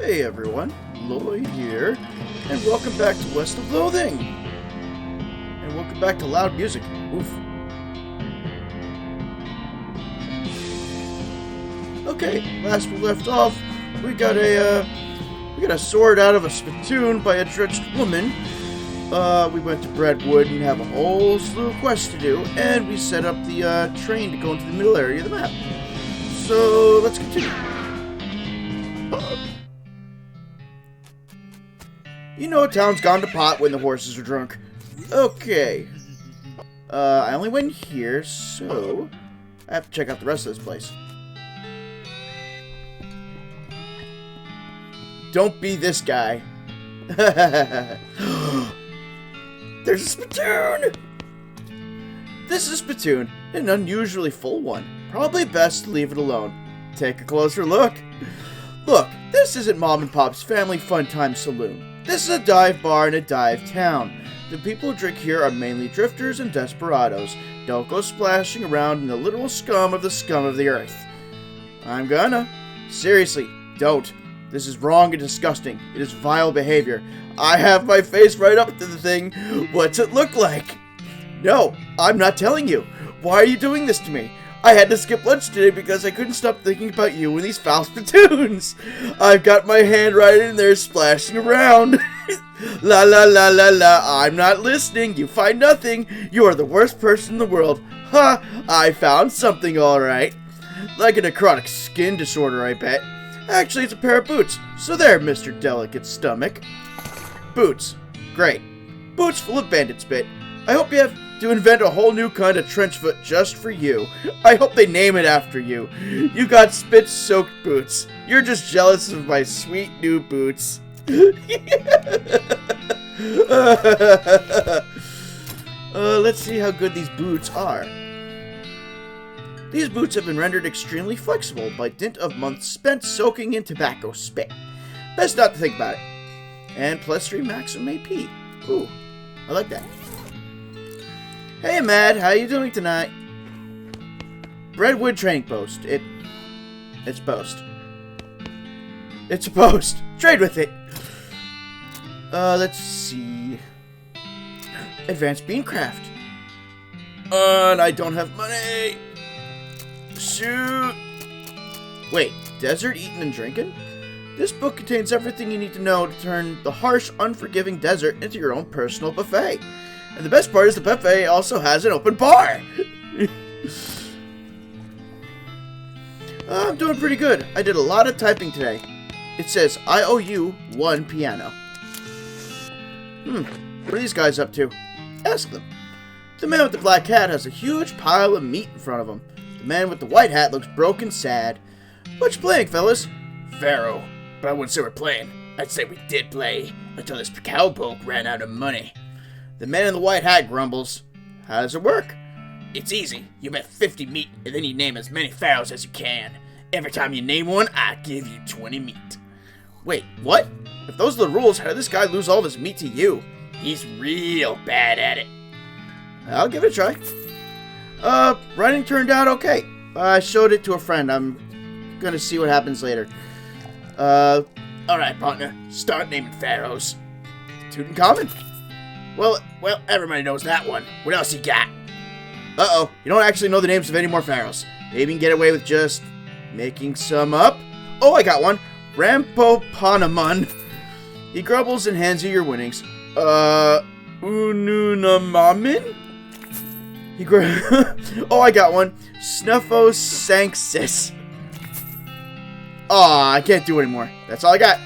Hey everyone, Lloyd here, and welcome back to West of Loathing! And welcome back to loud music. Oof. Okay, last we left off, we got a sword out of a spittoon by a drenched woman. We went to Breadwood and have a whole slew of quests to do, and we set up the train to go into the middle area of the map. So, let's continue. You know, town's gone to pot when the horses are drunk. Okay. I only went here, so I have to check out the rest of this place. Don't be this guy. There's a spittoon! This is a spittoon, an unusually full one. Probably best to leave it alone. Take a closer look. Look, this isn't Mom and Pop's Family Fun Time Saloon. This is a dive bar in a dive town. The people who drink here are mainly drifters and desperados. Don't go splashing around in the literal scum of the earth. I'm gonna. Seriously, don't. This is wrong and disgusting. It is vile behavior. I have my face right up to the thing. What's it look like? No, I'm not telling you. Why are you doing this to me? I had to skip lunch today because I couldn't stop thinking about you and these foul spittoons. I've got my hand right in there splashing around. La la la la la, I'm not listening. You find nothing. You are the worst person in the world. Ha, I found something alright. Like a necrotic skin disorder, I bet. Actually, it's a pair of boots. So there, Mr. Delicate Stomach. Boots. Great. Boots full of bandit spit. I hope you have to invent a whole new kind of trench foot just for you. I hope they name it after you. You got spit-soaked boots. You're just jealous of my sweet new boots. Let's see how good these boots are. These boots have been rendered extremely flexible by dint of months spent soaking in tobacco spit. Best not to think about it. And plus 3 maximum AP. Ooh, I like that. Hey, Mad, how you doing tonight? Breadwood Trading Post. It's post. It's a post. Trade with it. Let's see. Advanced Beancraft. And I don't have money. Shoot. Wait, desert eating and drinking? This book contains everything you need to know to turn the harsh, unforgiving desert into your own personal buffet. And the best part is the buffet also has an open bar! I'm doing pretty good. I did a lot of typing today. It says, I owe you 1 piano. What are these guys up to? Ask them. The man with the black hat has a huge pile of meat in front of him. The man with the white hat looks broke and sad. What you playing, fellas? Pharaoh. But I wouldn't say we're playing. I'd say we did play until this cowpoke ran out of money. The man in the white hat grumbles. How does it work? It's easy. You bet 50 meat, and then you name as many pharaohs as you can. Every time you name one, I give you 20 meat. Wait, what? If those are the rules, how did this guy lose all of his meat to you? He's real bad at it. I'll give it a try. Writing turned out okay. I showed it to a friend. I'm gonna see what happens later. Alright, partner. Start naming pharaohs. Tutankhamun. Well, everybody knows that one. What else you got? Uh-oh. You don't actually know the names of any more pharaohs. Maybe you can get away with just making some up. Oh, I got one. Rampoponamun. He grumbles and hands you your winnings. Ununamamin? Oh, I got one. Snuffosanksis. Aw, I can't do it anymore. That's all I got.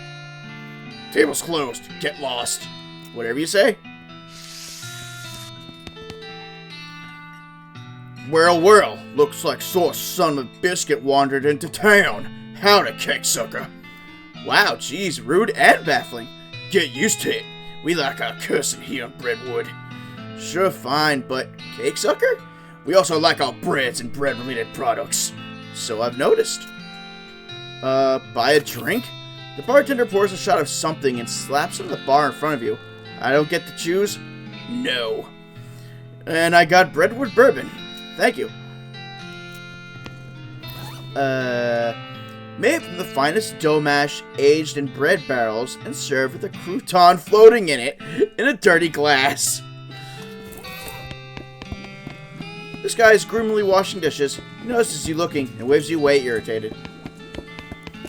Table's closed. Get lost. Whatever you say. Well, looks like sore son of a biscuit wandered into town. Howdy, cake sucker. Wow, geez, rude and baffling. Get used to it. We like our cursing here in Breadwood. Sure, fine, but cake sucker? We also like our breads and bread-related products. So I've noticed. Buy a drink? The bartender pours a shot of something and slaps it on the bar in front of you. I don't get to choose? No. And I got Breadwood bourbon. Thank you. made from the finest dough mash aged in bread barrels and served with a crouton floating in it in a dirty glass. This guy is gloomily washing dishes. He notices you looking and waves you away, irritated.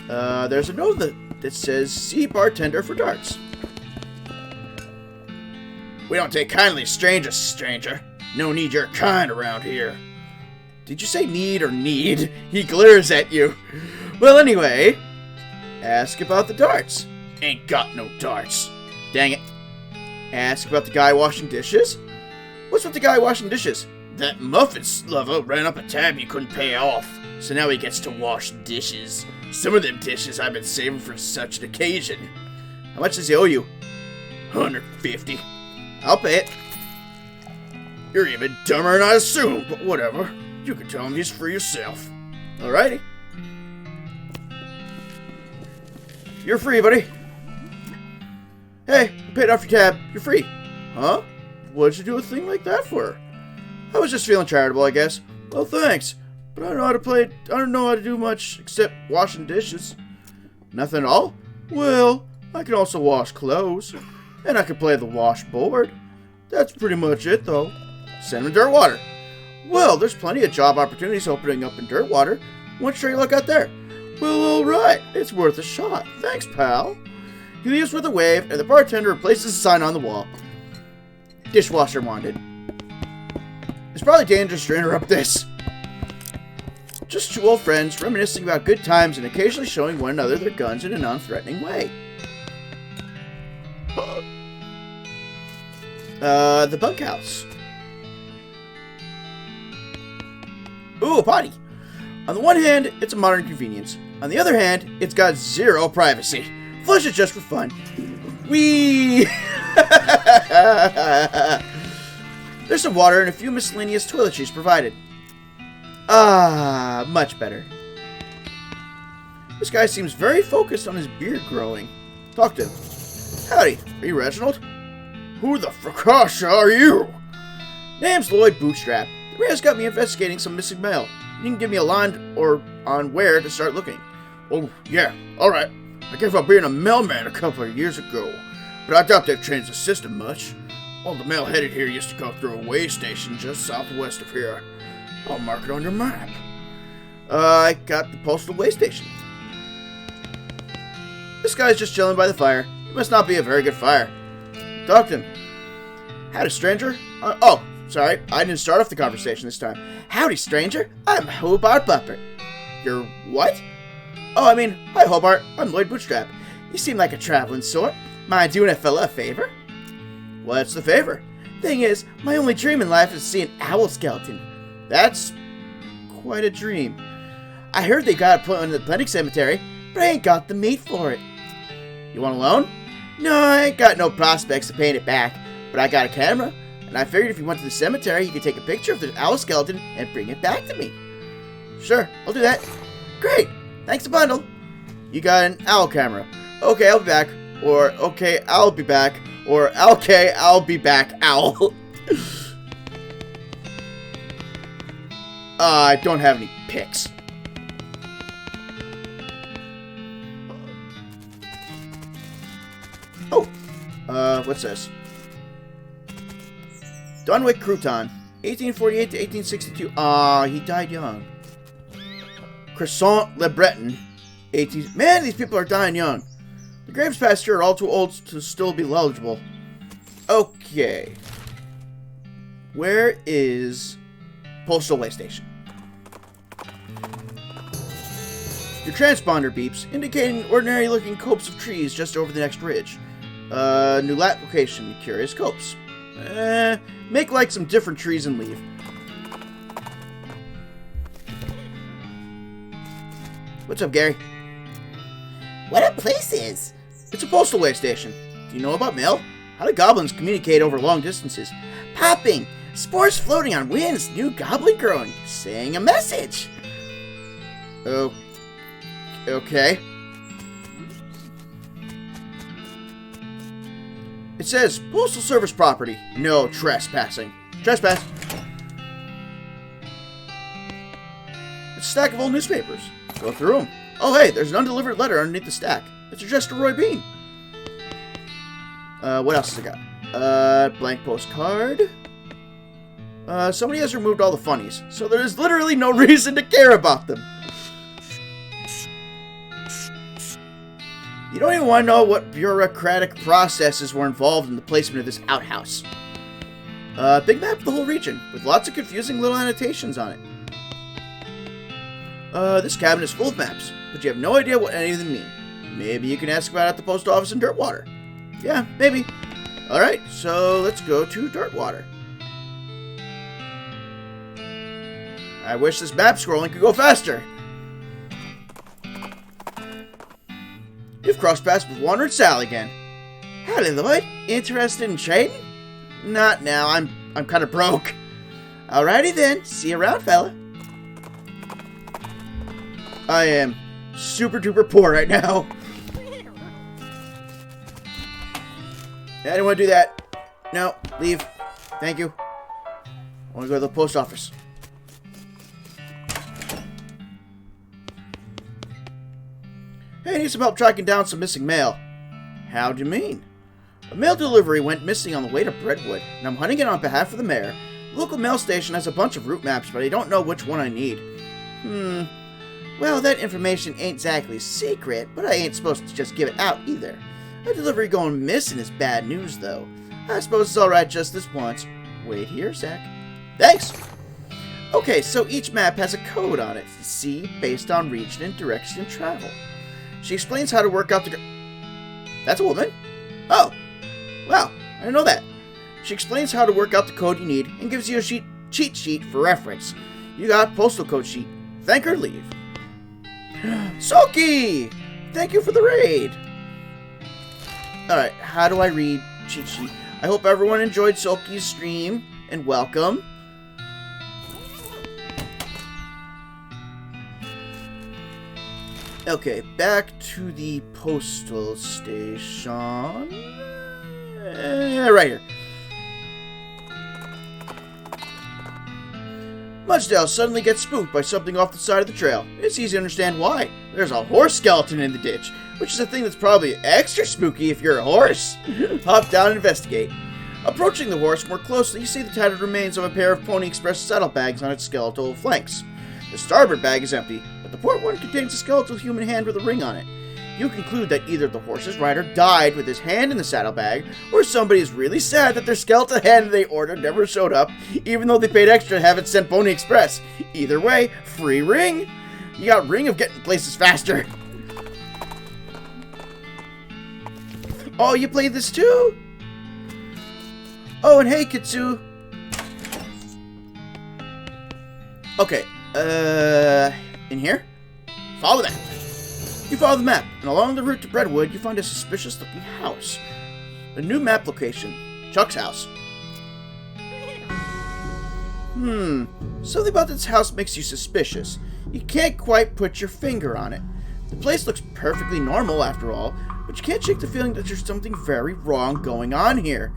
There's a note that says, "See bartender for darts." We don't take kindly to strangers, stranger. No need your kind around here. Did you say need or need? He glares at you. Well, anyway, ask about the darts. Ain't got no darts. Dang it. Ask about the guy washing dishes? What's with the guy washing dishes? That muffin lover ran up a tab you couldn't pay off, so now he gets to wash dishes. Some of them dishes I've been saving for such an occasion. How much does he owe you? $150. I'll pay it. You're even dumber than I assumed, but whatever. You can tell him he's for yourself. Alrighty. You're free, buddy. Hey, I paid off your tab. You're free. Huh? What'd you do a thing like that for? I was just feeling charitable, I guess. Well, thanks. But I don't know how to play. I don't know how to do much except washing dishes. Nothing at all? Well, I can also wash clothes. And I can play the washboard. That's pretty much it, though. Send him Dirtwater. Well, there's plenty of job opportunities opening up in Dirtwater. Want to try your luck out there? Well, alright. It's worth a shot. Thanks, pal. He leaves with a wave, and the bartender replaces the sign on the wall. Dishwasher wanted. It's probably dangerous to interrupt this. Just two old friends reminiscing about good times and occasionally showing one another their guns in a non-threatening way. The bunkhouse. Ooh, a potty. On the one hand, it's a modern convenience. On the other hand, it's got zero privacy. Flush it just for fun. Whee! There's some water and a few miscellaneous toiletries provided. Ah, much better. This guy seems very focused on his beard growing. Talk to him. Howdy, are you Reginald? Who the fracasha are you? Name's Lloyd Bootstrap. The mayor's got me investigating some missing mail. You can give me a line or on where to start looking. Oh, yeah, alright. I gave up being a mailman a couple of years ago, but I doubt they've changed the system much. All the mail headed here used to go through a way station just southwest of here. I'll mark it on your map. I got the postal way station. This guy's just chilling by the fire. It must not be a very good fire. Talk to him. Howdy, stranger. Oh, sorry. I didn't start off the conversation this time. Howdy, stranger. I'm Hobart Bupper. You're what? Oh, I mean, hi, Hobart. I'm Lloyd Bootstrap. You seem like a traveling sort. Mind doing a fella a favor? What's the favor? Thing is, my only dream in life is to see an owl skeleton. That's quite a dream. I heard they got it put in the Plenty Cemetery, but I ain't got the meat for it. You want a loan? No, I ain't got no prospects of paying it back, but I got a camera, and I figured if you went to the cemetery, you could take a picture of the owl skeleton and bring it back to me. Sure, I'll do that. Great, thanks a bundle. You got an owl camera. Okay, I'll be back. Or, okay, I'll be back. Or, okay, I'll be back, owl. I don't have any pics. Oh, what's this? Dunwick Crouton, 1848 to 1862. He died young. Croissant Le Breton, 18... Man, these people are dying young. The graves past here are all too old to still be legible. Okay. Where is Postal Way Station? Your transponder beeps, indicating ordinary-looking copse of trees just over the next ridge. New location, curious copse. Make like some different trees and leave. What's up, Gary? What a place is! It's a postal way station. Do you know about mail? How do goblins communicate over long distances? Popping! Spores floating on winds, new goblin growing, saying a message! Oh. Okay. It says, Postal Service property. No trespassing. Trespass. It's a stack of old newspapers. Go through them. Oh, hey, there's an undelivered letter underneath the stack. It's addressed to Roy Bean. What else has it got? Blank postcard. Somebody has removed all the funnies, so there is literally no reason to care about them. You don't even want to know what bureaucratic processes were involved in the placement of this outhouse. Big map of the whole region, with lots of confusing little annotations on it. This cabin is full of maps, but you have no idea what any of them mean. Maybe you can ask about it at the post office in Dirtwater. Yeah, maybe. Alright, so let's go to Dirtwater. I wish this map scrolling could go faster. You've crossed paths with Wandering Sal again. Howdy, Lloyd. Interested in trading? Not now, I'm kind of broke. Alrighty then. See you around, fella. I am super duper poor right now. I didn't want to do that. No, leave. Thank you. I want to go to the post office. Hey, I need some help tracking down some missing mail. How do you mean? A mail delivery went missing on the way to Brentwood, and I'm hunting it on behalf of the mayor. The local mail station has a bunch of route maps, but I don't know which one I need. Well, that information ain't exactly secret, but I ain't supposed to just give it out either. A delivery going missing is bad news, though. I suppose it's alright just this once. Wait here, Zach. Thanks! Okay, so each map has a code on it, see, based on region and direction of travel. She explains how to work out the... That's a woman? Oh! Wow, I didn't know that. She explains how to work out the code you need and gives you a cheat sheet for reference. You got postal code sheet. Thank her, leave. Soki! Thank you for the raid. Alright, how do I read cheat sheet? I hope everyone enjoyed Soki's stream, and welcome. Okay, back to the postal station. Right here. Mudsdale suddenly gets spooked by something off the side of the trail. It's easy to understand why. There's a horse skeleton in the ditch, which is a thing that's probably extra spooky if you're a horse. Hop down and investigate. Approaching the horse more closely, you see the tattered remains of a pair of Pony Express saddlebags on its skeletal flanks. The starboard bag is empty, but the port one contains a skeletal human hand with a ring on it. You conclude that either the horse's rider died with his hand in the saddlebag, or somebody is really sad that their skeletal hand they ordered never showed up, even though they paid extra to have it sent Pony Express. Either way, free ring. You got ring of getting places faster. Oh, you played this too? Oh, and hey, Kitsu. Okay, in here? Follow that. You follow the map, and along the route to Brentwood, you find a suspicious-looking house. A new map location. Chuck's house. Something about this house makes you suspicious. You can't quite put your finger on it. The place looks perfectly normal, after all, but you can't shake the feeling that there's something very wrong going on here.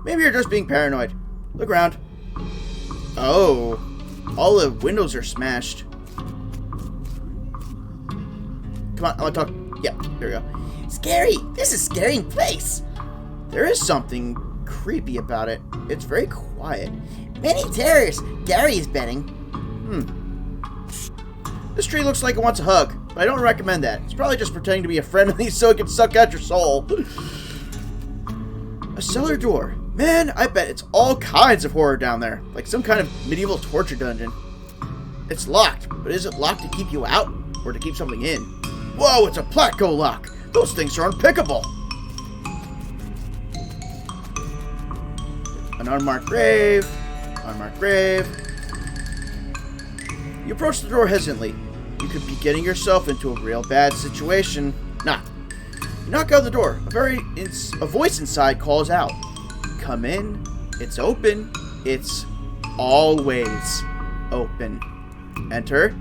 Maybe you're just being paranoid. Look around. Oh, all the windows are smashed. Come on, I want to talk. Yeah, there we go. Scary! This is a scary place. There is something creepy about it. It's very quiet. Many terrors. Gary is betting. This tree looks like it wants a hug, but I don't recommend that. It's probably just pretending to be a friendly so it can suck out your soul. A cellar door. Man, I bet it's all kinds of horror down there. Like some kind of medieval torture dungeon. It's locked, but is it locked to keep you out or to keep something in? Whoa, it's a Platco lock. Those things are unpickable. An unmarked grave. Unmarked grave. You approach the door hesitantly. You could be getting yourself into a real bad situation. Knock. You knock on the door. A voice inside calls out. Come in. It's open. It's always open. Enter.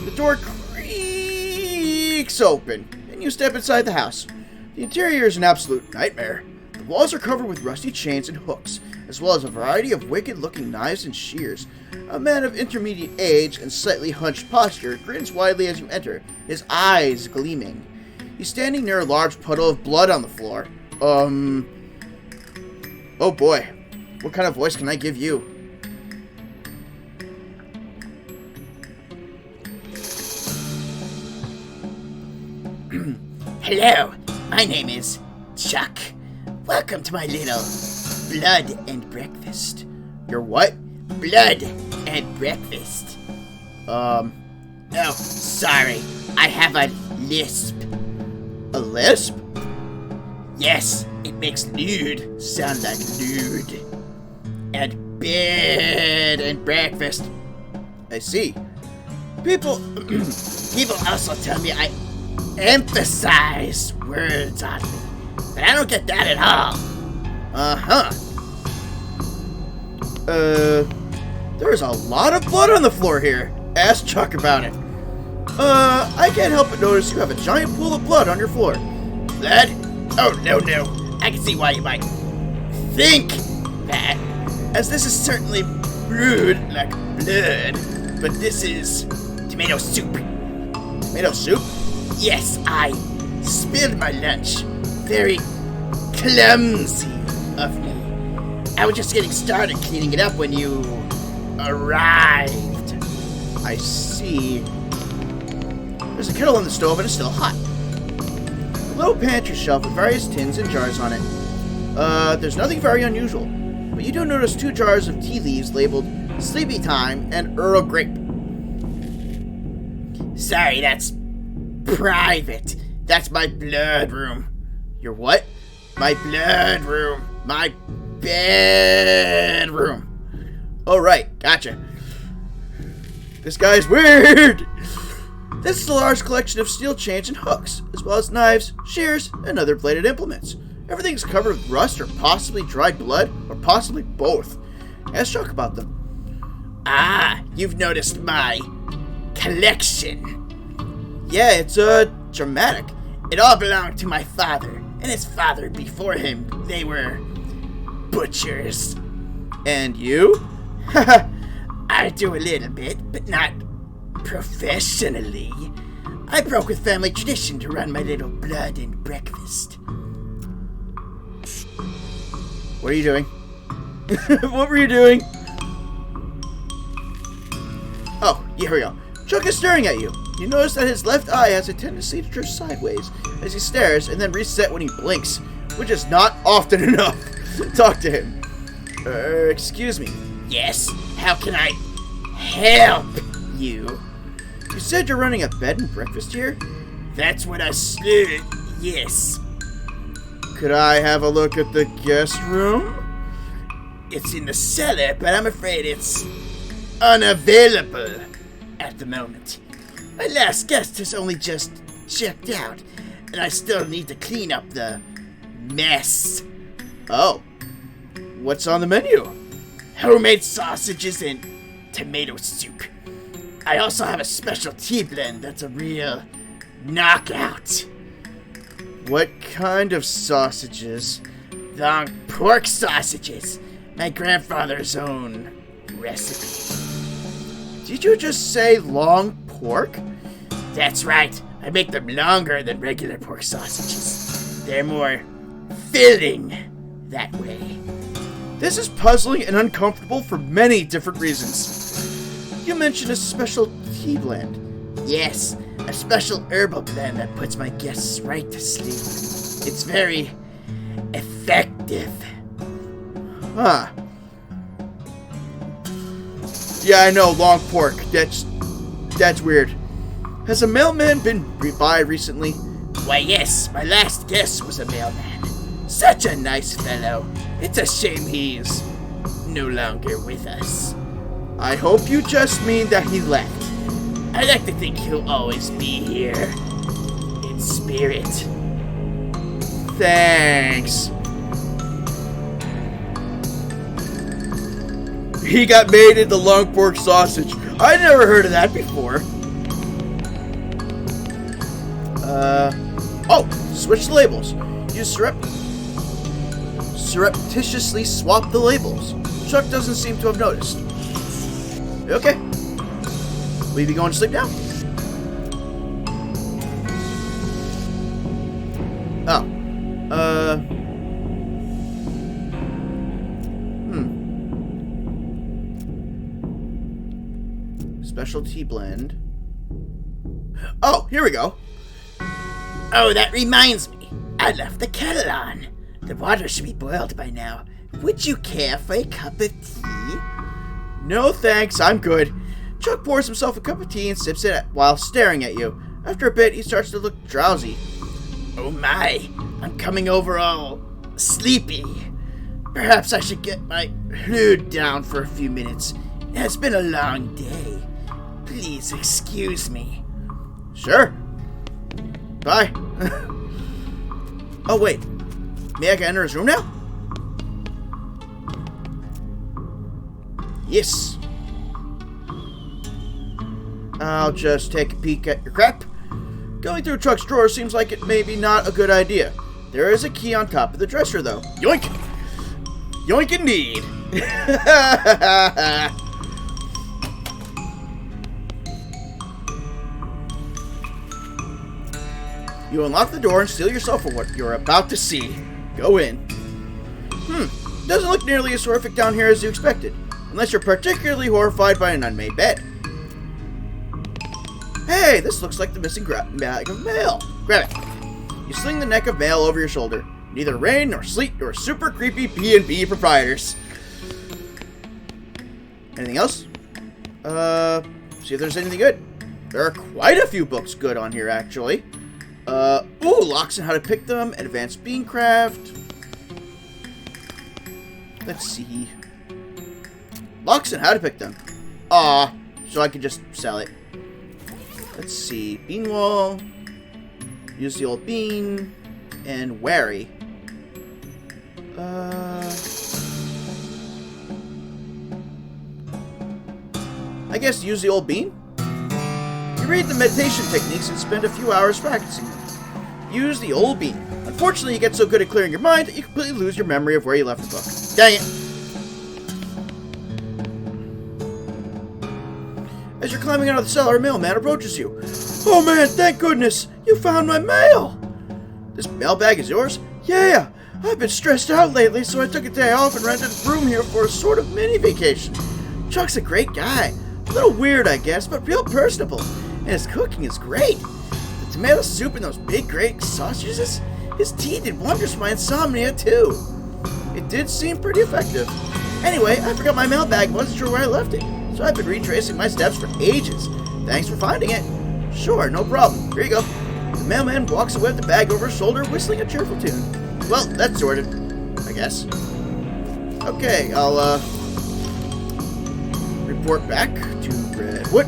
The door creaks open, and you step inside the house. The interior is an absolute nightmare. The walls are covered with rusty chains and hooks, as well as a variety of wicked-looking knives and shears. A man of intermediate age and slightly hunched posture grins widely as you enter, his eyes gleaming. He's standing near a large puddle of blood on the floor. Oh boy. What kind of voice can I give you? Hello, my name is Chuck. Welcome to my little blood and breakfast. Your what? Blood and breakfast. Oh, sorry. I have a lisp. A lisp? Yes, it makes lewd sound like lewd. And bed and breakfast. I see. People also tell me I emphasize words oddly, but I don't get that at all. There's a lot of blood on the floor here. Ask Chuck about it. I can't help but notice you have a giant pool of blood on your floor. Blood? Oh, no. I can see why you might think that, as this is certainly brewed like blood, but this is tomato soup. Tomato soup? Yes, I spilled my lunch. Very clumsy of me. I was just getting started cleaning it up when you arrived. I see. There's a kettle on the stove and it's still hot. A little pantry shelf with various tins and jars on it. There's nothing very unusual, but you do notice 2 jars of tea leaves labeled Sleepy Time and Earl Grape. Sorry, that's private. That's my blood room. Your what? My blood room. My bedroom. Oh, right. Gotcha. This guy's weird. This is a large collection of steel chains and hooks, as well as knives, shears, and other bladed implements. Everything's covered with rust or possibly dried blood, or possibly both. Ask Chuck about them. Ah, you've noticed my collection. Yeah, it's, dramatic. It all belonged to my father, and his father before him. They were butchers. And you? I do a little bit, but not professionally. I broke with family tradition to run my little blood and breakfast. What are you doing? What were you doing? Oh, here we go. Chuck is staring at you. You notice that his left eye has a tendency to drift sideways as he stares and then reset when he blinks, which is not often enough. Talk to him. Excuse me. Yes? How can I help you? You said you're running a bed and breakfast here? That's what I said, yes. Could I have a look at the guest room? It's in the cellar, but I'm afraid it's unavailable at the moment. My last guest has only just checked out, and I still need to clean up the mess. Oh. What's on the menu? Homemade sausages and tomato soup. I also have a special tea blend that's a real knockout. What kind of sausages? Long pork sausages. My grandfather's own recipe. Did you just say long pork? That's right. I make them longer than regular pork sausages. They're more filling that way. This is puzzling and uncomfortable for many different reasons. You mentioned a special tea blend. Yes, a special herbal blend that puts my guests right to sleep. It's very effective. Huh. Yeah, I know, long pork. That's weird. Has a mailman been by recently? Why, yes, my last guest was a mailman. Such a nice fellow. It's a shame he's no longer with us. I hope you just mean that he left. I like to think he'll always be here. In spirit. Thanks. He got made into long pork sausage. I never heard of that before. Oh, switch the labels. Use surreptitiously swap the labels. Chuck doesn't seem to have noticed. Okay. Will you be going to sleep now? Oh. Specialty blend. Oh, here we go. Oh, that reminds me. I left the kettle on. The water should be boiled by now. Would you care for a cup of tea? No thanks, I'm good. Chuck pours himself a cup of tea and sips it while staring at you. After a bit, he starts to look drowsy. Oh my, I'm coming over all sleepy. Perhaps I should get my hood down for a few minutes. It's been a long day. Please excuse me. Sure. Bye. Oh, wait. May I enter his room now? Yes. I'll just take a peek at your crap. Going through Chuck's drawer seems like it may be not a good idea. There is a key on top of the dresser, though. Yoink! Yoink indeed! You unlock the door and steel yourself for what you're about to see. Go in. Doesn't look nearly as horrific down here as you expected. Unless you're particularly horrified by an unmade bed. Hey, this looks like the missing bag of mail. Grab it. You sling the neck of mail over your shoulder. Neither rain nor sleet nor super creepy B&B proprietors. Anything else? See if there's anything good. There are quite a few books good on here, actually. Locks on how to pick them, advanced beancraft. Let's see. Locks on how to pick them. So I could just sell it. Let's see. Bean wall. Use the old bean. And wary. I guess use the old bean? You read the meditation techniques and spend a few hours practicing them. Use the old bean. Unfortunately, you get so good at clearing your mind that you completely lose your memory of where you left the book. Dang it. As you're climbing out of the cellar, a mailman approaches you. Oh man, thank goodness! You found my mail! This mailbag is yours? Yeah! I've been stressed out lately, so I took a day off and rented a room here for a sort of mini vacation. Chuck's a great guy. A little weird, I guess, but real personable. And his cooking is great. The tomato soup and those big great sausages, his tea did wonders for my insomnia, too. It did seem pretty effective. Anyway, I forgot my mailbag and wasn't sure where I left it, so I've been retracing my steps for ages. Thanks for finding it. Sure, no problem. Here you go. The mailman walks away with the bag over his shoulder, whistling a cheerful tune. Well, that's sorted, I guess. Okay, I'll, report back to Redwood.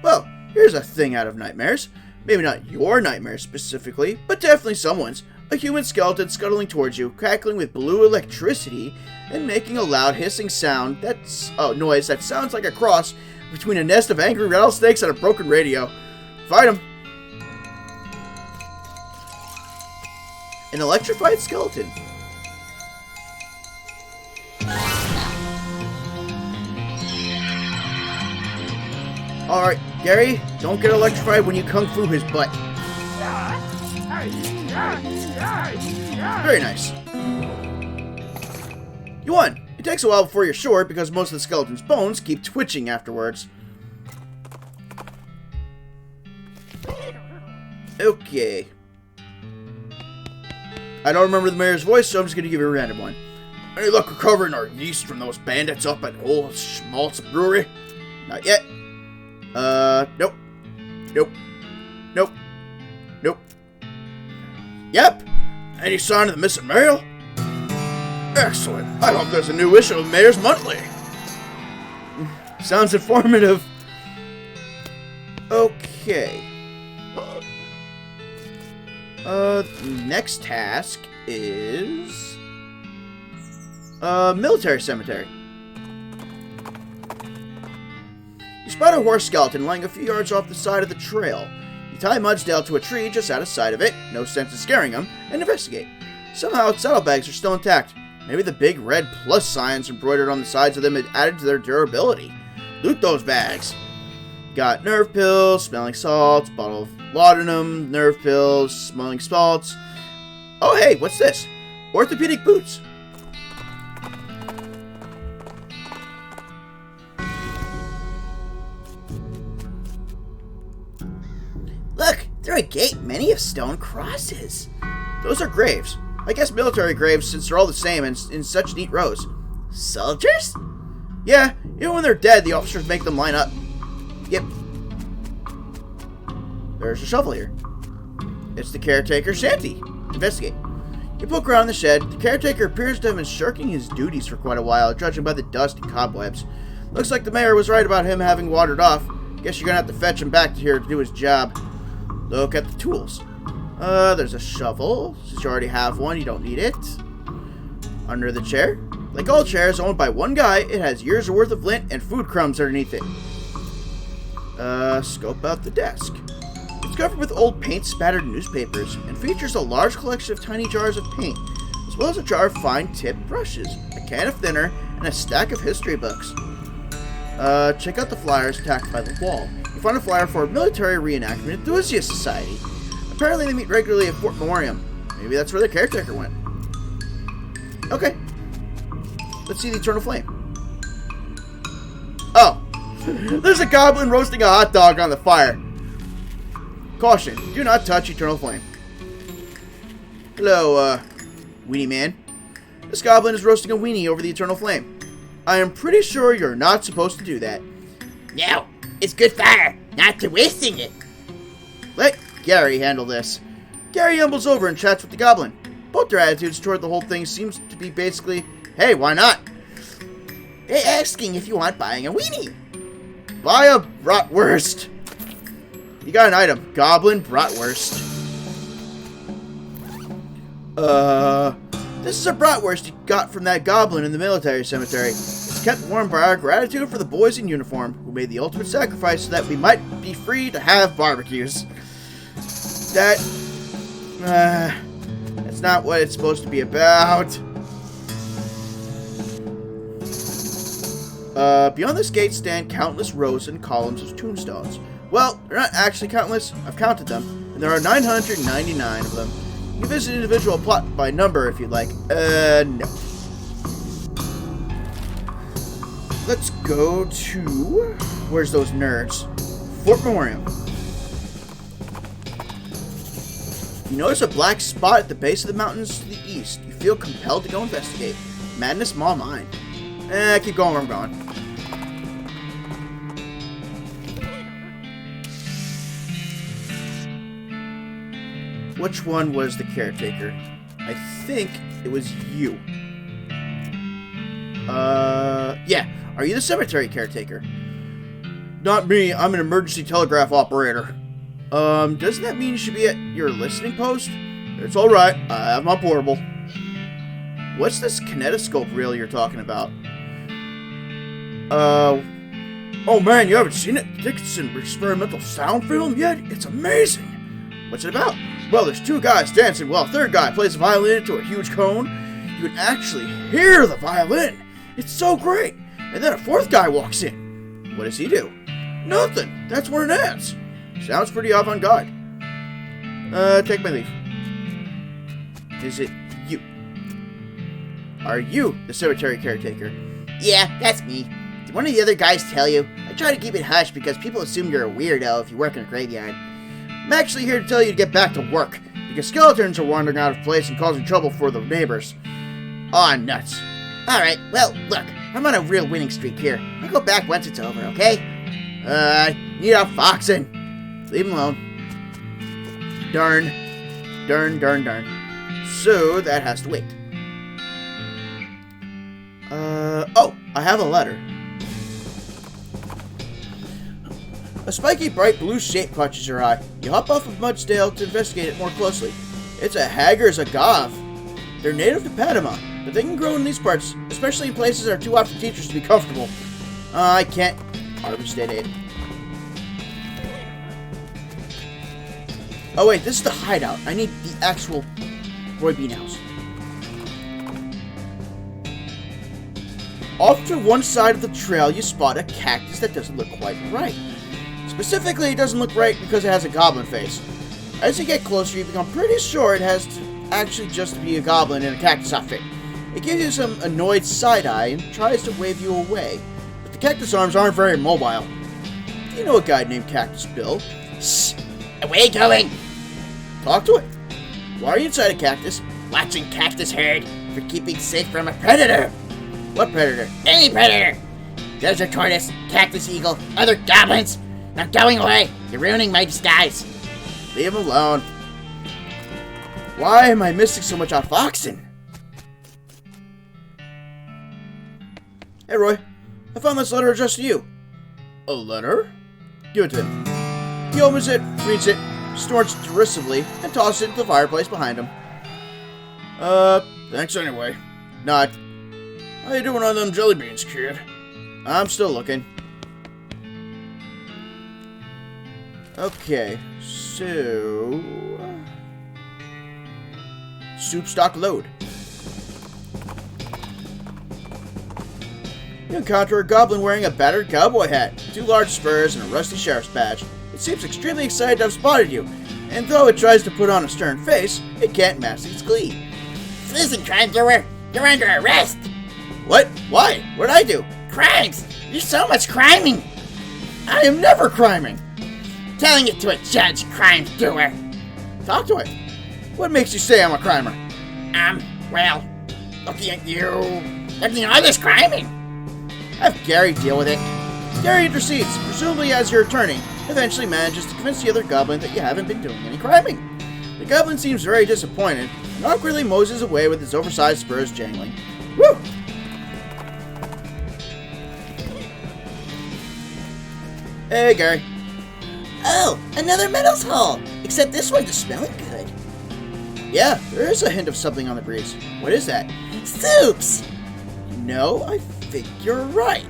Well, here's a thing out of nightmares. Maybe not your nightmares specifically, but definitely someone's. A human skeleton scuttling towards you, crackling with blue electricity, and making a loud hissing sound noise that sounds like a cross between a nest of angry rattlesnakes and a broken radio. Fight him. An electrified skeleton. Alright, Gary, don't get electrified when you kung fu his butt. Very nice. You won. It takes a while before you're sure because most of the skeleton's bones keep twitching afterwards. Okay. I don't remember the mayor's voice, so I'm just going to give you a random one. Any luck recovering our yeast from those bandits up at Old Schmaltz Brewery? Not yet. Nope. Nope. Nope. Nope. Yep. Any sign of the missing mail? Excellent. I hope there's a new issue of Mayor's Monthly. Sounds informative. Okay. Next task is military cemetery. You spot a horse skeleton lying a few yards off the side of the trail. You You tie Mudsdale to a tree just out of sight of it, no sense in scaring him, and investigate. Somehow its saddlebags are still intact. Maybe the big red plus signs embroidered on the sides of them had added to their durability. Loot those bags. Got nerve pills, smelling salts, bottle of laudanum, nerve pills, smelling salts. Oh hey, what's this? Orthopedic boots. Look, through a gate, many of stone crosses. Those are graves. I guess military graves, since they're all the same and in such neat rows. Soldiers? Yeah, even when they're dead, the officers make them line up. Yep. There's a shovel here. It's the Caretaker's shanty. Investigate. You poke around the shed. The Caretaker appears to have been shirking his duties for quite a while, judging by the dust and cobwebs. Looks like the mayor was right about him having wandered off. Guess you're gonna have to fetch him back here to do his job. Look at the tools. There's a shovel. Since you already have one, you don't need it. Under the chair. Like all chairs owned by one guy, it has years worth of lint and food crumbs underneath it. Scope out the desk. It's covered with old paint-spattered newspapers and features a large collection of tiny jars of paint, as well as a jar of fine-tipped brushes, a can of thinner, and a stack of history books. Check out the flyers tacked by the wall. You find a flyer for a military reenactment enthusiast society. Apparently they meet regularly at Fort Memoriam. Maybe that's where the Caretaker went. Okay. Let's see the Eternal Flame. Oh. There's a goblin roasting a hot dog on the fire. Caution. Do not touch Eternal Flame. Hello, Weenie Man. This goblin is roasting a weenie over the Eternal Flame. I am pretty sure you're not supposed to do that. No, it's good fire, not to wasting it. Let Gary handle this. Gary humbles over and chats with the goblin. Both their attitudes toward the whole thing seems to be basically, hey, why not? They're asking if you want buying a weenie. Buy a bratwurst. You got an item. Goblin bratwurst. This is a bratwurst you got from that goblin in the military cemetery. It's kept warm by our gratitude for the boys in uniform who made the ultimate sacrifice so that we might be free to have barbecues. That's not what it's supposed to be about. Beyond this gate stand countless rows and columns of tombstones. Well, they're not actually countless. I've counted them, and there are 999 of them. You can visit individual plot by number if you'd like. No. Let's go to... Where's those nerds? Fort Memoriam. You notice a black spot at the base of the mountains to the east. You feel compelled to go investigate. Madness small mind. Keep going where I'm going. Which one was the Caretaker? I think it was you. Yeah. Are you the cemetery Caretaker? Not me. I'm an emergency telegraph operator. Doesn't that mean you should be at your listening post? It's alright. I have my portable. What's this kinetoscope reel you're talking about? Oh man, you haven't seen it? Dickinson experimental sound film yet? It's amazing. What's it about? Well, there's two guys dancing while a third guy plays a violin into a huge cone. You can actually hear the violin. It's so great. And then a fourth guy walks in. What does he do? Nothing. That's where it ends. Sounds pretty avant-garde. Take my leave. Is it you? Are you the cemetery Caretaker? Yeah, that's me. Did one of the other guys tell you? I try to keep it hush because people assume you're a weirdo if you work in a graveyard. I'm actually here to tell you to get back to work, because skeletons are wandering out of place and causing trouble for the neighbors. Aw, nuts. Alright, well, look, I'm on a real winning streak here. I'll go back once it's over, okay? Need a foxin'. Leave him alone. Darn. So, that has to wait. Oh, I have a letter. A spiky, bright blue shape catches your eye. You hop off of Mudsdale to investigate it more closely. It's a Hager's agave. They're native to Panama, but they can grow in these parts, especially in places that are too hot for teachers to be comfortable. I can't. Arby State Aid. Oh wait, this is the hideout. I need the actual Roy Bean house. Off to one side of the trail, you spot a cactus that doesn't look quite right. Specifically, it doesn't look right because it has a goblin face. As you get closer, you become pretty sure it has to actually just be a goblin in a cactus outfit. It gives you some annoyed side-eye and tries to wave you away, but the cactus arms aren't very mobile. You know a guy named Cactus Bill. Shh! Away going! Talk to it. Why are you inside a cactus? Watching cactus herd for keeping safe from a predator. What predator? Any predator! Desert tortoise, cactus eagle, other goblins. Not going away. You're ruining my disguise. Leave him alone. Why am I missing so much outfoxing? Hey, Roy. I found this letter addressed to you. A letter? Give it to him. He opens it, reads it, snorts derisively, and tosses it into the fireplace behind him. Thanks anyway. Nod. How you doing on them jelly beans, kid? I'm still looking. Okay, so... soup stock load. You encounter a goblin wearing a battered cowboy hat, 2 large spurs, and a rusty sheriff's badge. It seems extremely excited to have spotted you, and though it tries to put on a stern face, it can't mask its glee. Listen, crime doer, you're under arrest. What? Why? What'd I do? Crimes! You're so much criming! I am never criming! Telling it to a judge, crime doer. Talk to it. What makes you say I'm a crimer? Well, looking at you, looking at all this criming. Have Gary deal with it. Gary intercedes, presumably as your attorney, eventually manages to convince the other goblin that you haven't been doing any criming. The goblin seems very disappointed and awkwardly moses away with his oversized spurs jangling. Woo! Hey, Gary. Oh, another metal's hole. Except this one is smelling good. Yeah, there is a hint of something on the breeze. What is that? Soups! No, I think you're right.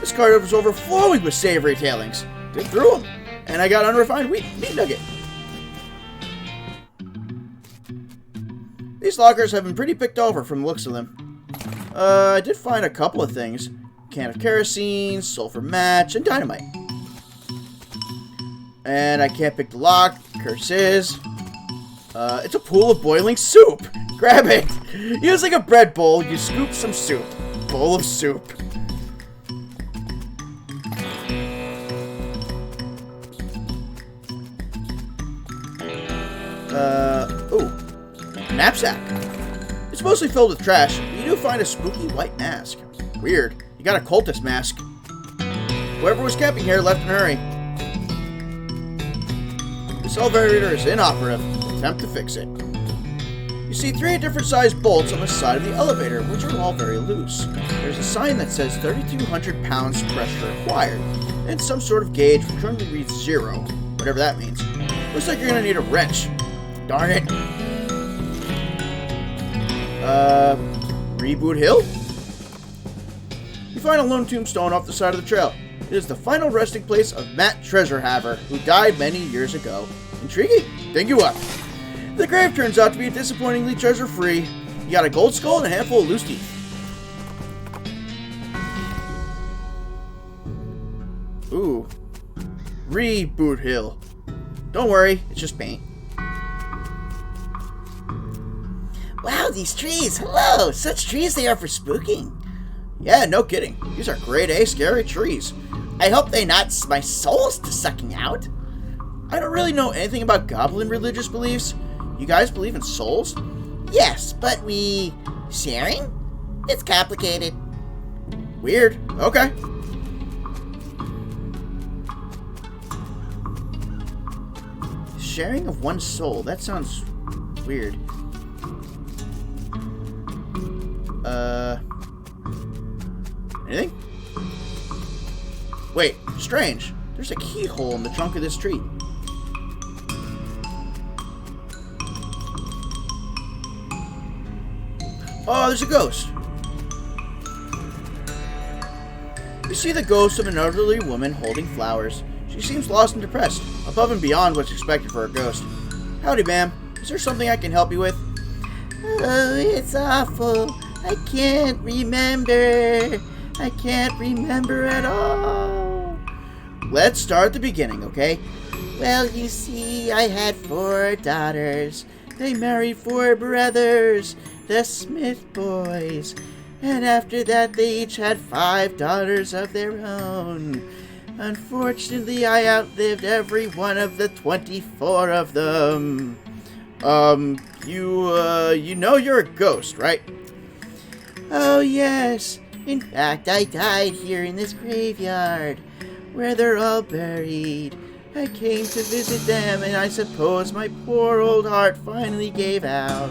This cart was overflowing with savory tailings. Dig through them, and I got unrefined meat nugget. These lockers have been pretty picked over from the looks of them. I did find a couple of things. Can of kerosene, sulfur match, and dynamite. And I can't pick the lock. Curse is. It's a pool of boiling soup. Grab it. Using a bread bowl, you scoop some soup. Bowl of soup. Ooh. Knapsack. It's mostly filled with trash, but you do find a spooky white mask. Weird. You got a cultist mask. Whoever was camping here left in a hurry. This elevator is inoperative. Attempt to fix it. You see 3 different sized bolts on the side of the elevator, which are all very loose. There's a sign that says 3,200 pounds pressure required, and some sort of gauge which currently reads 0, whatever that means. Looks like you're gonna need a wrench. Darn it. Reboot Hill? You find a lone tombstone off the side of the trail. It is the final resting place of Matt Treasurehaver, who died many years ago. Intriguing. Dig you up. The grave turns out to be disappointingly treasure-free. You got a gold skull and a handful of loose teeth. Ooh. Reboot Hill. Don't worry, it's just paint. Wow, these trees. Hello. Such trees they are for spooking. Yeah, no kidding. These are grade A scary trees. I hope they not my souls to sucking out. I don't really know anything about goblin religious beliefs. You guys believe in souls? Yes, but we... sharing? It's complicated. Weird. Okay. Sharing of one soul. That sounds weird. Anything? Wait, strange. There's a keyhole in the trunk of this tree. Oh, there's a ghost. You see the ghost of an elderly woman holding flowers. She She seems lost and depressed, above and beyond what's expected for a ghost. Howdy, ma'am. Is there something I can help you with? Oh, it's awful. I can't remember. I can't remember at all. Let's start at the beginning, okay? Well, you see, I had 4 daughters. They married 4 brothers, the Smith boys. And after that, they each had 5 daughters of their own. Unfortunately, I outlived every one of the 24 of them. You know you're a ghost, right? Oh, yes. In fact, I died here in this graveyard, where they're all buried. I came to visit them, and I suppose my poor old heart finally gave out.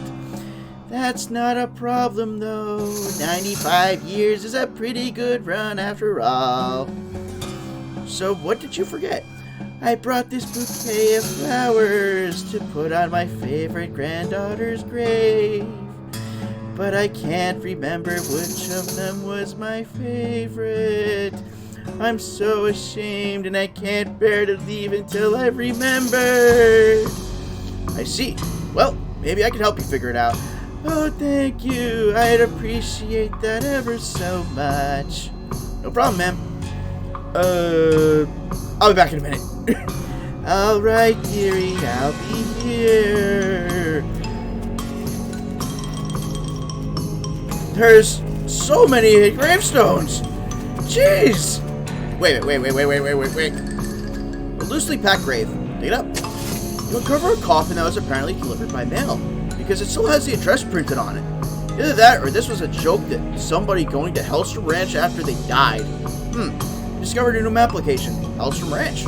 That's not a problem, though. 95 years is a pretty good run after all. So what did you forget? I brought this bouquet of flowers to put on my favorite granddaughter's grave. But I can't remember which of them was my favorite. I'm so ashamed and I can't bear to leave until I remember. I see. Well, maybe I can help you figure it out. Oh, thank you. I'd appreciate that ever so much. No problem, ma'am. I'll be back in a minute. All right, dearie, I'll be here. There's so many gravestones. Jeez. Wait. A loosely packed grave. Dig it up. You uncover a coffin that was apparently delivered by mail, because it still has the address printed on it. Either that, or this was a joke that somebody going to Hellstrom Ranch after they died. You discovered a new map location, Hellstrom Ranch.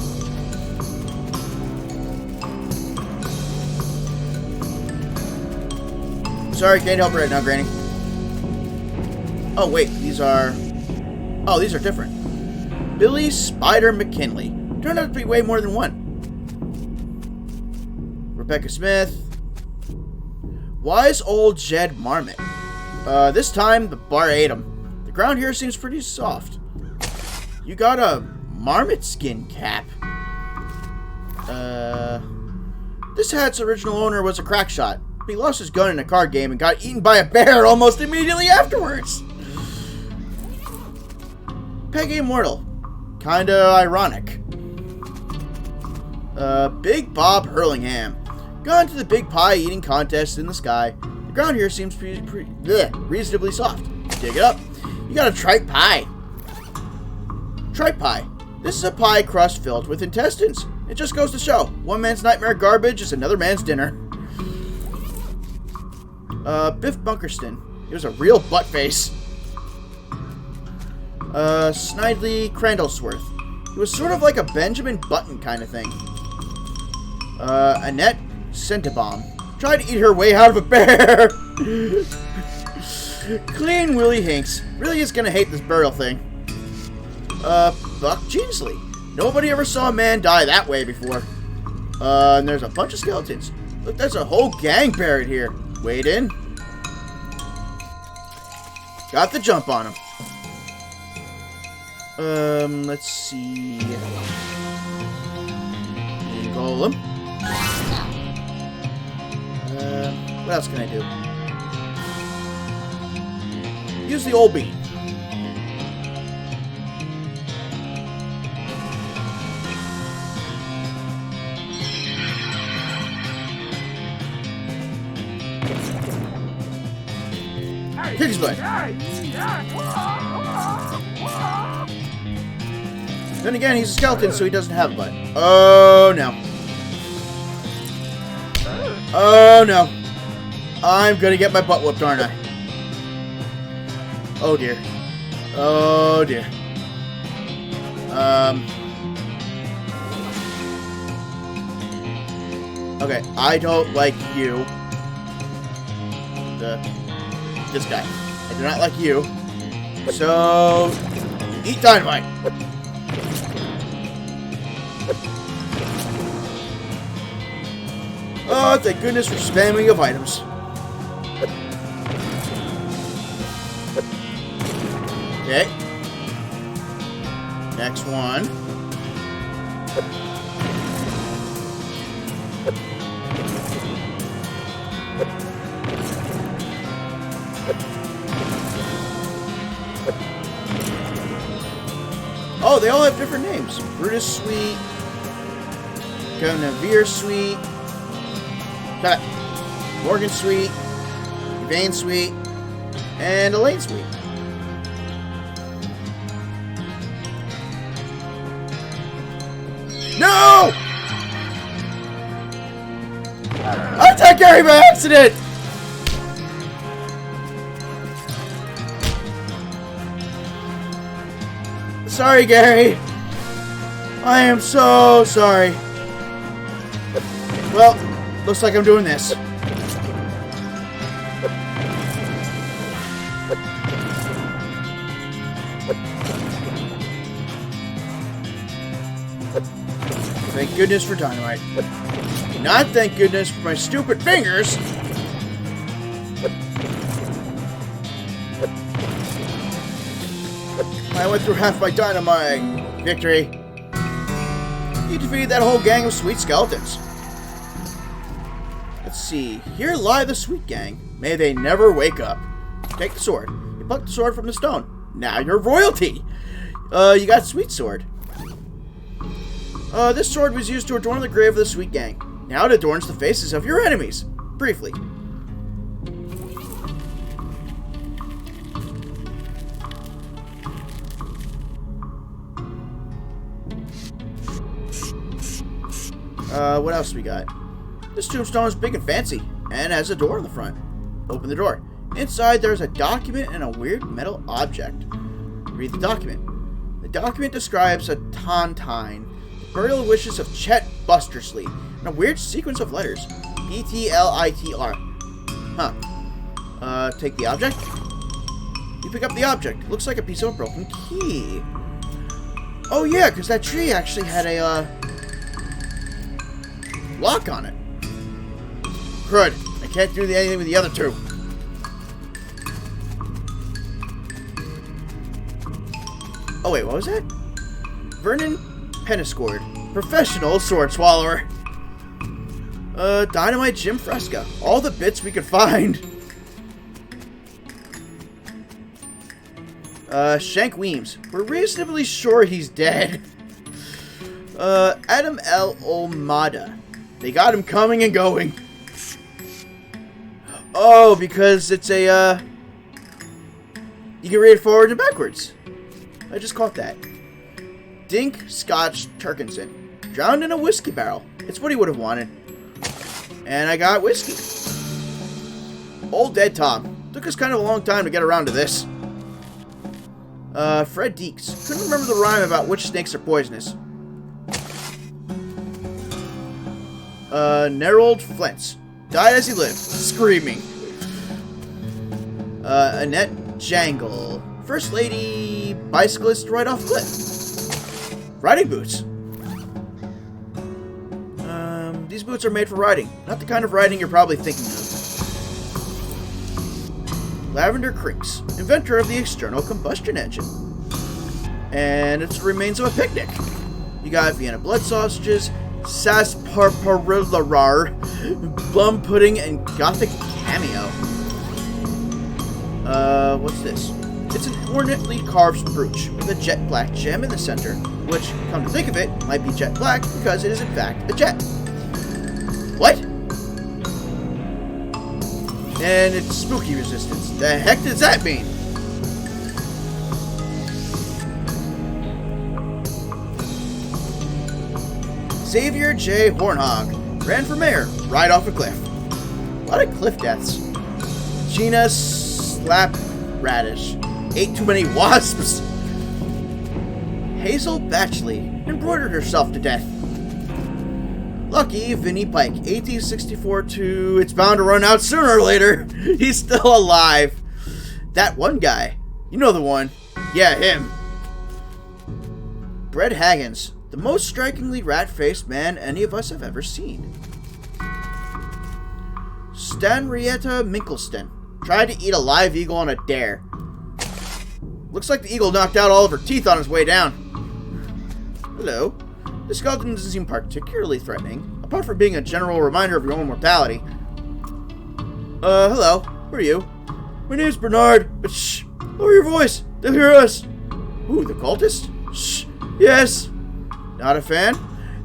Sorry, can't help right now, Granny. Oh, wait, these are different. Billy Spider McKinley. Turned out to be way more than one. Rebecca Smith. Wise old Jed Marmot. This time, the bar ate him. The ground here seems pretty soft. You got a marmot skin cap. This hat's original owner was a crack shot. He lost his gun in a card game and got eaten by a bear almost immediately afterwards. Peggy Immortal. Kinda ironic. Big Bob Hurlingham. Gone to the big pie eating contest in the sky. The ground here seems reasonably soft. Dig it up. You got a tripe pie. Tripe pie. This is a pie crust filled with intestines. It just goes to show, one man's nightmare garbage is another man's dinner. Biff Bunkerston. He was a real butt face. Snidely Crandallsworth. He was sort of like a Benjamin Button kind of thing. Annette Centabomb. Tried to eat her way out of a bear. Clean Willie Hinks. Really is gonna hate this burial thing. Buck Jeansley. Nobody ever saw a man die that way before. And there's a bunch of skeletons. Look, there's a whole gang buried here. Wade in. Got the jump on him. Let's see. Golem. What else can I do? Use the old bean. Kick his butt. Then again, he's a skeleton, so he doesn't have a butt. Oh, no. Oh, no. I'm gonna get my butt whooped, aren't I? Oh, dear. Oh, dear. Okay, I don't like you. This guy. I do not like you. So, eat dynamite. Oh, thank goodness for spamming of items. Okay. Next one. Oh, they all have different names. Brutus Sweet, Guinevere Sweet, Morgan Sweet, Vane Sweet, and Elaine Sweet. No! I attacked Gary by accident! Sorry, Gary. I am so sorry. Well, looks like I'm doing this. Thank goodness for dynamite. Not thank goodness for my stupid fingers. I went through half my dynamite. Victory. You defeated that whole gang of sweet skeletons. Let's see. Here lie the sweet gang. May they never wake up. Take the sword. You plucked the sword from the stone. Now you're royalty. You got sweet sword. This sword was used to adorn the grave of the sweet gang. Now it adorns the faces of your enemies. Briefly. What else we got? This tombstone is big and fancy, and has a door in the front. Open the door. Inside, there's a document and a weird metal object. Read the document. The document describes a tontine, burial wishes of Chet Bustersley, and a weird sequence of letters. B-T-L-I-T-R. Huh. Take the object. You pick up the object. Looks like a piece of a broken key. Oh yeah, because that tree actually had a, lock on it. Crud. I can't do anything with the other two. Oh wait, what was that? Vernon Penniscord. Professional sword swallower. Dynamite Jim Fresca. All the bits we could find. Shank Weems. We're reasonably sure he's dead. Adam L. Olmada. They got him coming and going. Oh, because it's a, you can read it forward and backwards. I just caught that. Dink Scotch Turkinson. Drowned in a whiskey barrel. It's what he would have wanted. And I got whiskey. Old Dead Tom. Took us kind of a long time to get around to this. Fred Deeks. Couldn't remember the rhyme about which snakes are poisonous. Nerold Flintz. Died as he lived, screaming. Annette Jangle. First lady bicyclist right off cliff. Riding boots. These boots are made for riding. Not the kind of riding you're probably thinking of. Lavender Creeks. Inventor of the external combustion engine. And it's the remains of a picnic. You got Vienna blood sausages, sarsaparilla, plum pudding, and gothic cameo. What's this? It's an ornately carved brooch with a jet black gem in the center, which, come to think of it, might be jet black because it is in fact a jet. What? And it's spooky resistance. The heck does that mean? Xavier J. Hornhog ran for mayor right off a cliff. A lot of cliff deaths. Gina Slapradish ate too many wasps. Hazel Batchley embroidered herself to death. Lucky Vinnie Pike, 1864 to... It's bound to run out sooner or later. He's still alive. That one guy. You know the one. Yeah, him. Brett Haggins. The most strikingly rat-faced man any of us have ever seen. Stanrietta Minkelston. Tried to eat a live eagle on a dare. Looks like the eagle knocked out all of her teeth on his way down. Hello. The skeleton doesn't seem particularly threatening, apart from being a general reminder of your own mortality. Hello. Who are you? My name's Bernard, but shh! Lower your voice! They'll hear us! Ooh, the cultist? Shh! Yes! Not a fan?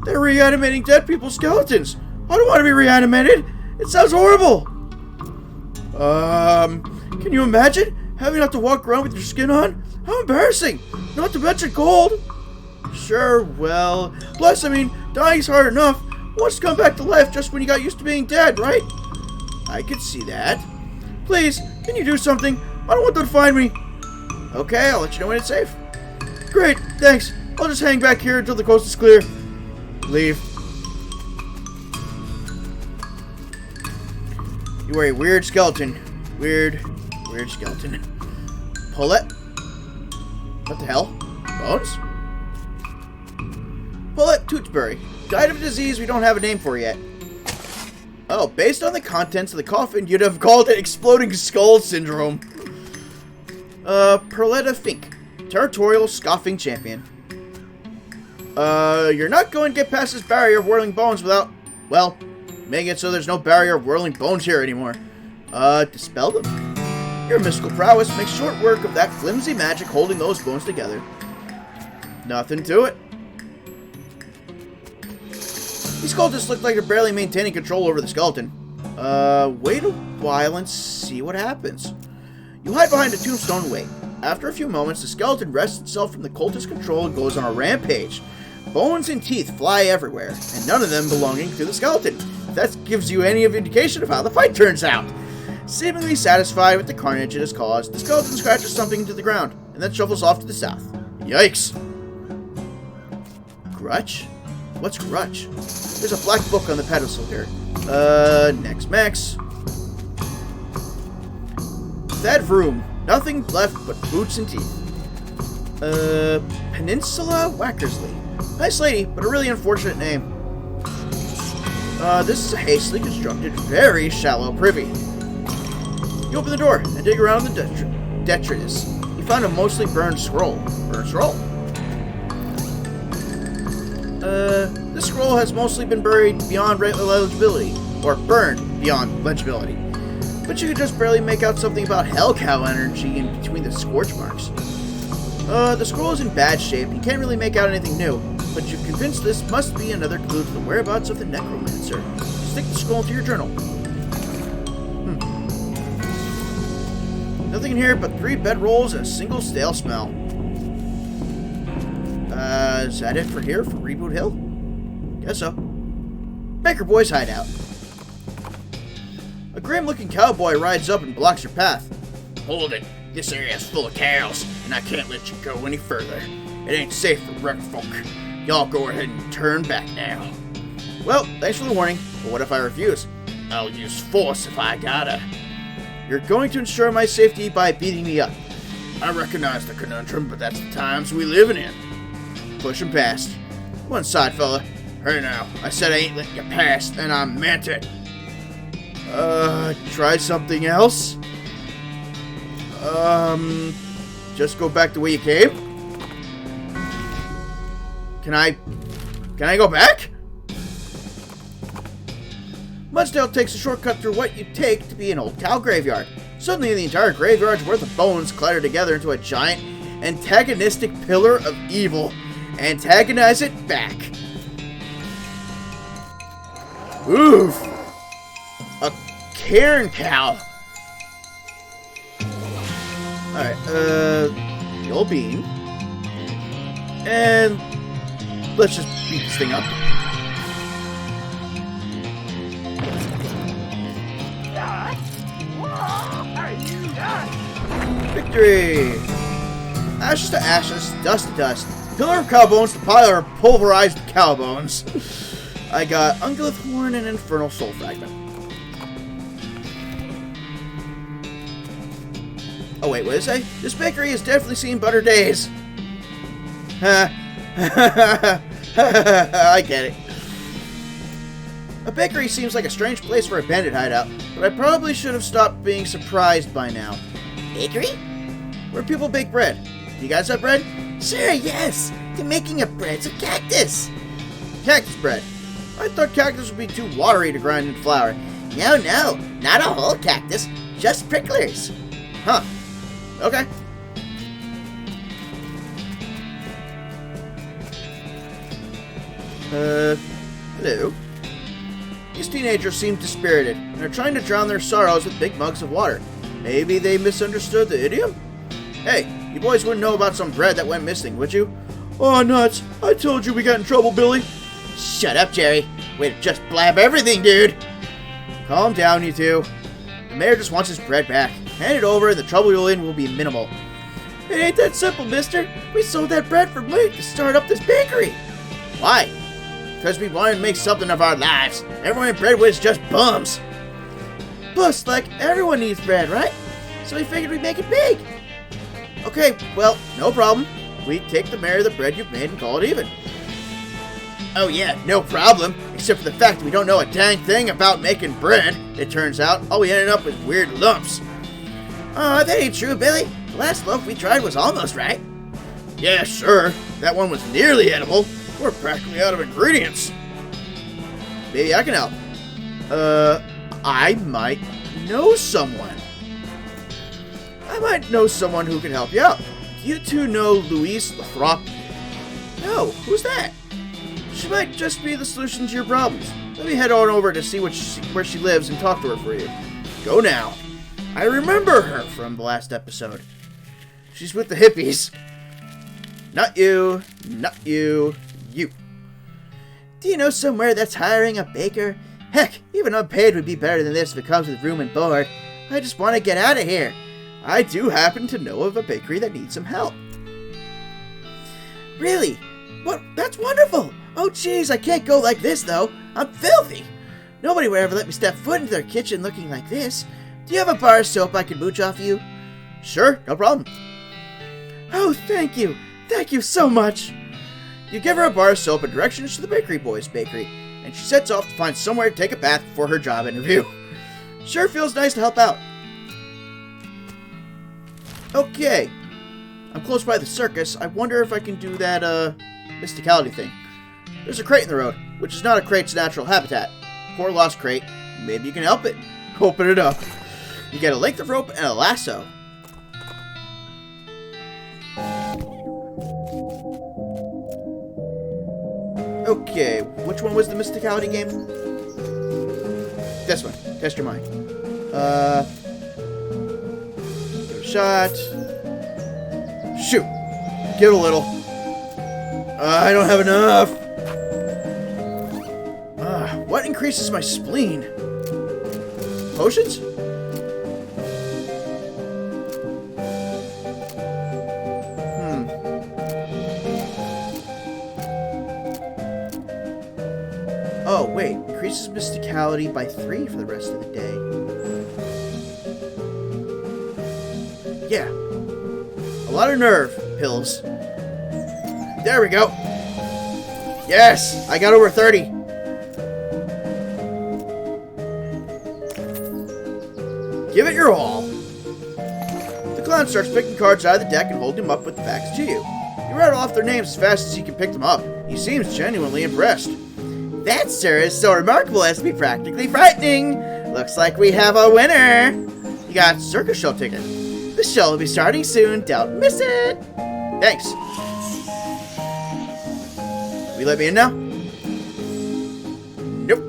They're reanimating dead people's skeletons! I don't want to be reanimated! It sounds horrible! Can you imagine having to walk around with your skin on? How embarrassing! Not to mention cold! Sure, well, plus, I mean, dying's hard enough. Wants to come back to life just when you got used to being dead, right? I could see that. Please, can you do something? I don't want them to find me. Okay, I'll let you know when it's safe. Great, thanks. I'll just hang back here until the coast is clear. Leave. You are a weird skeleton. Weird skeleton. Pull it. What the hell? Bones? Paulette Tewksbury. Died of a disease we don't have a name for yet. Oh, based on the contents of the coffin, you'd have called it Exploding Skull Syndrome. Perletta Fink. Territorial Scoffing Champion. You're not going to get past this barrier of whirling bones without, well, making it so there's no barrier of whirling bones here anymore. Dispel them. Your mystical prowess makes short work of that flimsy magic holding those bones together. Nothing to it. These cultists look like they're barely maintaining control over the skeleton. Wait a while and see what happens. You hide behind a tombstone and wait. After a few moments, the skeleton wrests itself from the cultist control and goes on a rampage. Bones and teeth fly everywhere, and none of them belonging to the skeleton. That gives you any indication of how the fight turns out. Seemingly satisfied with the carnage it has caused, the skeleton scratches something into the ground, and then shuffles off to the south. Yikes! Grutch? What's Grutch? There's a black book on the pedestal here. Next Max. That room. Nothing left but boots and teeth. Peninsula Wackersley. Nice lady, but a really unfortunate name. This is a hastily constructed, very shallow privy. You open the door and dig around the detritus. You find a mostly burned scroll. Burned scroll? This scroll has mostly been buried beyond legibility, or burned beyond legibility. But you can just barely make out something about hell cow energy in between the scorch marks. The scroll is in bad shape. You can't really make out anything new, but you're convinced this must be another clue to the whereabouts of the necromancer. Stick the scroll into your journal. Nothing in here but 3 bedrolls and a single stale smell. Is that it for here for Reboot Hill? Guess so. Baker Boy's hideout. A grim-looking cowboy rides up and blocks your path. Hold it. This area's full of cows, and I can't let you go any further. It ain't safe for wreck folk. Y'all go ahead and turn back now. Well, thanks for the warning, but what if I refuse? I'll use force if I gotta. You're going to ensure my safety by beating me up. I recognize the conundrum, but that's the times we living in. Push him past. One side, fella. Hey now, I said I ain't letting you pass, and I meant it. Try something else? Just go back the way you came? Can I go back? Mudsdale takes a shortcut through what you take to be an old cow graveyard. Suddenly, the entire graveyard's worth of bones clatter together into a giant, antagonistic pillar of evil. Antagonize it back. Oof. A cairn cow. Alright, the old bean. And let's just beat this thing up. Victory! Ashes to ashes, dust to dust. Pillar of cow bones to pile of pulverized cow bones. I got Ungulith Horn and Infernal Soul Fragment. Oh wait, what did it say? This bakery has definitely seen better days. I get it. A bakery seems like a strange place for a bandit hideout, but I probably should have stopped being surprised by now. Bakery? Where people bake bread. Do you guys have bread? Sure, yes. They're making a bread's a cactus. Cactus bread. I thought cactus would be too watery to grind into flour. No, not a whole cactus, just pricklers. Huh. Okay. Hello. These teenagers seem dispirited, and are trying to drown their sorrows with big mugs of water. Maybe they misunderstood the idiom? Hey, you boys wouldn't know about some bread that went missing, would you? Oh, nuts. I told you we got in trouble, Billy. Shut up, Jerry. Way to just blab everything, dude. Calm down, you two. The mayor just wants his bread back. Hand it over and the trouble you'll in will be minimal. It ain't that simple, mister. We sold that bread for money to start up this bakery. Why? Because we wanted to make something of our lives. Everyone in Breadwood is just bums. Plus, like, everyone needs bread, right? So we figured we'd make it big. Okay, well, no problem. We take the mayor of the bread you've made and call it even. Oh yeah, no problem. Except for the fact that we don't know a dang thing about making bread. It turns out all we ended up with weird lumps. That ain't true, Billy. The last loaf we tried was almost right. Yeah, sure. That one was nearly edible. We're practically out of ingredients. Maybe I can help. I might know someone. I might know someone who can help you out. Do you two know Louise Lathrop? No, who's that? She might just be the solution to your problems. Let me head on over to see where she lives and talk to her for you. Go now. I remember her from the last episode. She's with the hippies. Not you, not you, you. Do you know somewhere that's hiring a baker? Heck, even unpaid would be better than this if it comes with room and board. I just want to get out of here. I do happen to know of a bakery that needs some help. Really? What? That's wonderful. Oh, jeez, I can't go like this, though. I'm filthy. Nobody would ever let me step foot into their kitchen looking like this. Do you have a bar of soap I can mooch off you? Sure, no problem. Oh, thank you. Thank you so much. You give her a bar of soap and directions to the Bakery Boys bakery, and she sets off to find somewhere to take a bath before her job interview. Sure feels nice to help out. Okay. I'm close by the circus. I wonder if I can do that, mysticality thing. There's a crate in the road, which is not a crate's natural habitat. Poor lost crate. Maybe you can help it. Open it up. You get a length of rope and a lasso. Okay, which one was the mysticality game? This one. Test your mind. Give it a shot. Shoot. Give it a little. I don't have enough. What increases my spleen? Potions? Oh, wait. Increases mysticality by 3 for the rest of the day. Yeah. A lot of nerve pills. There we go. Yes! I got over 30. Give it your all. The clown starts picking cards out of the deck and holding them up with the backs to you. You rattle off their names as fast as he can pick them up. He seems genuinely impressed. That, sir, is so remarkable as to be practically frightening. Looks like we have a winner. You got circus show ticket. The show will be starting soon. Don't miss it. Thanks. Will you let me in now? Nope.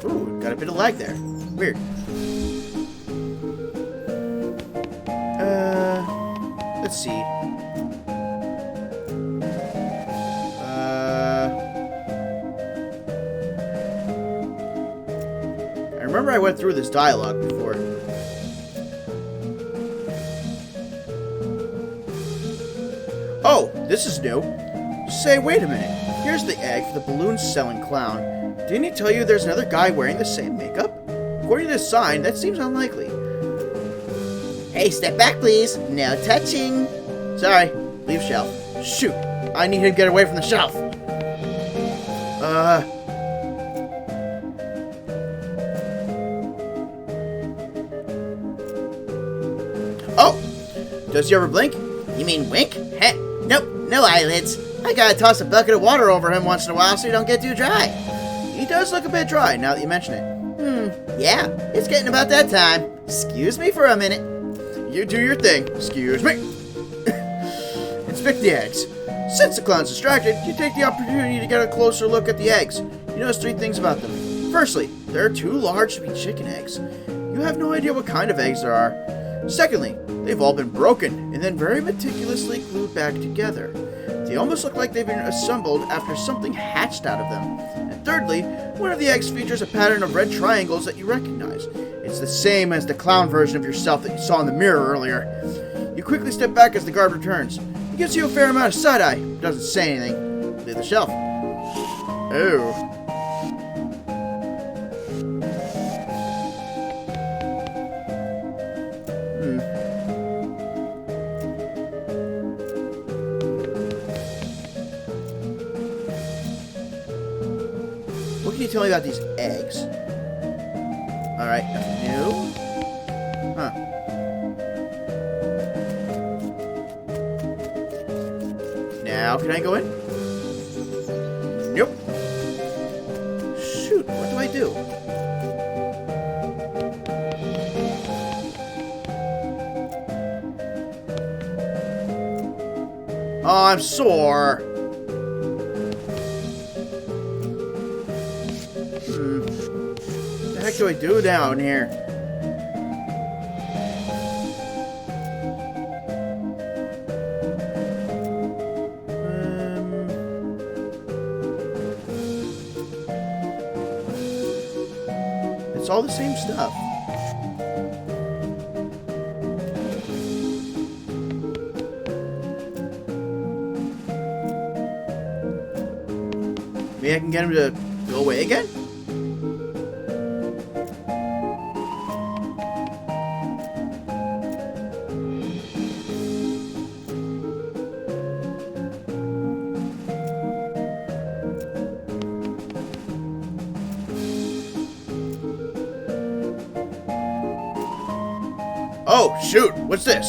Ooh, got a bit of lag there. Weird. Let's see. I remember I went through this dialogue before. Oh, this is new. Say, wait a minute. Here's the egg for the balloon-selling clown. Didn't he tell you there's another guy wearing the same makeup? According to this sign, that seems unlikely. Hey, step back, please. No touching. Sorry. Leave shelf. Shoot. I need him to get away from the shelf. Oh! Does he ever blink? You mean wink? Heh. Nope, No eyelids. I gotta toss a bucket of water over him once in a while so he don't get too dry. He does look a bit dry now that you mention it. Yeah, it's getting about that time. Excuse me for a minute. You do your thing. Excuse me. Inspect the eggs. Since the clown's distracted, you take the opportunity to get a closer look at the eggs. You notice 3 things about them. Firstly, they're too large to be chicken eggs. You have no idea what kind of eggs there are. Secondly, they've all been broken and then very meticulously glued back together. They almost look like they've been assembled after something hatched out of them. And thirdly, one of the eggs features a pattern of red triangles that you recognize. It's the same as the clown version of yourself that you saw in the mirror earlier. You quickly step back as the guard returns. He gives you a fair amount of side-eye, but doesn't say anything. Leave the shelf. Oh. What can you tell me about these eggs? Alright, nothing new. Huh. Now, can I go in? Nope. Shoot, what do I do? Oh, I'm sore. What the heck do I do down here? It's all the same stuff. Maybe I can get him to go away again? Oh, shoot! What's this?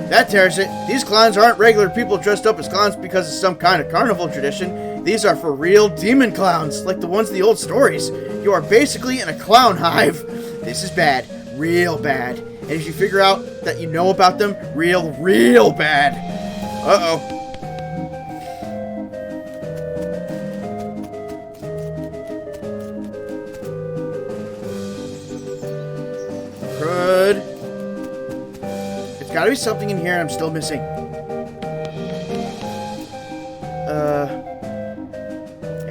That tears it. These clowns aren't regular people dressed up as clowns because of some kind of carnival tradition. These are for real demon clowns, like the ones in the old stories. You are basically in a clown hive. This is bad. Real bad. And if you figure out that you know about them, real bad. Uh-oh. Crud. There's gotta be something in here I'm still missing.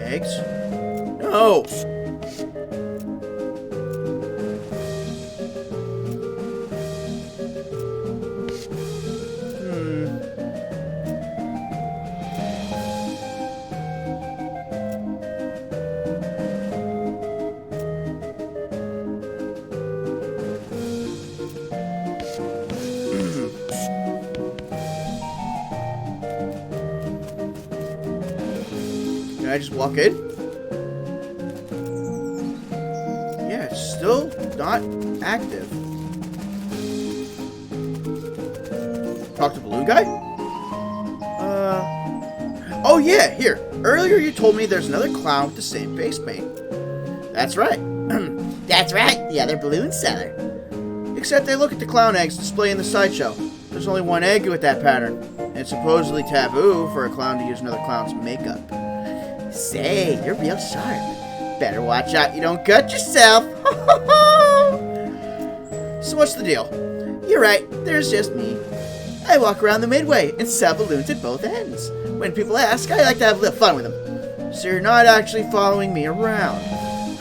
Eggs? No! Can I just walk in? Yeah, it's still not active. Talk to Balloon Guy? Oh yeah, here. Earlier you told me there's another clown with the same face paint. That's right. That's right, the other balloon seller. Except they look at the clown eggs displayed in the sideshow. There's only one egg with that pattern. And it's supposedly taboo for a clown to use another clown's makeup. Say, you're real sharp. Better watch out you don't cut yourself. So what's the deal? You're right, there's just me. I walk around the midway and sell balloons at both ends. When people ask, I like to have a little fun with them. So you're not actually following me around.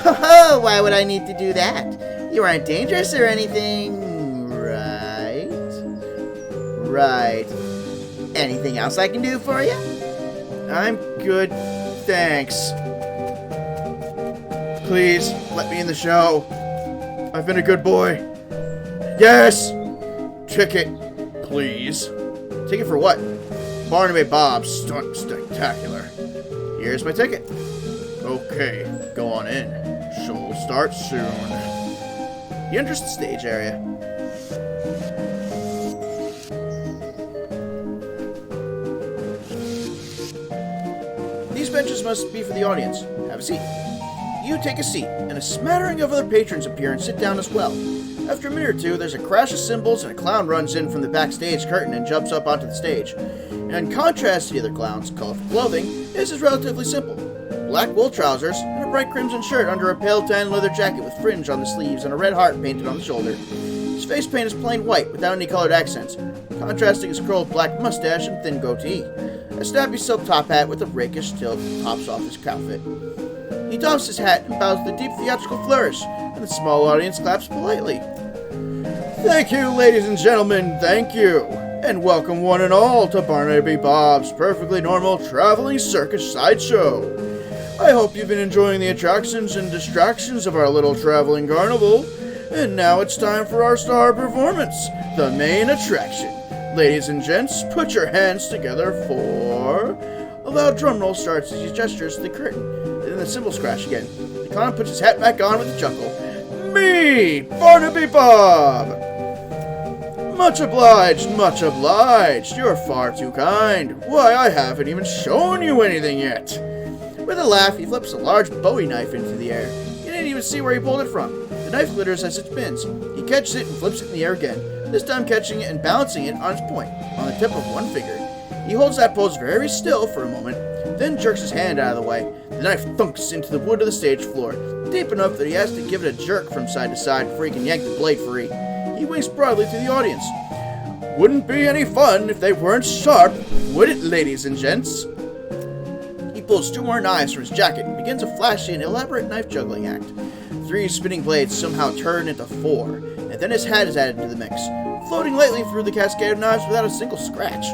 Ho, why would I need to do that? You aren't dangerous or anything, right? Right. Anything else I can do for you? I'm good, thanks. Please, let me in the show. I've been a good boy. Yes! Ticket, please. Ticket for what? Barnaby Bob's Stunt Spectacular. Here's my ticket. Okay, go on in. Show will start soon. He enters the stage area. These benches must be for the audience. Have a seat. You take a seat, and a smattering of other patrons appear and sit down as well. After a minute or two, there's a crash of cymbals and a clown runs in from the backstage curtain and jumps up onto the stage. And in contrast to the other clowns, colorful clothing, this is relatively simple. Black wool trousers and a bright crimson shirt under a pale tan leather jacket with fringe on the sleeves and a red heart painted on the shoulder. His face paint is plain white without any colored accents, contrasting his curled black mustache and thin goatee. A snappy silk top hat with a rakish tilt tops off his outfit. He doffs his hat and bows with a deep theatrical flourish, and the small audience claps politely. Thank you, ladies and gentlemen, thank you, and welcome one and all to Barnaby Bob's Perfectly Normal Traveling Circus Sideshow. I hope you've been enjoying the attractions and distractions of our little traveling carnival, and now it's time for our star performance, the main attraction. Ladies and gents, put your hands together for... A loud drum roll starts as he gestures to the curtain, and then the cymbals crash again. The clown puts his hat back on with a chuckle. Me, Barnaby Bob! Much obliged, much obliged. You're far too kind. Why, I haven't even shown you anything yet. With a laugh, he flips a large Bowie knife into the air. You didn't even see where he pulled it from. The knife glitters as it spins. He catches it and flips it in the air again, this time catching it and balancing it on its point, on the tip of one finger. He holds that pose very still for a moment, then jerks his hand out of the way. The knife thunks into the wood of the stage floor, deep enough that he has to give it a jerk from side to side before he can yank the blade free. He winks broadly to the audience. Wouldn't be any fun if they weren't sharp, would it, ladies and gents? He pulls 2 more knives from his jacket and begins a flashy and elaborate knife juggling act. 3 spinning blades somehow turn into 4, and then his hat is added to the mix, floating lightly through the cascade of knives without a single scratch.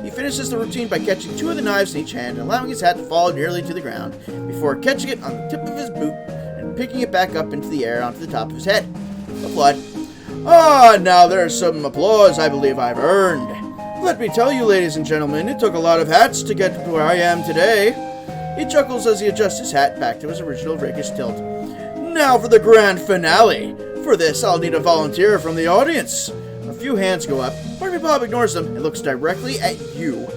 He finishes the routine by catching 2 of the knives in each hand and allowing his hat to fall nearly to the ground, before catching it on the tip of his boot and picking it back up into the air onto the top of his head. Applaud. Ah, now there's some applause I believe I've earned. Let me tell you, ladies and gentlemen, it took a lot of hats to get to where I am today. He chuckles as he adjusts his hat back to his original rakish tilt. Now for the grand finale. For this, I'll need a volunteer from the audience. A few hands go up. Barnaby Bob ignores them and looks directly at you.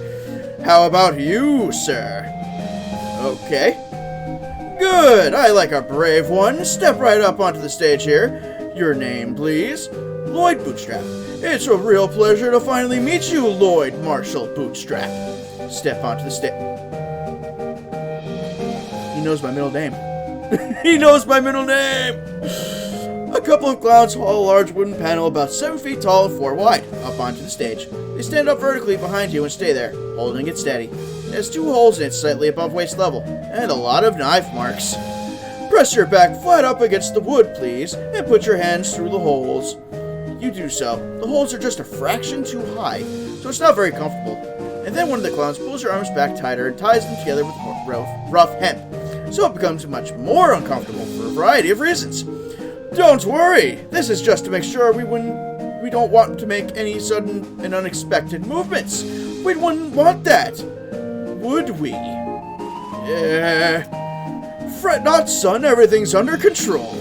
How about you, sir? Okay. Good. I like a brave one. Step right up onto the stage here. Your name, please? Lloyd Bootstrap. It's a real pleasure to finally meet you, Lloyd Marshall Bootstrap. Step onto the stage. He knows my middle name. He knows my middle name! A couple of clowns haul a large wooden panel about 7 feet tall and 4 wide up onto the stage. They stand up vertically behind you and stay there, holding it steady. It has 2 holes in it slightly above waist level, and a lot of knife marks. Press your back flat up against the wood, please, and put your hands through the holes. You do so. The holes are just a fraction too high, so it's not very comfortable. And then one of the clowns pulls your arms back tighter and ties them together with rough hemp, so it becomes much more uncomfortable for a variety of reasons. Don't worry, this is just to make sure we don't want to make any sudden and unexpected movements. We wouldn't want that, would we? Fret not, son, everything's under control.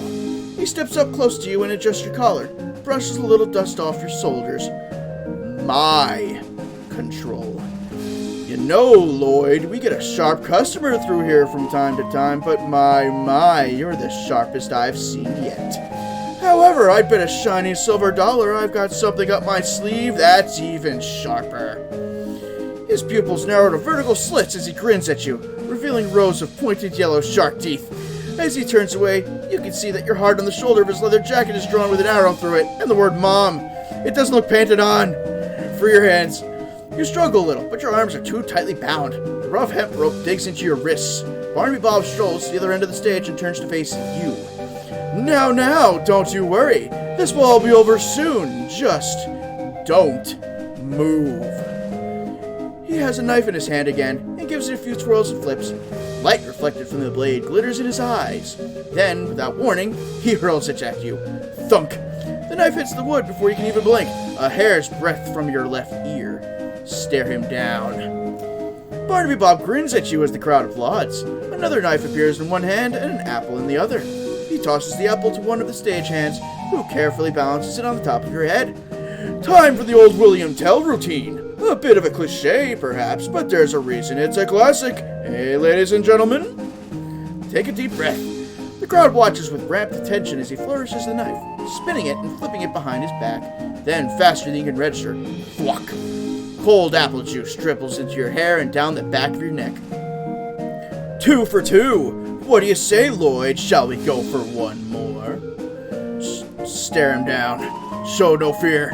He steps up close to you and adjusts your collar, brushes a little dust off your shoulders. My control. You know, Lloyd, we get a sharp customer through here from time to time, but my, you're the sharpest I've seen yet. However, I bet a shiny silver dollar I've got something up my sleeve that's even sharper. His pupils narrow to vertical slits as he grins at you, revealing rows of pointed yellow shark teeth. As he turns away, you can see that your heart on the shoulder of his leather jacket is drawn with an arrow through it, and the word Mom. It doesn't look painted on. Free your hands. You struggle a little, but your arms are too tightly bound. The rough hemp rope digs into your wrists. Barnaby Bob strolls to the other end of the stage and turns to face you. Now, don't you worry. This will all be over soon. Just don't move. He has a knife in his hand again and gives it a few twirls and flips. Light reflected from the blade glitters in his eyes. Then, without warning, he hurls it at you. Thunk! The knife hits the wood before you can even blink, a hair's breadth from your left ear. Stare him down. Barnaby Bob grins at you as the crowd applauds. Another knife appears in one hand and an apple in the other. He tosses the apple to one of the stagehands, who carefully balances it on the top of your head. Time for the old William Tell routine. A bit of a cliche, perhaps, but there's a reason it's a classic. Hey, ladies and gentlemen, take a deep breath. The crowd watches with rapt attention as he flourishes the knife, spinning it and flipping it behind his back. Then, faster than you can register, thwack. Cold apple juice dribbles into your hair and down the back of your neck. 2 for 2. What do you say, Lloyd? Shall we go for one more? Stare him down. Show no fear.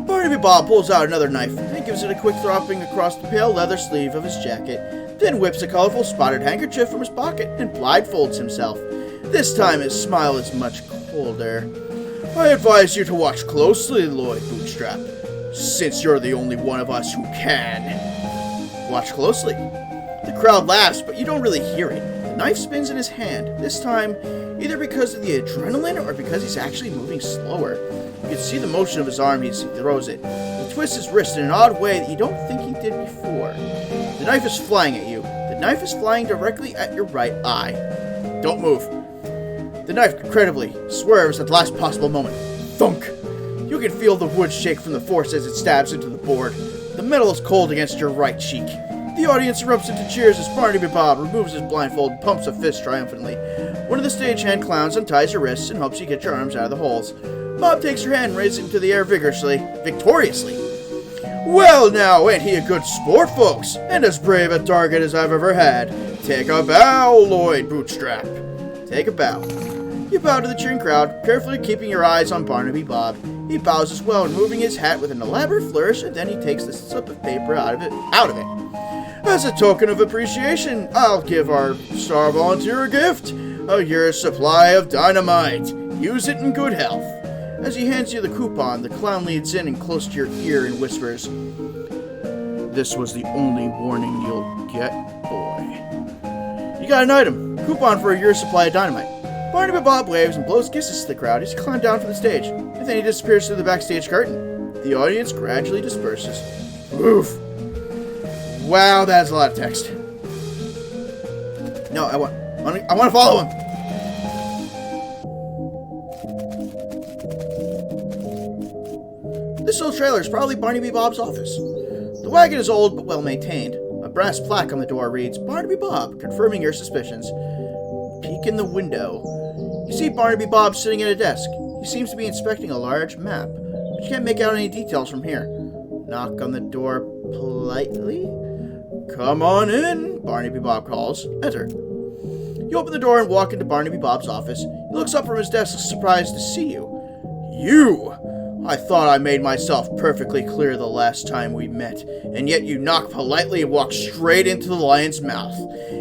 Barnaby Bob pulls out another knife and gives it a quick thropping across the pale leather sleeve of his jacket, then whips a colorful spotted handkerchief from his pocket and blindfolds himself. This time his smile is much colder. I advise you to watch closely, Lloyd Bootstrap, since you're the only one of us who can. Watch closely. The crowd laughs, but you don't really hear it. The knife spins in his hand, this time either because of the adrenaline or because he's actually moving slower. You can see the motion of his arm as he throws it. He twists his wrist in an odd way that you don't think he did before. The knife is flying at you. The knife is flying directly at your right eye. Don't move. The knife incredibly swerves at the last possible moment. Thunk! You can feel the wood shake from the force as it stabs into the board. The metal is cold against your right cheek. The audience erupts into cheers as Barnaby Bob removes his blindfold and pumps a fist triumphantly. One of the stagehand clowns unties your wrists and hopes you get your arms out of the holes. Bob takes your hand and raises it into the air victoriously. Well now, ain't he a good sport, folks? And as brave a target as I've ever had. Take a bow, Lloyd Bootstrap. Take a bow. You bow to the cheering crowd, carefully keeping your eyes on Barnaby Bob. He bows as well, removing his hat with an elaborate flourish, and then he takes the slip of paper out of it. As a token of appreciation, I'll give our star volunteer a gift. A year's supply of dynamite. Use it in good health. As he hands you the coupon, the clown leans in and close to your ear and whispers, "This was the only warning you'll get, boy." You got an item. Coupon for a year's supply of dynamite. Barnaby Bob waves and blows kisses to the crowd as he climbs down from the stage, and then he disappears through the backstage curtain. The audience gradually disperses. Oof. Wow, that's a lot of text. No, I want to follow him. This old trailer is probably Barnaby Bob's office. The wagon is old but well maintained. A brass plaque on the door reads, "Barnaby Bob, confirming your suspicions." Peek in the window. You see Barnaby Bob sitting at a desk. He seems to be inspecting a large map, but you can't make out any details from here. Knock on the door politely. "Come on in," Barnaby Bob calls. Enter. You open the door and walk into Barnaby Bob's office. He looks up from his desk, surprised to see you. You! I thought I made myself perfectly clear the last time we met, and yet you knock politely and walk straight into the lion's mouth.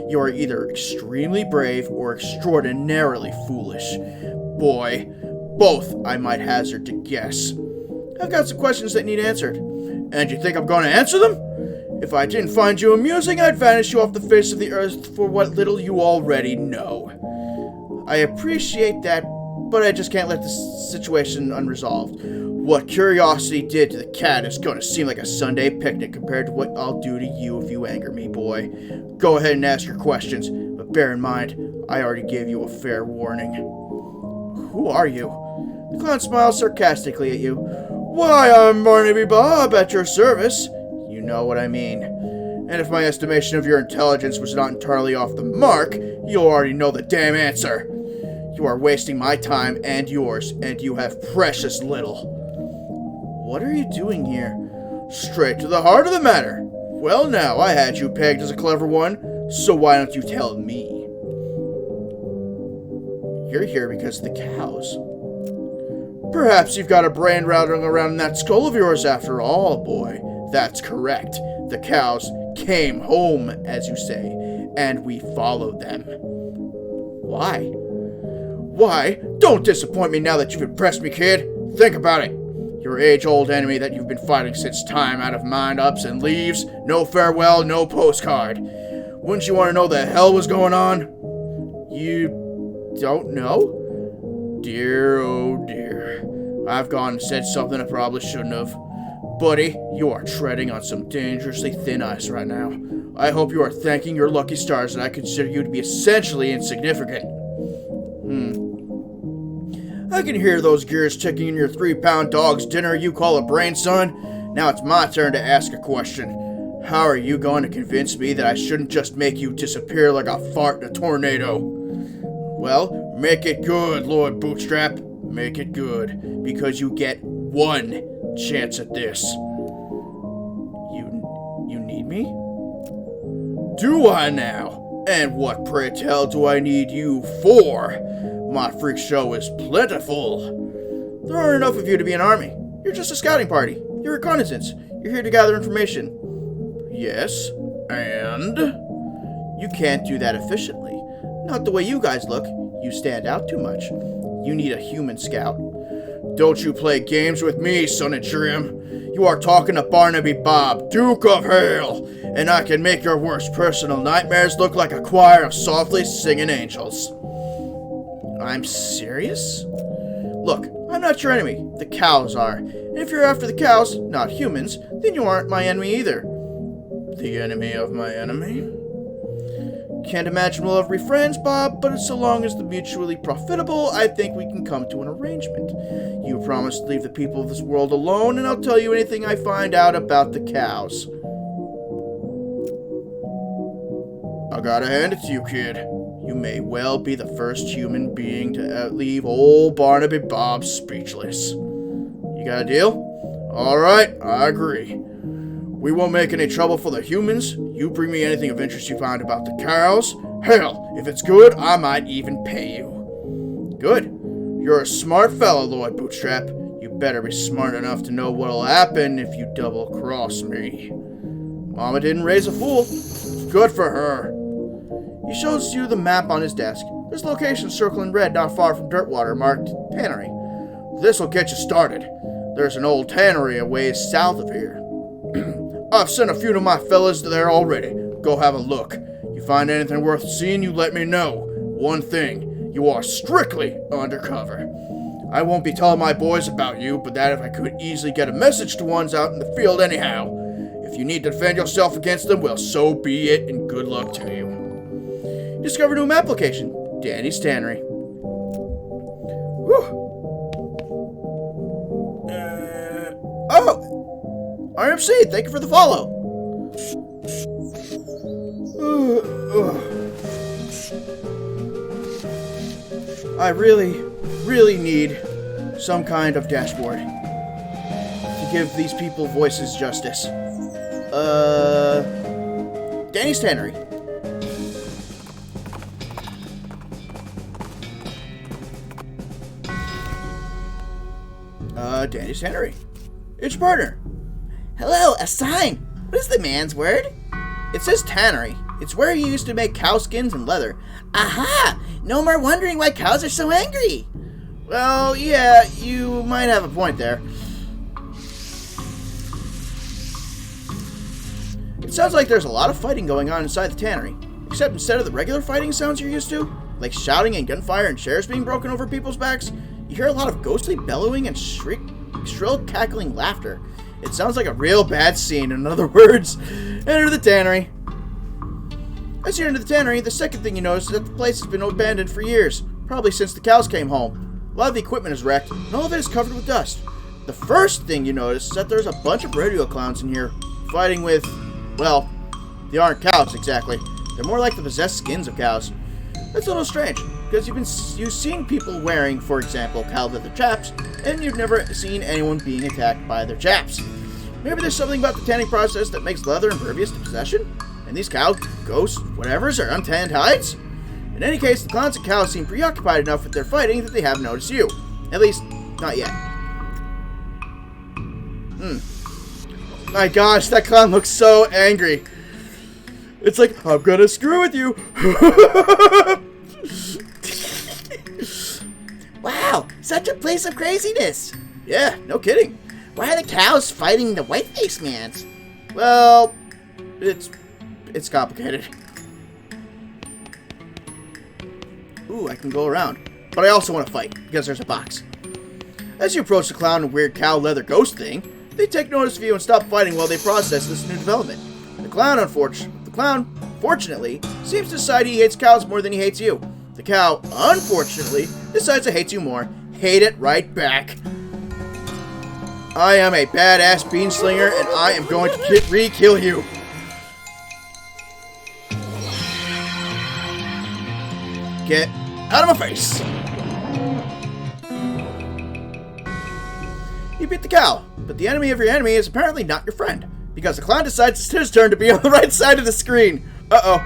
You are either extremely brave or extraordinarily foolish. Boy, both I might hazard to guess. I've got some questions that need answered. And you think I'm going to answer them? If I didn't find you amusing, I'd vanish you off the face of the earth for what little you already know. I appreciate that, but I just can't let this situation unresolved. What curiosity did to the cat is going to seem like a Sunday picnic compared to what I'll do to you if you anger me, boy. Go ahead and ask your questions, but bear in mind, I already gave you a fair warning. Who are you? The clown smiles sarcastically at you. Why, I'm Barnaby Bob, at your service. You know what I mean. And if my estimation of your intelligence was not entirely off the mark, you'll already know the damn answer. You are wasting my time and yours, and you have precious little. What are you doing here? Straight to the heart of the matter. Well now, I had you pegged as a clever one, so why don't you tell me? You're here because of the cows. Perhaps you've got a brain rattling around in that skull of yours after all, boy. That's correct. The cows came home, as you say, and we followed them. Why? Why? Don't disappoint me now that you've impressed me, kid. Think about it. Your age-old enemy that you've been fighting since time out of mind ups and leaves. No farewell, no postcard. Wouldn't you want to know the hell was going on? You don't know? Dear, oh dear. I've gone and said something I probably shouldn't have. Buddy, you are treading on some dangerously thin ice right now. I hope you are thanking your lucky stars that I consider you to be essentially insignificant. I can hear those gears ticking in your 3-pound dog's dinner you call a brain, son. Now it's my turn to ask a question. How are you going to convince me that I shouldn't just make you disappear like a fart in a tornado? Well, make it good, Lord Bootstrap. Make it good, because you get one chance at this. You need me? Do I now? And what, pray tell, do I need you for? My freak show is plentiful. There aren't enough of you to be an army. You're just a scouting party. You're reconnaissance. You're here to gather information. Yes, and? You can't do that efficiently. Not the way you guys look. You stand out too much. You need a human scout. Don't you play games with me, son of Trim. You are talking to Barnaby Bob, Duke of Hell, and I can make your worst personal nightmares look like a choir of softly singing angels. I'm serious? Look, I'm not your enemy. The cows are. And if you're after the cows, not humans, then you aren't my enemy either. The enemy of my enemy? Can't imagine we'll ever be friends, Bob, but so long as they're mutually profitable, I think we can come to an arrangement. You promise to leave the people of this world alone, and I'll tell you anything I find out about the cows. I gotta hand it to you, kid. You may well be the first human being to leave old Barnaby Bob speechless. You got a deal? All right, I agree. We won't make any trouble for the humans. You bring me anything of interest you find about the cows. Hell, if it's good, I might even pay you. Good. You're a smart fellow, Lord Bootstrap. You better be smart enough to know what'll happen if you double-cross me. Mama didn't raise a fool. Good for her. He shows you the map on his desk. There's a location circled in red not far from Dirtwater marked Tannery. This'll get you started. There's an old tannery a ways south of here. I've sent a few of my fellas there already. Go have a look. You find anything worth seeing, you let me know. One thing, you are strictly undercover. I won't be telling my boys about you, but that if I could easily get a message to ones out in the field anyhow. If you need to defend yourself against them, well, so be it, and good luck to you. Discover new map location. Danny's Tannery. Whew. RMC, thank you for the follow. I really need some kind of dashboard to give these people voices justice. Danny's Tannery. Danny's Tannery. It's your partner. Hello, a sign. What is the man's word? It says tannery. It's where you used to make cow skins and leather. Aha! No more wondering why cows are so angry. Well, yeah, you might have a point there. It sounds like there's a lot of fighting going on inside the tannery. Except instead of the regular fighting sounds you're used to, like shouting and gunfire and chairs being broken over people's backs, you hear a lot of ghostly bellowing and shrill cackling laughter. It sounds like a real bad scene. In other words, enter the tannery. As you enter the tannery, the second thing you notice is that the place has been abandoned for years, probably since the cows came home. A lot of the equipment is wrecked, and all of it is covered with dust. The first thing you notice is that there's a bunch of rodeo clowns in here, fighting with, well, they aren't cows exactly. They're more like the possessed skins of cows. That's a little strange, because you've seen people wearing, for example, cow leather chaps, and you've never seen anyone being attacked by their chaps. Maybe there's something about the tanning process that makes leather impervious to possession, and these cow ghosts, whatevers, are untanned hides? In any case, the clowns and cows seem preoccupied enough with their fighting that they haven't noticed you. At least, not yet. My gosh, that clown looks so angry. It's like, I'm gonna screw with you. Wow, such a place of craziness. Yeah, no kidding. Why are the cows fighting the white-faced mans? Well, it's complicated. Ooh, I can go around. But I also want to fight, because there's a box. As you approach the clown and weird cow leather ghost thing, they take notice of you and stop fighting while they process this new development. The clown, fortunately, seems to decide he hates cows more than he hates you. The cow, unfortunately, decides to hate you more. Hate it right back. I am a badass bean slinger, and I am going to re-kill you. Get out of my face. You beat the cow, but the enemy of your enemy is apparently not your friend, because the clown decides it's his turn to be on the right side of the screen. Uh-oh.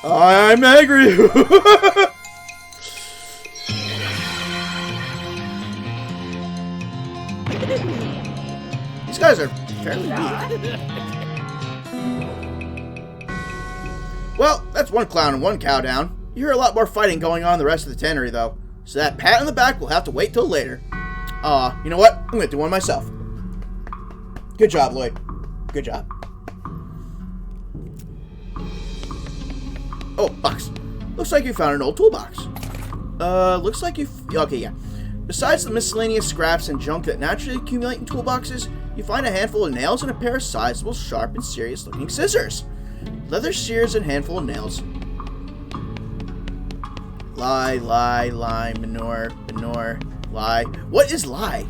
I'm angry. These guys are fairly weak. Well, that's one clown and one cow down. You hear a lot more fighting going on in the rest of the tannery, though. So that pat on the back will have to wait till later. You know what? I'm going to do one myself. Good job, Lloyd. Good job. Oh, box. Looks like you found an old toolbox. Looks like you... Okay, yeah. Besides the miscellaneous scraps and junk that naturally accumulate in toolboxes, you find a handful of nails and a pair of sizable, sharp, and serious-looking scissors. Leather shears and handful of nails. Lie, manure, lie. What is lie?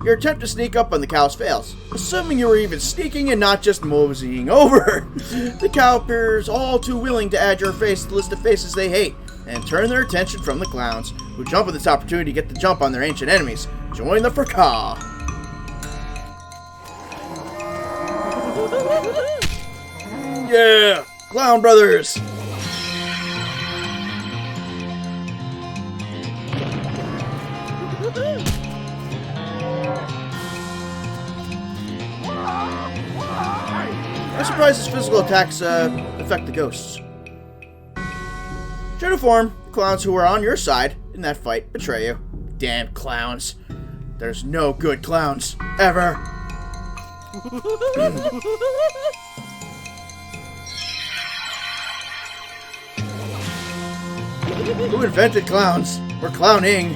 Your attempt to sneak up on the cows fails, assuming you were even sneaking and not just moseying over. The cow appears all too willing to add your face to the list of faces they hate, and turn their attention from the clowns, who jump at this opportunity to get the jump on their ancient enemies. Join the fracas. Yeah! Clown Brothers! I'm surprised his physical attacks affect the ghosts. True to form, the clowns who are on your side in that fight betray you. Damn clowns. There's no good clowns. Ever. Who invented clowns? Or clowning?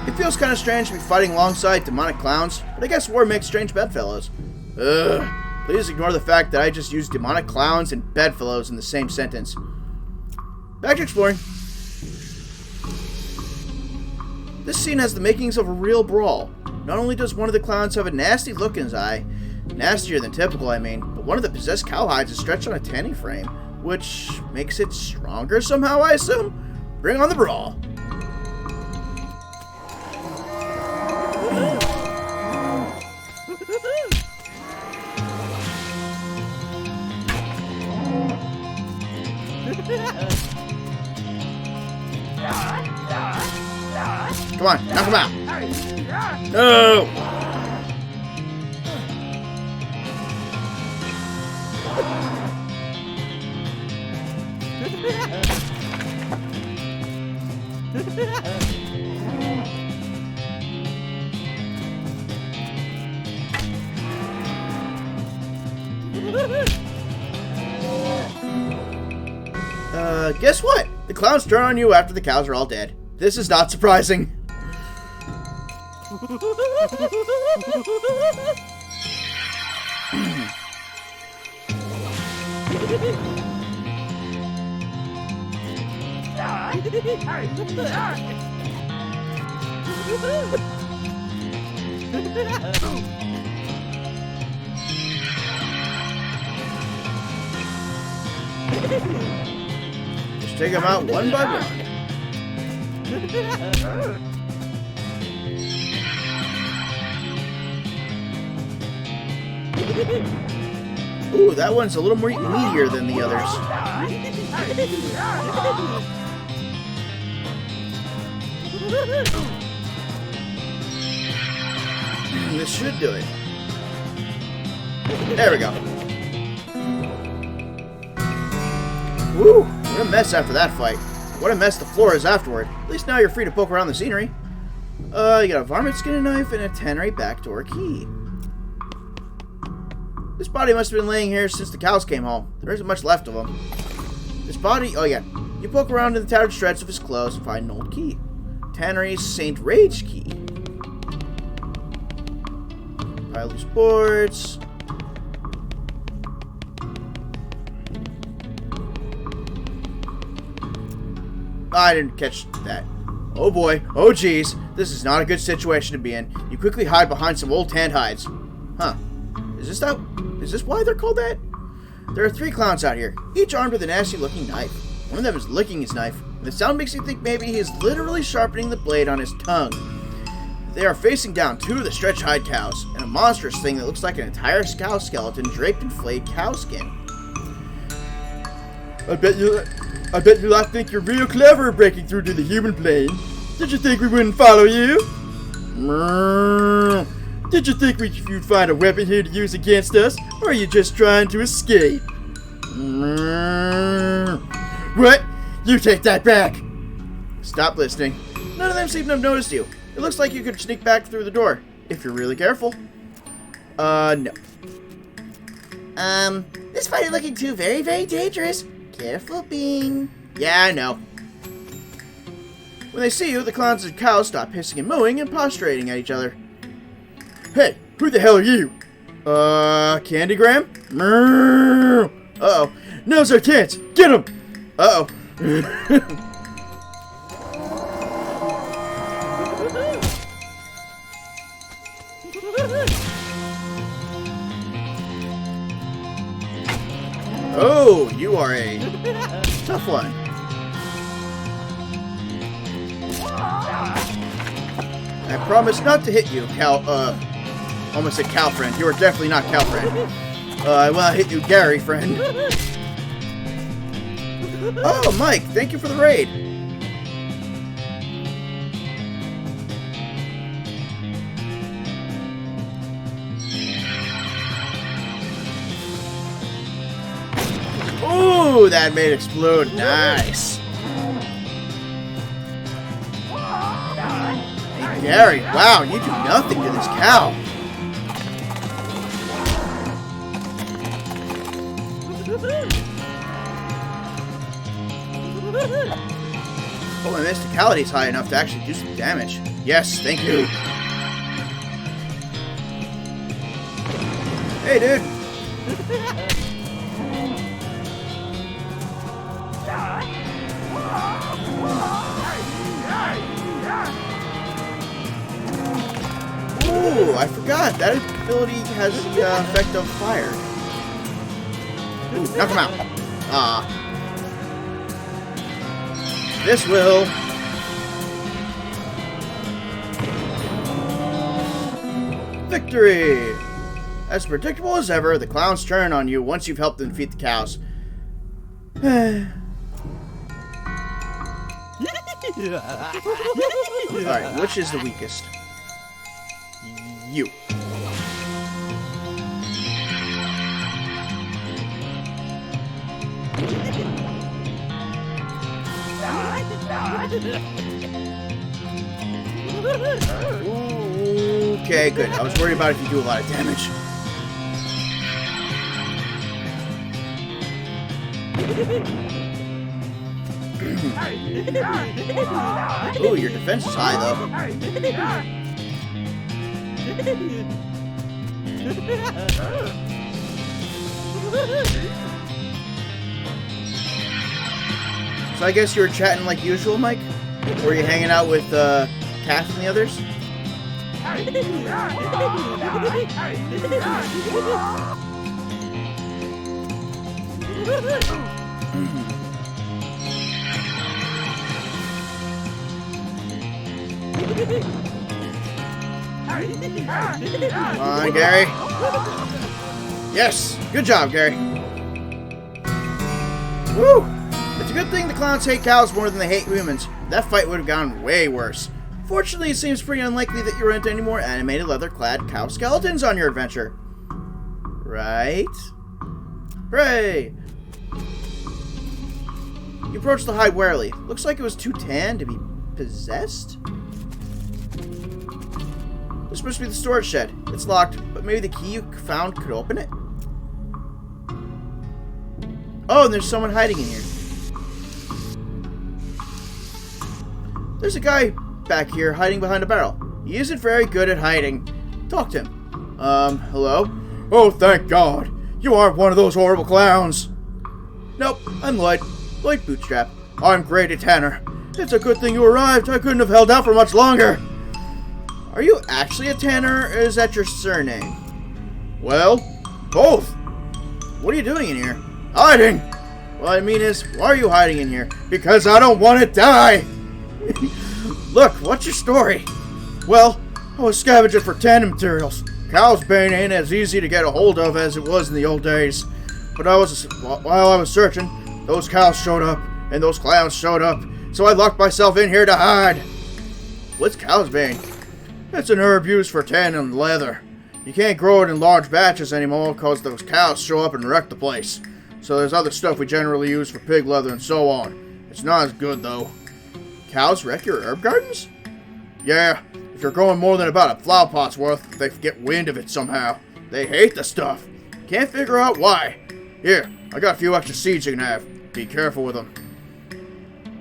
It feels kind of strange to be fighting alongside demonic clowns, but I guess war makes strange bedfellows. Ugh. Please ignore the fact that I just used demonic clowns and bedfellows in the same sentence. Back to exploring. This scene has the makings of a real brawl. Not only does one of the clowns have a nasty look in his eye, nastier than typical I mean, but one of the possessed cowhides is stretched on a tanning frame, which makes it stronger somehow, I assume? Bring on the brawl. Come on, knock him out. No! Guess what? The clowns turn on you after the cows are all dead. This is not surprising. Just take them out one by one. Ooh, that one's a little more meatier than the others. This should do it. There we go. Woo! What a mess after that fight. What a mess the floor is afterward. At least now you're free to poke around the scenery. You got a varmint skin knife and a tannery backdoor key. This body must have been laying here since the cows came home. There isn't much left of him. This body... Oh, yeah. You poke around in the tattered shreds of his clothes and find an old key. Tannery's St. Rage key. Pile loose boards. I didn't catch that. Oh boy. Oh geez. This is not a good situation to be in. You quickly hide behind some old tanned hides. Huh. Is this why they're called that? There are 3 clowns out here, each armed with a nasty looking knife. One of them is licking his knife. The sound makes you think maybe he is literally sharpening the blade on his tongue. They are facing down 2 of the stretch hide cows, and a monstrous thing that looks like an entire cow skeleton draped in flayed cow skin. I bet you lot think you're real clever breaking through to the human plane. Did you think we wouldn't follow you? Did you think you'd find a weapon here to use against us, or are you just trying to escape? What? You take that back! Stop listening. None of them seem to have noticed you. It looks like you could sneak back through the door, if you're really careful. No. This fight is looking too very, very dangerous. Careful, Bing. Yeah, I know. When they see you, the clowns and cows stop hissing and mooing and posturating at each other. Hey, who the hell are you? Candygram? Uh-oh. Now's our chance. Get him! Uh-oh. Oh, you are a tough one. I promise not to hit you, almost said cow friend. You are definitely not cow friend. I will hit you, Gary friend. Oh, Mike, thank you for the raid. Ooh, that made it explode. Nice. Hey, Gary, wow, you do nothing to this cow. Oh, my mysticality is high enough to actually do some damage. Yes, thank you. Hey, dude. Ooh, I forgot. That ability has the effect of fire. Ooh, knock him out. This will. Victory! As predictable as ever, the clowns turn on you once you've helped them defeat the cows. Alright, which is the weakest? You. Okay, good. I was worried about if you do a lot of damage. Ooh, your defense is high, though. So I guess you were chatting like usual, Mike? Or were you hanging out with Kath and the others? Come on, Gary. Yes! Good job, Gary. Woo! It's a good thing the clowns hate cows more than they hate humans. That fight would have gone way worse. Fortunately, it seems pretty unlikely that you run into any more animated leather-clad cow skeletons on your adventure. Right? Hooray! You approach the hide warily. Looks like it was too tan to be possessed? This must be the storage shed. It's locked, but maybe the key you found could open it? Oh, and there's someone hiding in here. There's a guy back here hiding behind a barrel. He isn't very good at hiding. Talk to him. Hello? Oh, thank God. You aren't one of those horrible clowns. Nope, I'm Lloyd. Lloyd Bootstrap. I'm Grady Tanner. It's a good thing you arrived. I couldn't have held out for much longer. Are you actually a Tanner, or is that your surname? Well, both. What are you doing in here? Hiding. What I mean is, why are you hiding in here? Because I don't want to die. Look, what's your story? Well, I was scavenging for tanning materials. Cow's bane ain't as easy to get a hold of as it was in the old days. But while I was searching, those cows showed up, and those clowns showed up, so I locked myself in here to hide. What's cow's bane? It's an herb used for tanning leather. You can't grow it in large batches anymore because those cows show up and wreck the place. So there's other stuff we generally use for pig leather and so on. It's not as good though. Cows wreck your herb gardens? Yeah, if you're growing more than about a flower pot's worth, they get wind of it somehow. They hate the stuff. Can't figure out why. Here, I got a few extra seeds you can have. Be careful with them.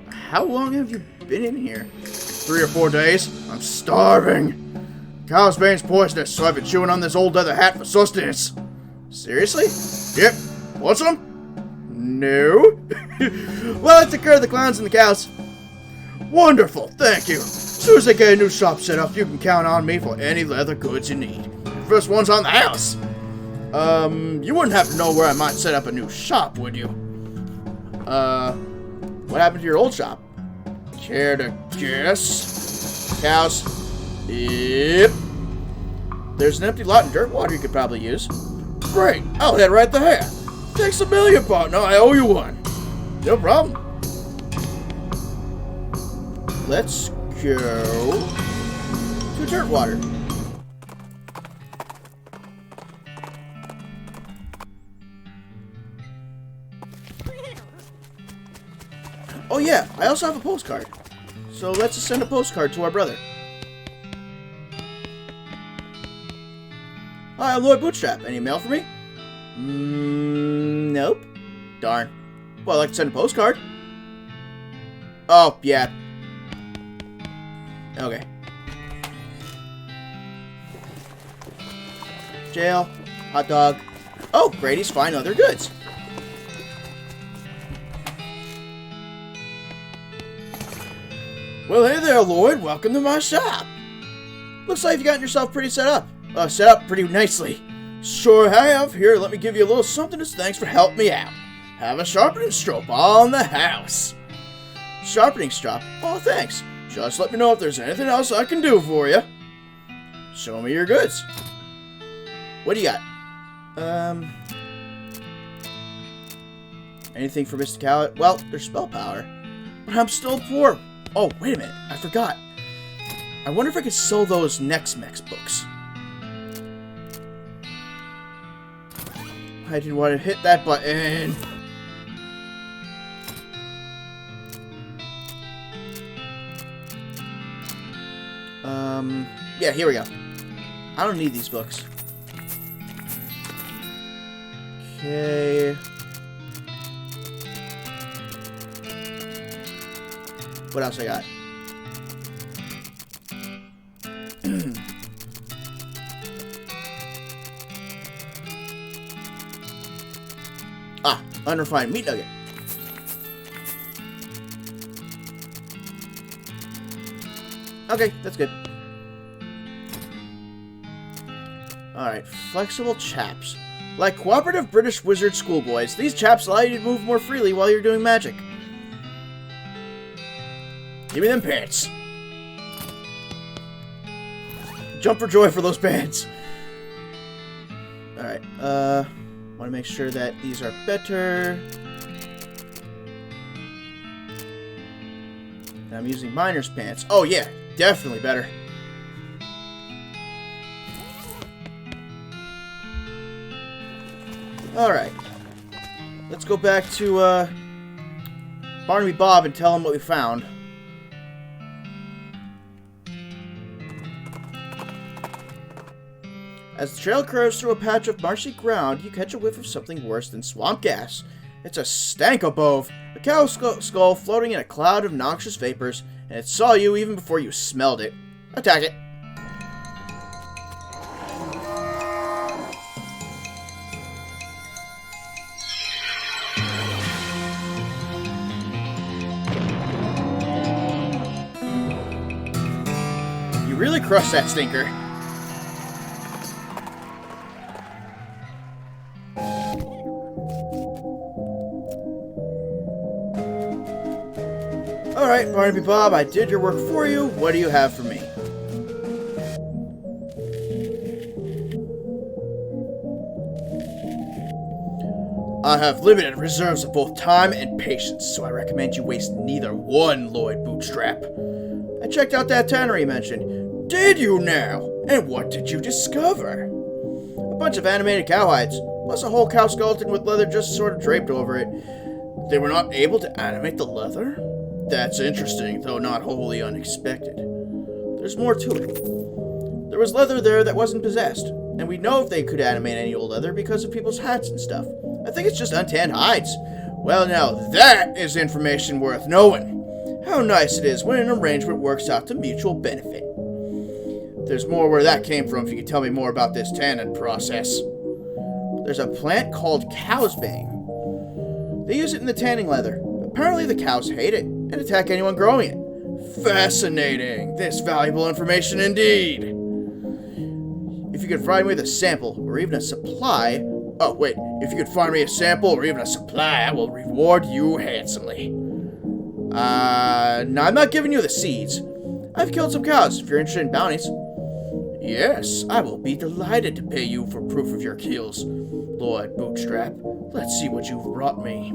How long have you been in here? 3 or 4 days. I'm starving. Cow's bane's poisonous, so I've been chewing on this old leather hat for sustenance. Seriously? Yep. Want some? No. Well, I took care of the clowns and the cows. Wonderful, thank you. As soon as I get a new shop set up, you can count on me for any leather goods you need. First one's on the house. You wouldn't have to know where I might set up a new shop, would you? What happened to your old shop? Care to guess? Cows. Yep. There's an empty lot in Dirtwater you could probably use. Great, I'll head right there. Thanks a million, partner. I owe you one. No problem. Let's go to Dirtwater. Oh yeah, I also have a postcard. So let's send a postcard to our brother. Hi, I'm Lloyd Bootstrap. Any mail for me? Nope. Darn. Well, I'd like to send a postcard. Oh, yeah. Okay. Jail. Hot dog. Oh, Grady's fine other goods. Well, hey there, Lloyd. Welcome to my shop. Looks like you've gotten yourself pretty set up. Set up pretty nicely. Sure have. Here, let me give you a little something as thanks for helping me out. Have a sharpening strop on the house. Sharpening strop? Oh, thanks. Just let me know if there's anything else I can do for you. Show me your goods. What do you got? Anything for Mr. Cowett? Well, there's spell power. But I'm still poor. Oh, wait a minute. I forgot. I wonder if I could sell those Next Mex books. I didn't want to hit that button. Yeah, here we go. I don't need these books. Okay. What else I got? Unrefined meat nugget. Okay, that's good. Alright, flexible chaps. Like cooperative British wizard schoolboys, these chaps allow you to move more freely while you're doing magic. Give me them pants. Jump for joy for those pants. Alright, want to make sure that these are better. And I'm using miner's pants. Oh yeah, definitely better. Alright. Let's go back to Barnaby Bob and tell him what we found. As the trail curves through a patch of marshy ground, you catch a whiff of something worse than swamp gas. It's a stank above. A cow skull floating in a cloud of noxious vapors, and it saw you even before you smelled it. Attack it. You really crushed that stinker. Alright, Barnaby Bob, I did your work for you. What do you have for me? I have limited reserves of both time and patience, so I recommend you waste neither one, Lloyd Bootstrap. I checked out that tannery you mentioned. Did you now? And what did you discover? A bunch of animated cowhides, plus a whole cow skeleton with leather just sort of draped over it. They were not able to animate the leather? That's interesting, though not wholly unexpected. There's more to it. There was leather there that wasn't possessed, and we know if they could animate any old leather because of people's hats and stuff. I think it's just untanned hides. Well, now that is information worth knowing. How nice it is when an arrangement works out to mutual benefit. There's more where that came from if you could tell me more about this tanning process. There's a plant called cow's bane. They use it in the tanning leather. Apparently the cows hate it and attack anyone growing it. Fascinating. This valuable information indeed. If you could find me the sample or even a supply... Oh, wait. If you could find me a sample or even a supply, I will reward you handsomely. No, I'm not giving you the seeds. I've killed some cows, if you're interested in bounties. Yes, I will be delighted to pay you for proof of your kills, Lord Bootstrap. Let's see what you've brought me.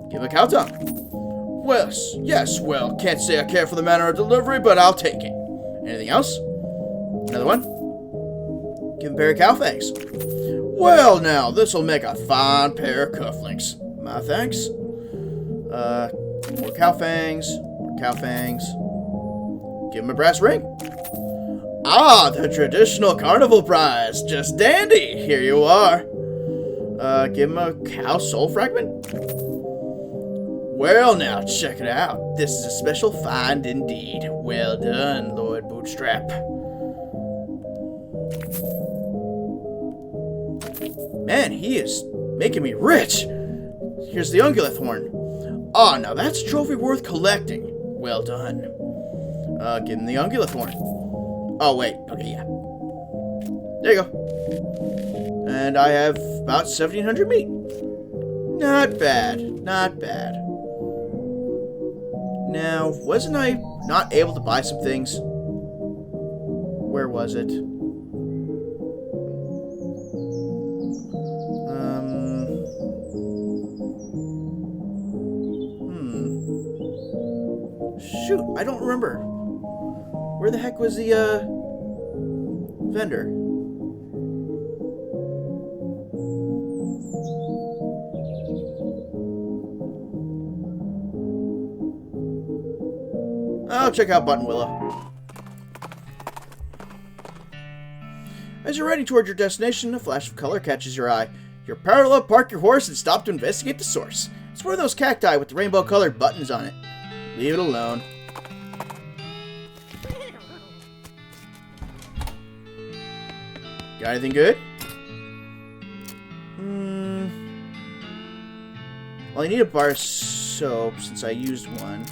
Give a cow tongue. Well, yes, well, can't say I care for the manner of delivery, but I'll take it. Anything else? Another one? Give a pair of cow fangs. Well, now, this'll make a fine pair of cufflinks. My thanks. More cow fangs. More cow fangs. Give him a brass ring. Ah, the traditional carnival prize. Just dandy. Here you are. Give him a cow soul fragment. Well, now, check it out. This is a special find indeed. Well done, Lord Bootstrap. Man, he is making me rich. Here's the ungulate horn. Ah, now that's a trophy worth collecting. Well done. Give him the ungulate horn. Oh, wait. Okay, yeah. There you go. And I have about 1,700 meat. Not bad. Not bad. Now, wasn't I not able to buy some things? Where was it? Shoot, I don't remember. Where the heck was the, vendor? I'll check out Buttonwillow. As you're riding toward your destination, a flash of color catches your eye. You're powered up, park your horse, and stop to investigate the source. It's one of those cacti with the rainbow-colored buttons on it. Leave it alone. Got anything good? Well, I need a bar of soap since I used one.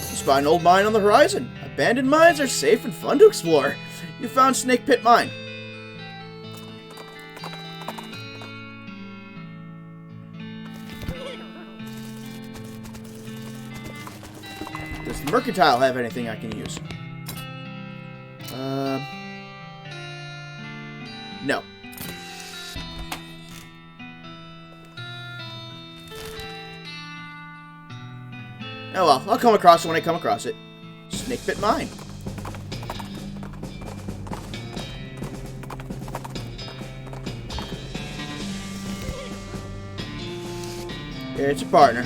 You spot an old mine on the horizon. Abandoned mines are safe and fun to explore. You found Snake Pit Mine. Does the Mercantile have anything I can use? No. Oh well, I'll come across it when I come across it. Snake Pit Mine. It's a partner.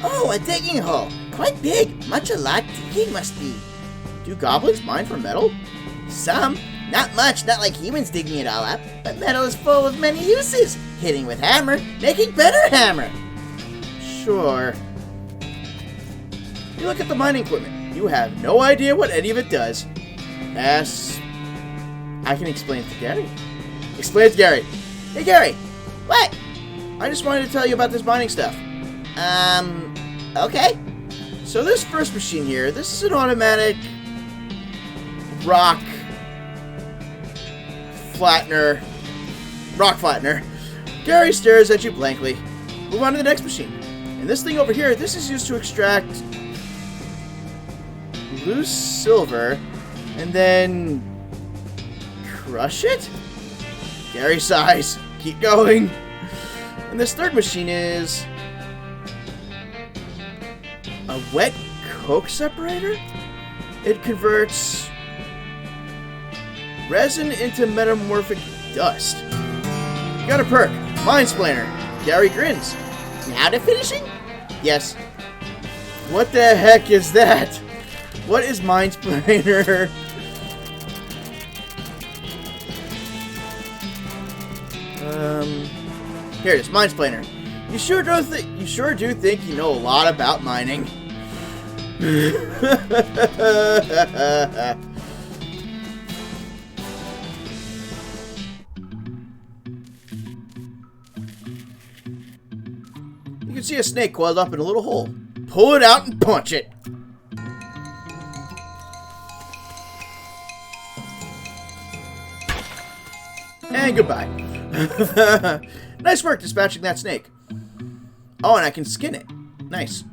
Oh, a digging hole. Quite big. Much alike digging must be. Do goblins mine for metal? Some. Not much, not like humans digging it all up. But metal is full of many uses. Hitting with hammer, making better hammer. Sure. You look at the mining equipment. You have no idea what any of it does. I can explain it to Gary. Explain it to Gary. Hey, Gary. What? I just wanted to tell you about this mining stuff. Okay. So this first machine here, this is an automatic rock flattener. Gary stares at you blankly. Move on to the next machine. And this thing over here, this is used to extract loose silver and then crush it? Gary sighs. Keep going. And this third machine is a wet coke separator? It converts resin into metamorphic dust. You got a perk. Mindsplainer. Gary grins. Now to finishing? Yes. What the heck is that? What is Mindsplainer? Here it is, Mindsplainer. You sure do think you know a lot about mining. You can see a snake coiled up in a little hole. Pull it out and punch it. And goodbye. Nice work dispatching that snake. Oh, and I can skin it. Nice.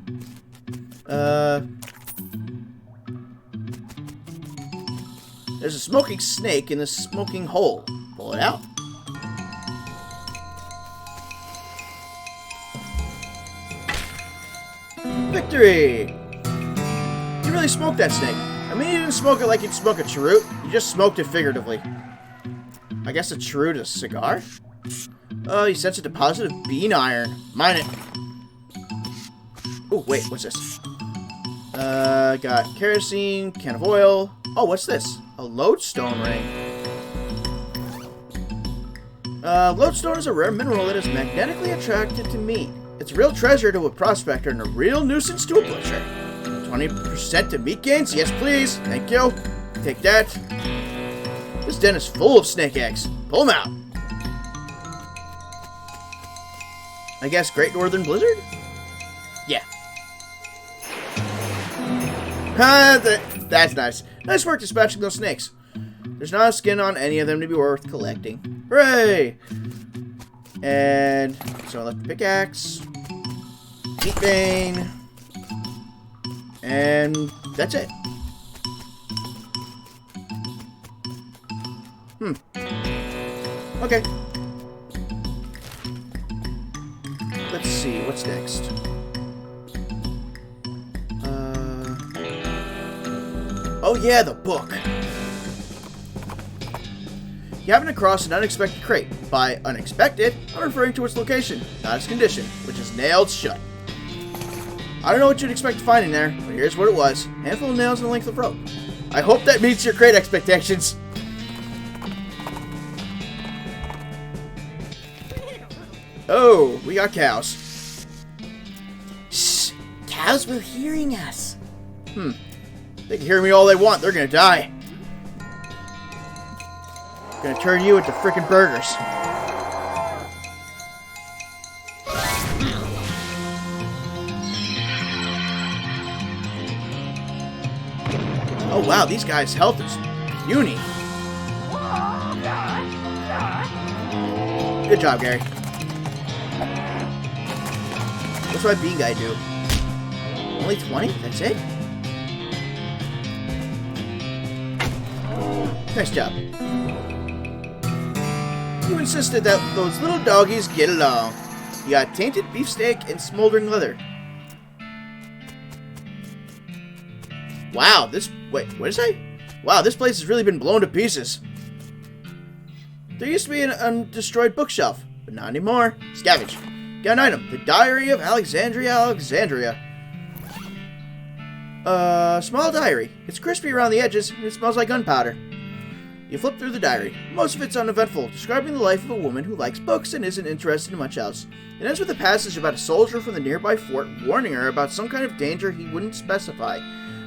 There's a smoking snake in the smoking hole. Pull it out. Victory! You really smoked that snake. I mean, you didn't smoke it like you'd smoke a cheroot. You just smoked it figuratively. I guess a cheroot is a cigar? Oh, you sense a deposit of bean iron. Mine it. Oh, wait, what's this? Got kerosene, can of oil. Oh, what's this? A lodestone ring. Lodestone is a rare mineral that is magnetically attracted to meat. It's a real treasure to a prospector and a real nuisance to a butcher. 20% to meat gains? Yes, please. Thank you. Take that. This den is full of snake eggs. Pull them out. I guess Great Northern Blizzard? Yeah. That's nice. Nice work dispatching those snakes. There's not a skin on any of them to be worth collecting. Hooray! And so I left the pickaxe, meat vein, and that's it. Okay. Let's see, what's next? Oh yeah, the book. You happen across an unexpected crate. By unexpected, I'm referring to its location, not its condition, which is nailed shut. I don't know what you'd expect to find in there, but here's what it was. Handful of nails and a length of rope. I hope that meets your crate expectations. Oh, we got cows. Shh! Cows will hearing us. They can hear me all they want. They're gonna die. Gonna turn you into frickin' burgers. Oh wow, these guys' health is puny. Good job, Gary. What's my bean guy do? Only 20? That's it? Nice job. You insisted that those little doggies get along. You got tainted beefsteak and smoldering leather. Wow, wait, what did I say? Wow, this place has really been blown to pieces. There used to be an undestroyed bookshelf, but not anymore. Scavenge. Got an item. The Diary of Alexandria. Small diary. It's crispy around the edges, and it smells like gunpowder. You flip through the diary. Most of it's uneventful, describing the life of a woman who likes books and isn't interested in much else. It ends with a passage about a soldier from the nearby fort warning her about some kind of danger he wouldn't specify.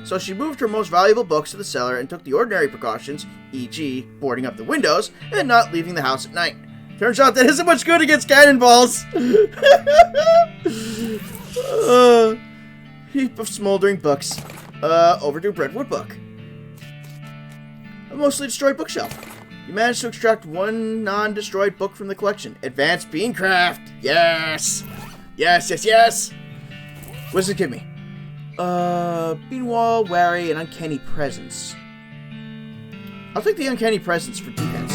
So she moved her most valuable books to the cellar and took the ordinary precautions, e.g. boarding up the windows and not leaving the house at night. Turns out that isn't much good against cannonballs. Heap of smoldering books. Overdue Brentwood book. A mostly destroyed bookshelf. You managed to extract one non-destroyed book from the collection. Advanced Beancraft. Yes. Yes, yes, yes. What does it give me? Beanwall, Wary, and Uncanny Presence. I'll take the Uncanny Presence for defense.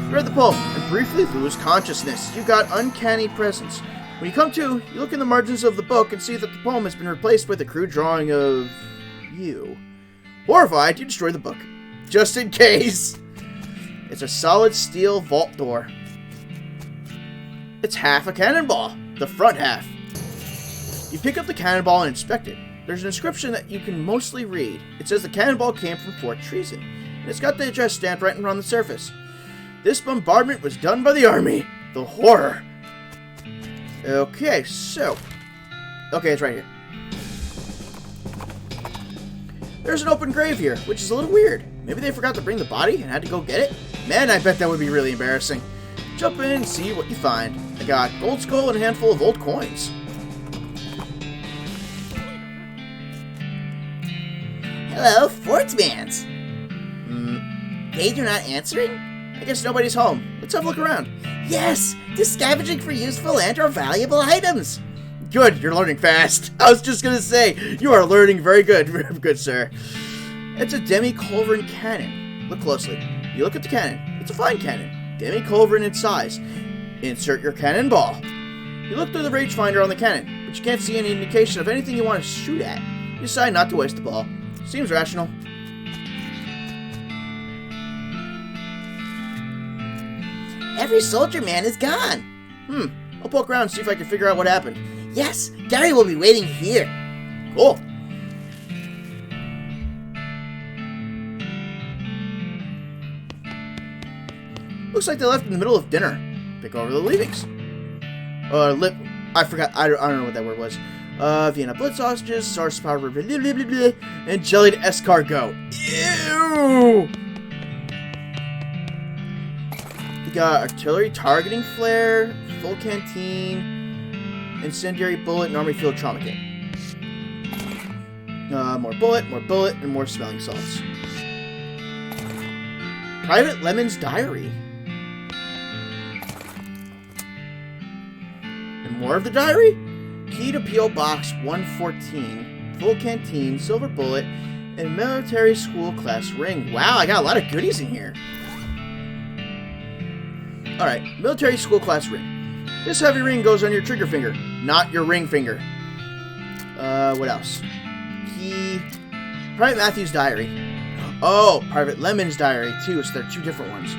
You read the poem and briefly lose consciousness. You got Uncanny Presence. When you come to, you look in the margins of the book and see that the poem has been replaced with a crude drawing of you. Horrified, you destroy the book. Just in case. It's a solid steel vault door. It's half a cannonball. The front half. You pick up the cannonball and inspect it. There's an inscription that you can mostly read. It says the cannonball came from Fort Treason. And it's got the address stamped right on the surface. This bombardment was done by the army. The horror. Okay, so. Okay, it's right here. There's an open grave here, which is a little weird. Maybe they forgot to bring the body and had to go get it? Man, I bet that would be really embarrassing. Jump in and see what you find. I got gold skull and a handful of old coins. Hello, Fortsmans. They are not answering? I guess nobody's home. Let's have a look around. Yes, they're scavenging for useful and or valuable items. Good, you're learning fast. I was just gonna say, you are learning very good, good sir. It's a demi-culverin cannon. Look closely. You look at the cannon. It's a fine cannon. Demi-culverin in size. Insert your cannonball. You look through the rangefinder on the cannon, but you can't see any indication of anything you want to shoot at. You decide not to waste the ball. Seems rational. Every soldier man is gone. I'll poke around and see if I can figure out what happened. Yes, Gary will be waiting here. Cool. Looks like they left in the middle of dinner. Pick over the leavings. I forgot. I don't know what that word was. Vienna blood sausages, source powder, and jellied escargot. Ew! We got artillery targeting flare, full canteen, incendiary bullet, and army field trauma kit. More bullet, and more smelling salts. Private Lemon's diary. And more of the diary? Key to P.O. Box 114, full canteen, silver bullet, and military school class ring. Wow, I got a lot of goodies in here. Alright, military school class ring. This heavy ring goes on your trigger finger, not your ring finger. What else? Key. Private Matthew's diary. Oh, Private Lemon's diary too, so they're two different ones.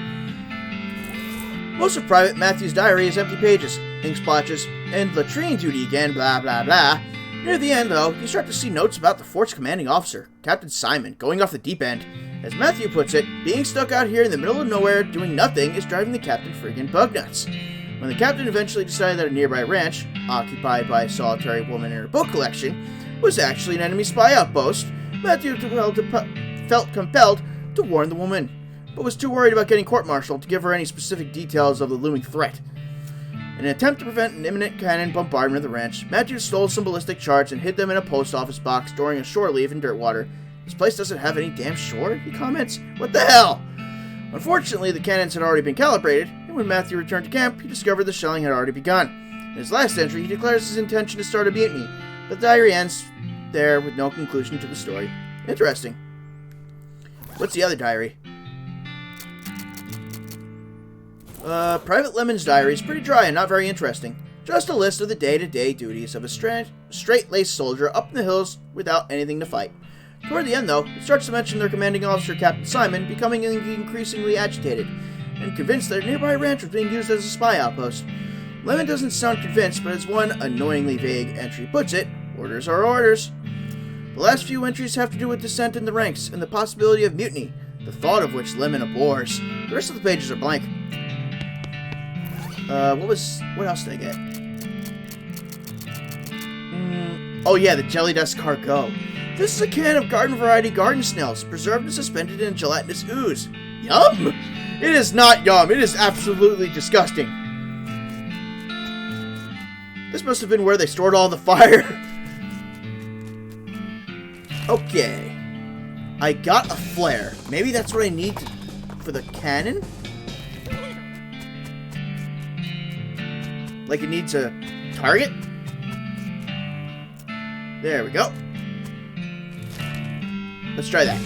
Most of Private Matthew's diary is empty pages, ink splotches, and latrine duty again, blah blah blah. Near the end, though, you start to see notes about the fort's commanding officer, Captain Simon, going off the deep end. As Matthew puts it, being stuck out here in the middle of nowhere doing nothing is driving the captain friggin' bug nuts. When the captain eventually decided that a nearby ranch, occupied by a solitary woman and her book collection, was actually an enemy spy outpost, Matthew felt compelled to warn the woman, but was too worried about getting court-martialed to give her any specific details of the looming threat. In an attempt to prevent an imminent cannon bombardment of the ranch, Matthew stole some ballistic charts and hid them in a post office box storing a shore leave in Dirtwater. This place doesn't have any damn shore, he comments. What the hell? Unfortunately, the cannons had already been calibrated, and when Matthew returned to camp, he discovered the shelling had already begun. In his last entry, he declares his intention to start a mutiny, but the diary ends there with no conclusion to the story. Interesting. What's the other diary? Private Lemon's diary is pretty dry and not very interesting. Just a list of the day-to-day duties of a straight-laced soldier up in the hills without anything to fight. Toward the end, though, it starts to mention their commanding officer, Captain Simon, becoming increasingly agitated and convinced that a nearby ranch was being used as a spy outpost. Lemon doesn't sound convinced, but as one annoyingly vague entry puts it, orders are orders. The last few entries have to do with dissent in the ranks and the possibility of mutiny. the thought of which Lemon abhors. The rest of the pages are blank. What else did I get? Oh yeah, the jelly dust cargo. This is a can of garden variety garden snails, preserved and suspended in a gelatinous ooze. Yum! It is not yum, it is absolutely disgusting. This must have been where they stored all the fire. Okay. I got a flare. Maybe that's what I need for the cannon? Like it needs a target? There we go. Let's try that.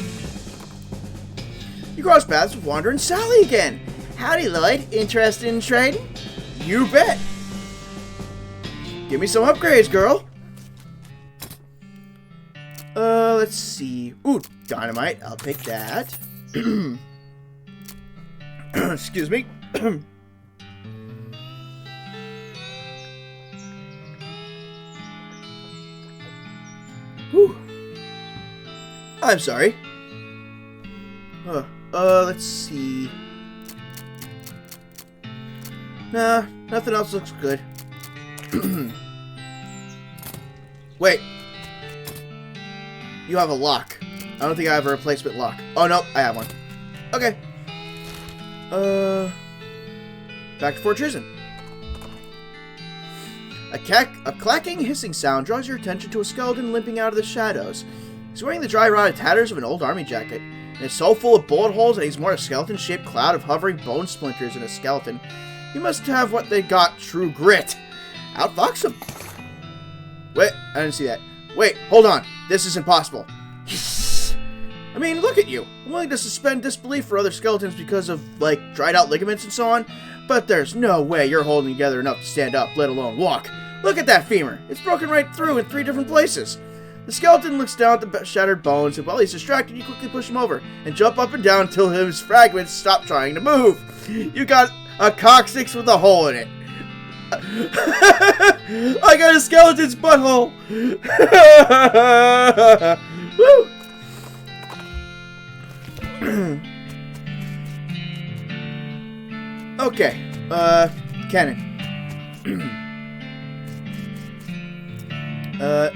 You cross paths with Wandering Sally again. Howdy, Lloyd. Interested in trading? You bet. Give me some upgrades, girl. Let's see. Ooh, dynamite. I'll take that. Excuse me. Whew. I'm sorry. Let's see. Nah, nothing else looks good. Wait. You have a lock. I don't think I have a replacement lock. Oh, no, I have one. Okay. Back to Fort Treason. A clacking, hissing sound draws your attention to a skeleton limping out of the shadows. He's wearing the dry, rotted tatters of an old army jacket, and it's so full of bullet holes that he's more a skeleton-shaped cloud of hovering bone splinters than a skeleton. He must have what they got, true grit. Outfox him. Wait, I didn't see that. Wait, hold on. This is impossible. I mean, look at you. I'm willing to suspend disbelief for other skeletons because of, like, dried out ligaments and so on, but there's no way you're holding together enough to stand up, let alone walk. Look at that femur. It's broken right through in 3 different places. The skeleton looks down at the shattered bones, and while he's distracted, you quickly push him over and jump up and down until his fragments stop trying to move. You got a coccyx with a hole in it. I got a skeleton's butthole. Woo! Okay, cannon.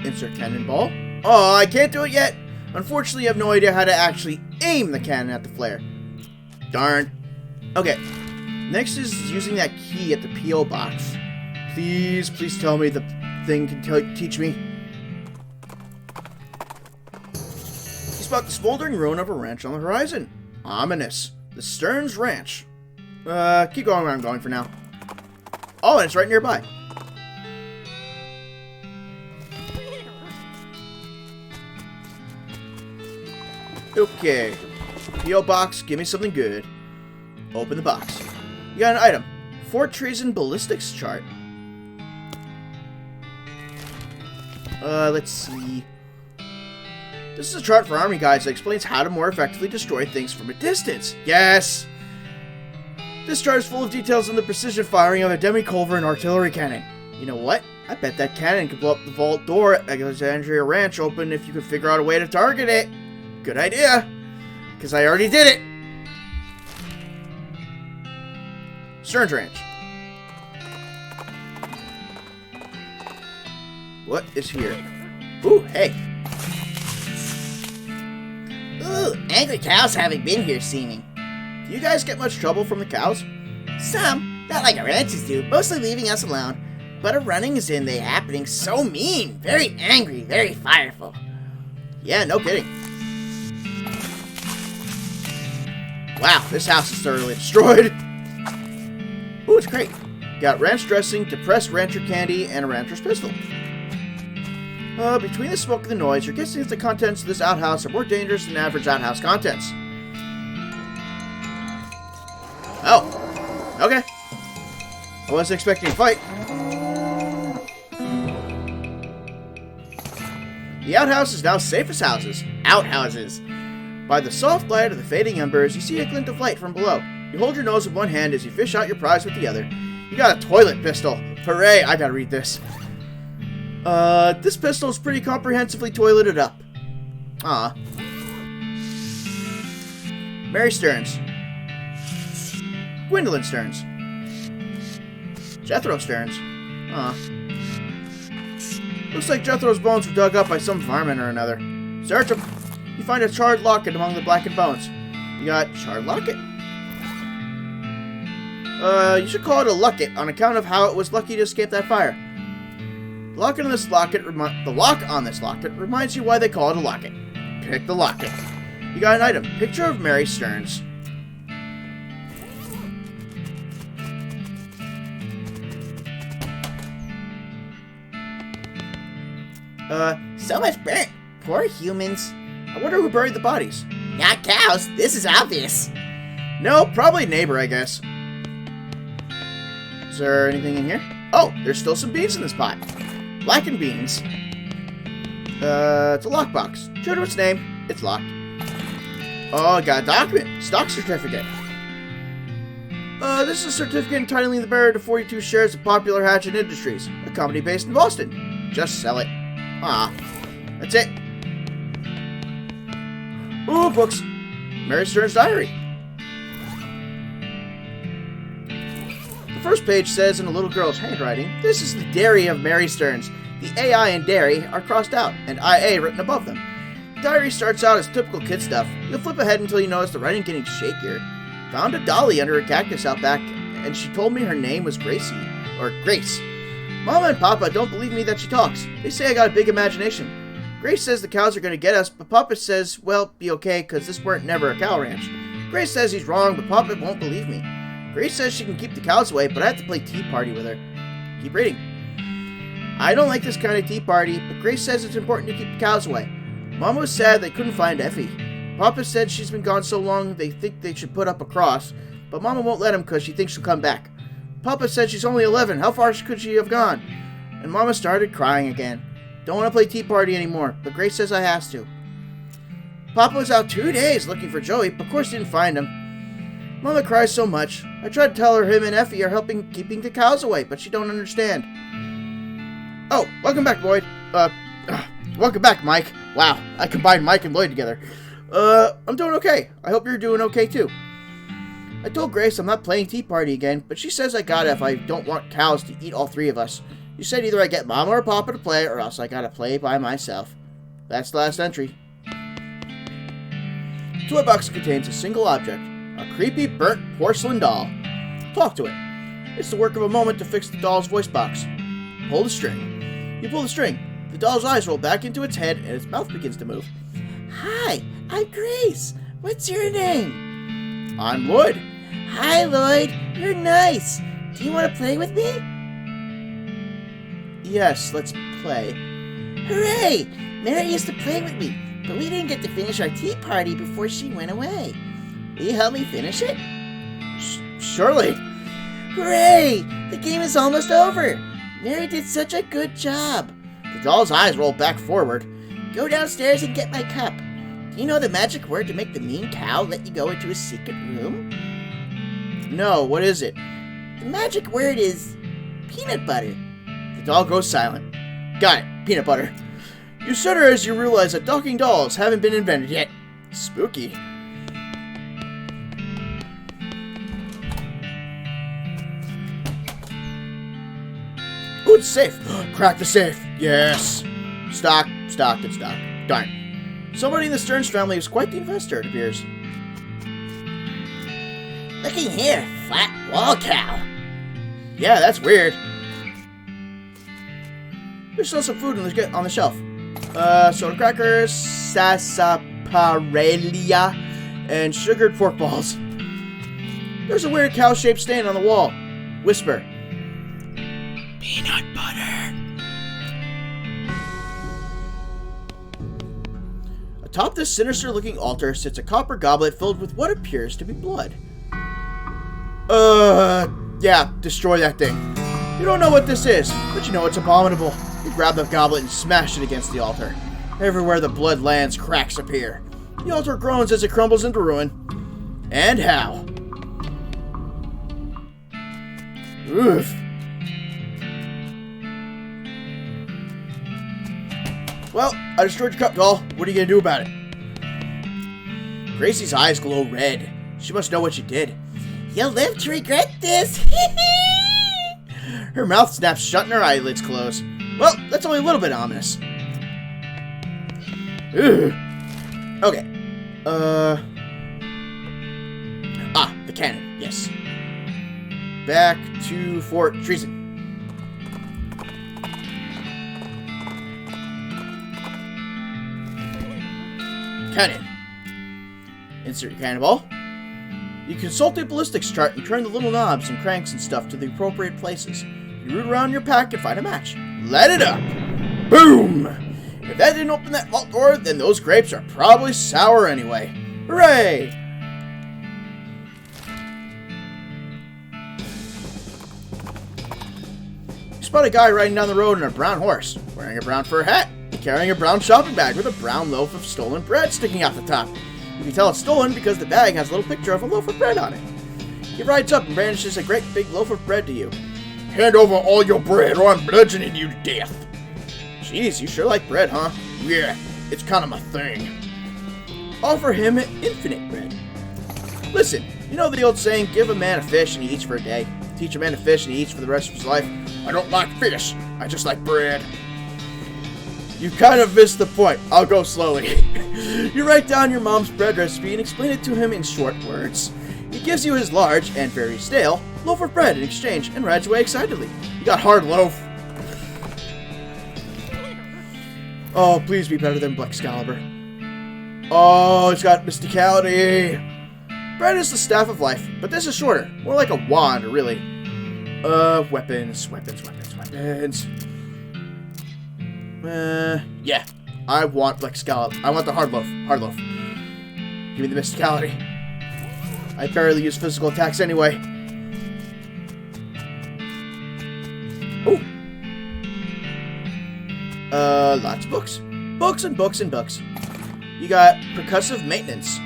Insert cannonball. Oh, I can't do it yet. Unfortunately, I have no idea how to actually aim the cannon at the flare. Darn. Okay. Next is using that key at the P.O. box. Please tell me the thing can teach me. You spot the smoldering ruin of a ranch on the horizon. Ominous. The Stearns Ranch. Keep going where I'm going for now. Oh, and it's right nearby. Okay. P.O. box, give me something good. Open the box. You got an item. Fort Treason ballistics chart. Let's see. This is a chart for army guides that explains how to more effectively destroy things from a distance. Yes! This chart is full of details on the precision firing of a demi-culverin artillery cannon. You know what? I bet that cannon could blow up the vault door at Alexandria Ranch open if you could figure out a way to target it. Good idea. Because I already did it. Stearns Ranch. What is here? Ooh, hey. Ooh, angry cows haven't been here seeming. Do you guys get much trouble from the cows? Some, not like our ranches do, mostly leaving us alone. But a running is in they happening so mean, very angry, very fireful. Yeah, no kidding. Wow, this house is thoroughly destroyed. Ooh, it's great. Got ranch dressing, depressed rancher candy, and a rancher's pistol. Between the smoke and the noise, you're guessing that the contents of this outhouse are more dangerous than average outhouse contents. Oh, okay. I wasn't expecting a fight. The outhouse is now safe as houses. Outhouses. By the soft light of the fading embers, you see a glint of light from below. You hold your nose with one hand as you fish out your prize with the other. You got a toilet pistol. Hooray, I gotta read this. This pistol is pretty comprehensively toileted up. Mary Stearns. Gwendolyn Stearns. Jethro Stearns. Looks like Jethro's bones were dug up by some varmint or another. Search him. You find a charred locket among the blackened bones. You got charred locket. You should call it a locket on account of how it was lucky to escape that fire. The lock on this locket reminds you why they call it a locket. Pick the locket. You got an item. Picture of Mary Stearns. So much burnt. Poor humans. I wonder who buried the bodies. Not cows. This is obvious. No, probably a neighbor, I guess. Is there anything in here? Oh, there's still some beans in this pot. Blackened beans. It's a lockbox. True to its name, it's locked. Oh, I got a document. Stock certificate. This is a certificate entitling the bearer to 42 shares of Popular Hatchet Industries, a company based in Boston. Just sell it. That's it. Ooh, books. Mary Stearns' diary. The first page says in a little girl's handwriting, "This is the diary of Mary Stearns. The AI and dairy are crossed out, and IA written above them." The diary starts out as typical kid stuff. You'll flip ahead until you notice the writing getting shakier. Found a dolly under a cactus out back, and she told me her name was Gracie, or Grace. Mama and Papa don't believe me that she talks. They say I got a big imagination. Grace says the cows are going to get us, but Papa says, well, be okay, because this weren't never a cow ranch. Grace says he's wrong, but Papa won't believe me. Grace says she can keep the cows away, but I have to play tea party with her. Keep reading. I don't like this kind of tea party, but Grace says it's important to keep the cows away. Mama was sad they couldn't find Effie. Papa said she's been gone so long they think they should put up a cross, but Mama won't let him because she thinks she'll come back. Papa said she's only 11. How far could she have gone? And Mama started crying again. Don't want to play tea party anymore, but Grace says I has to. Papa was out 2 days looking for Joey, but of course didn't find him. Mama cries so much. I tried to tell her him and Effie are helping keeping the cows away, but she don't understand. Oh, welcome back, Lloyd. Welcome back, Mike. Wow, I combined Mike and Lloyd together. I'm doing okay. I hope you're doing okay, too. I told Grace I'm not playing tea party again, but she says I gotta if I don't want cows to eat all three of us. You said either I get Mama or Papa to play, or else I gotta play by myself. That's the last entry. The toy box contains a single object, a creepy, burnt porcelain doll. Talk to it. It's the work of a moment to fix the doll's voice box. Pull the string. You pull the string. The doll's eyes roll back into its head, and its mouth begins to move. Hi, I'm Grace. What's your name? I'm Lloyd. Hi, Lloyd. You're nice. Do you want to play with me? Yes, let's play. Hooray! Mary used to play with me, but we didn't get to finish our tea party before she went away. Will you help me finish it? Surely. Hooray! The game is almost over. Mary did such a good job. The doll's eyes roll back forward. Go downstairs and get my cup. Do you know the magic word to make the mean cow let you go into a secret room? No, what is it? The magic word is peanut butter. The doll goes silent. Got it, peanut butter. You stutter as you realize that talking dolls haven't been invented yet. Spooky. Ooh, it's safe. Crack the safe. Yes. Stock, and stock. Darn. Somebody in the Stearns family is quite the investor, it appears. Looking here, flat wall cow. Yeah, that's weird. There's still some food on the shelf. Soda crackers, sarsaparilla, and sugared pork balls. There's a weird cow-shaped stain on the wall. Whisper. Peanut butter. Atop this sinister-looking altar sits a copper goblet filled with what appears to be blood. Yeah, destroy that thing. You don't know what this is, but you know it's abominable. You grab the goblet and smash it against the altar. Everywhere the blood lands, cracks appear. The altar groans as it crumbles into ruin. And how? Oof. Well, I destroyed your cup, doll. What are you gonna do about it? Gracie's eyes glow red. She must know what you did. You'll live to regret this. Her mouth snaps shut and her eyelids close. Well, that's only a little bit ominous. Ugh. Okay. The cannon. Yes. Back to Fort Treason. Cannon. Insert your cannonball. You consult the ballistics chart and turn the little knobs and cranks and stuff to the appropriate places. You root around your pack and find a match. Light it up! Boom! If that didn't open that vault door, then those grapes are probably sour anyway. Hooray! You spot a guy riding down the road on a brown horse, wearing a brown fur hat, and carrying a brown shopping bag with a brown loaf of stolen bread sticking out the top. You can tell it's stolen because the bag has a little picture of a loaf of bread on it. He rides up and brandishes a great big loaf of bread to you. Hand over all your bread or I'm bludgeoning you to death. Jeez, you sure like bread, huh? Yeah, it's kind of my thing. Offer him infinite bread. Listen, you know the old saying, give a man a fish and he eats for a day. Teach a man to fish and he eats for the rest of his life. I don't like fish, I just like bread. You kind of missed the point. I'll go slowly. You write down your mom's bread recipe and explain it to him in short words. He gives you his large, and very stale, loaf of bread in exchange and rides away excitedly. You got hard loaf. Oh, please be better than Black Excalibur. Oh, it's got mysticality. Bread is the staff of life, but this is shorter. More like a wand, really. Weapons. Yeah. I want Black Excalibur. I want the hard loaf. Hard loaf. Give me the mysticality. I barely use physical attacks anyway. Oh. Lots of books. Books and books and books. You got percussive maintenance.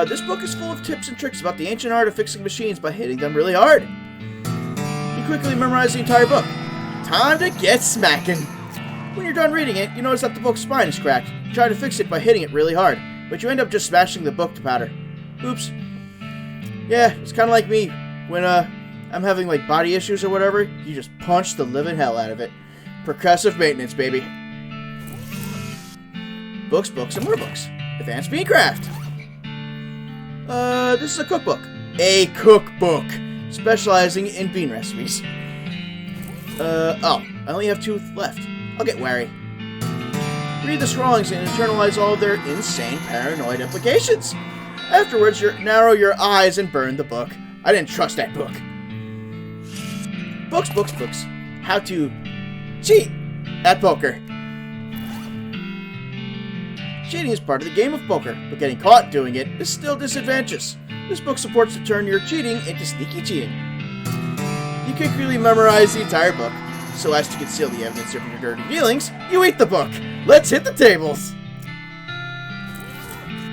This book is full of tips and tricks about the ancient art of fixing machines by hitting them really hard. You quickly memorize the entire book. Time to get smacking. When you're done reading it, you notice that the book's spine is cracked. You try to fix it by hitting it really hard, but you end up just smashing the book to powder. Oops. Yeah, it's kind of like me. When I'm having like body issues or whatever, you just punch the living hell out of it. Percussive maintenance, baby. Books, books, and more books. Advanced Bean Craft. This is a cookbook. A cookbook. Specializing in bean recipes. I only have 2 left. I'll get wary. Read the scrawlings and internalize all their insane paranoid implications. Afterwards, narrow your eyes and burn the book. I didn't trust that book. Books, books, books. How to cheat at poker. Cheating is part of the game of poker, but getting caught doing it is still disadvantageous. This book supports to turn your cheating into sneaky cheating. You quickly memorize the entire book. So as to conceal the evidence of your dirty dealings, you eat the book. Let's hit the tables.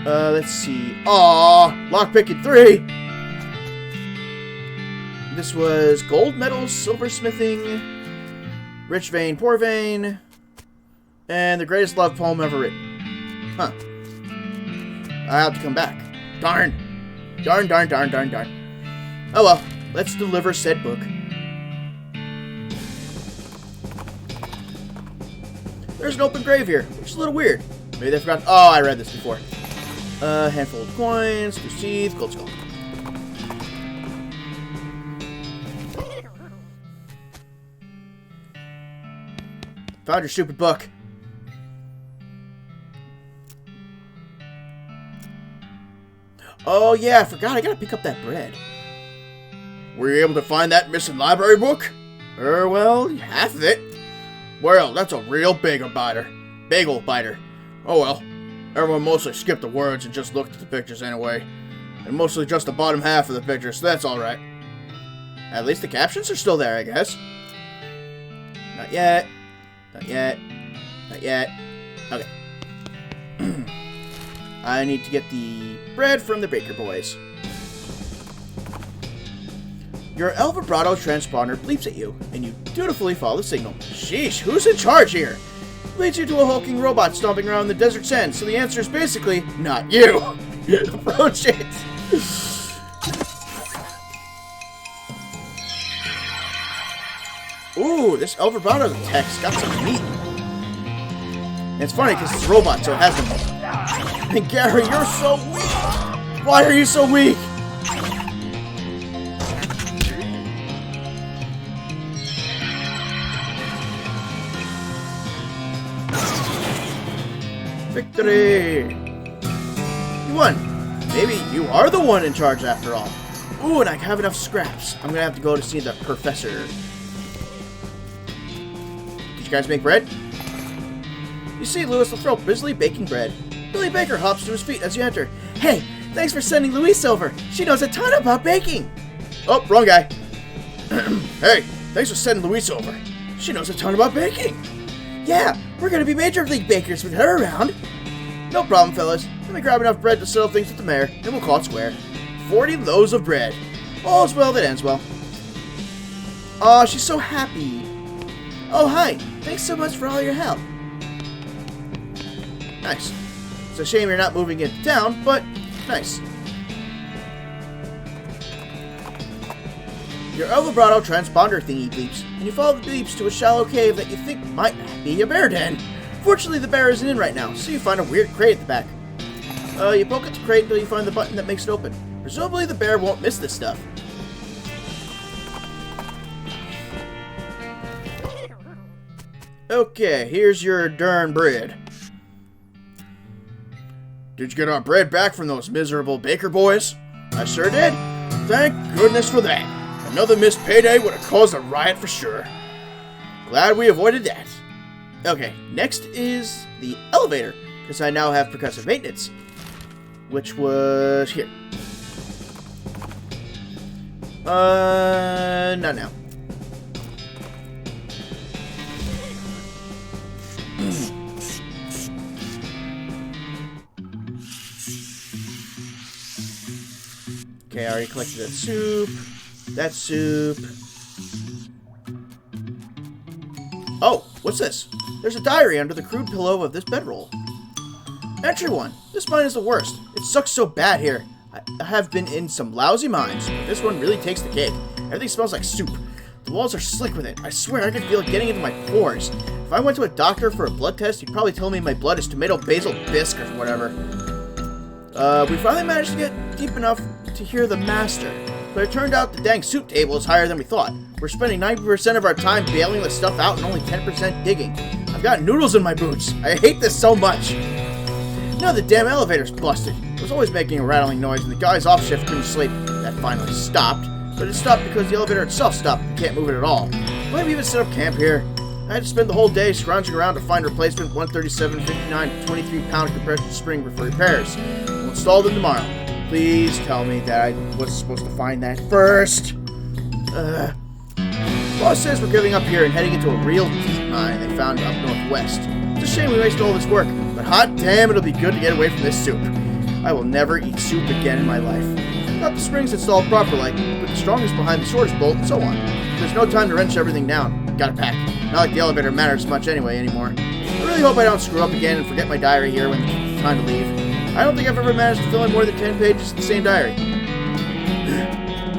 Let's see. Aww, lockpicking 3. This was gold medals, silversmithing, rich vein, poor vein, and the greatest love poem ever written. Huh. I have to come back. Darn. Darn. Oh well, let's deliver said book. There's an open grave here, which is a little weird. Maybe they forgot. Oh, I read this before. Handful of coins, 2 seeds, gold skull. Found your stupid book. Oh yeah, I forgot. I gotta pick up that bread. Were you able to find that missing library book? Well, half of it. Well, that's a real bagel biter. Oh well, everyone mostly skipped the words and just looked at the pictures anyway. And mostly just the bottom half of the picture, so that's alright. At least the captions are still there, I guess. Not yet. Not yet. Not yet. Okay. I need to get the bread from the Baker Boys. Your El Vibrato transponder bleeps at you, and you dutifully follow the signal. Sheesh, who's in charge here? leads you to a hulking robot stomping around the desert sand. So the answer is basically, not you. Approach it. Ooh, this El Vibrato text got some meat. And it's funny because it's a robot, so it has them. And Gary, you're so weak. Why are you so weak? Victory! You won. Maybe you are the one in charge after all. Ooh, and I have enough scraps. I'm gonna have to go to see the professor. Did you guys make bread? You see Louis Lathrop busily baking bread. Billy Baker hops to his feet as you enter. Hey, thanks for sending Louise over. She knows a ton about baking. Oh, wrong guy. Hey, thanks for sending Louise over. She knows a ton about baking. Yeah, we're gonna be major league bakers with her around. No problem, fellas. Let me grab enough bread to settle things with the mayor, and we'll call it square. 40 loaves of bread. All's well that ends well. Aw, she's so happy. Oh, hi. Thanks so much for all your help. Nice. It's a shame you're not moving into town, but nice. Your El Vibrato transponder thingy bleeps, and you follow the bleeps to a shallow cave that you think might be a bear den. Fortunately, the bear isn't in right now, so you find a weird crate at the back. You poke at the crate until you find the button that makes it open. Presumably, the bear won't miss this stuff. Okay, here's your darn bread. Did you get our bread back from those miserable baker boys? I sure did. Thank goodness for that. Another missed payday would have caused a riot for sure. Glad we avoided that. Okay, next is the elevator, because I now have percussive maintenance, which was here. Not now. Okay, I already collected that soup. That soup. Oh, what's this? There's a diary under the crude pillow of this bedroll. Entry 1. This mine is the worst. It sucks so bad here. I have been in some lousy mines, but this one really takes the cake. Everything smells like soup. The walls are slick with it. I swear I can feel it getting into my pores. If I went to a doctor for a blood test, he'd probably tell me my blood is tomato basil bisque or whatever. We finally managed to get deep enough to hear the master, but it turned out the dang soup table is higher than we thought. We're spending 90% of our time bailing the stuff out and only 10% digging. I've got noodles in my boots. I hate this so much. Now the damn elevator's busted. It was always making a rattling noise and the guys off shift couldn't sleep. That finally stopped, but it stopped because the elevator itself stopped and can't move it at all. Why have we even set up camp here? I had to spend the whole day scrounging around to find replacement 137-59 23-pound compression spring for repairs. We'll install them tomorrow. Please tell me that I was supposed to find that first. Boss says we're giving up here and heading into a real deep mine they found up northwest. It's a shame we wasted all this work, but hot damn, it'll be good to get away from this soup. I will never eat soup again in my life. Got the springs installed properly, put the strongest behind the shortest bolt, and so on. There's no time to wrench everything down. Gotta pack. Not like the elevator matters much anymore. I really hope I don't screw up again and forget my diary here when it's time to leave. I don't think I've ever managed to fill in more than 10 pages in the same diary.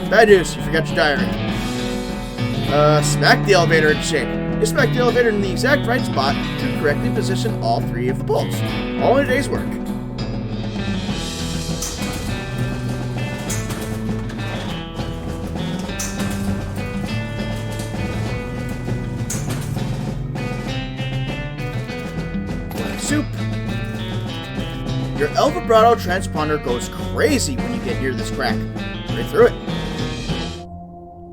Bad news, you forgot your diary. Smack the elevator into shape. You smack the elevator in the exact right spot to correctly position all 3 of the bolts. All in a day's work. Soup. Your El Vibrato transponder goes crazy when you get near this crack. Right through it.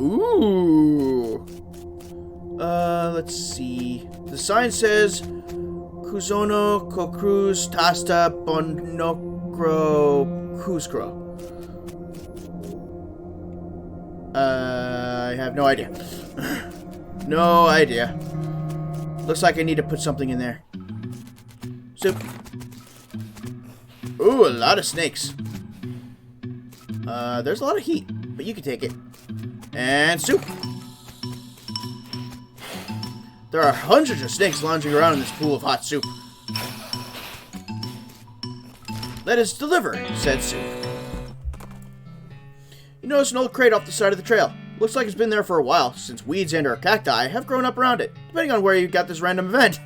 Ooh. Let's see. The sign says Kuzono Kokruz Tasta Bonokro Kuzkro. I have no idea. No idea. Looks like I need to put something in there. Soup. Ooh, a lot of snakes. There's a lot of heat, but you can take it. And soup. There are hundreds of snakes lounging around in this pool of hot soup. Let us deliver, said Soup. You notice an old crate off the side of the trail. Looks like it's been there for a while, since weeds and or cacti have grown up around it, depending on where you got this random event.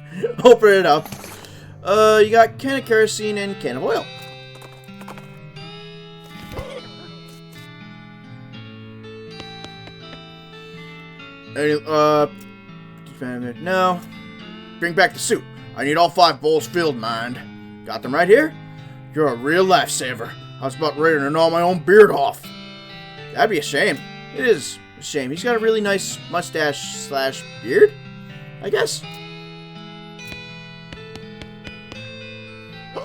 Open it up. You got can of kerosene and can of oil. No. Bring back the suit. I need all 5 bowls filled, mind. Got them right here? You're a real lifesaver. I was about ready to gnaw my own beard off. That'd be a shame. It is a shame. He's got a really nice mustache / beard, I guess.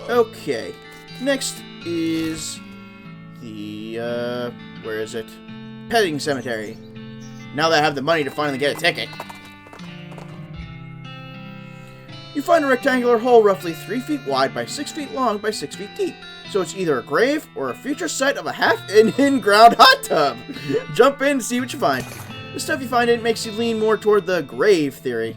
Okay. Next is the, where is it? Petting cemetery. Now that I have the money to finally get a ticket. You find a rectangular hole roughly 3 feet wide by 6 feet long by 6 feet deep. So it's either a grave or a future site of a half-in-ground hot tub. Jump in and see what you find. The stuff you find in it makes you lean more toward the grave theory.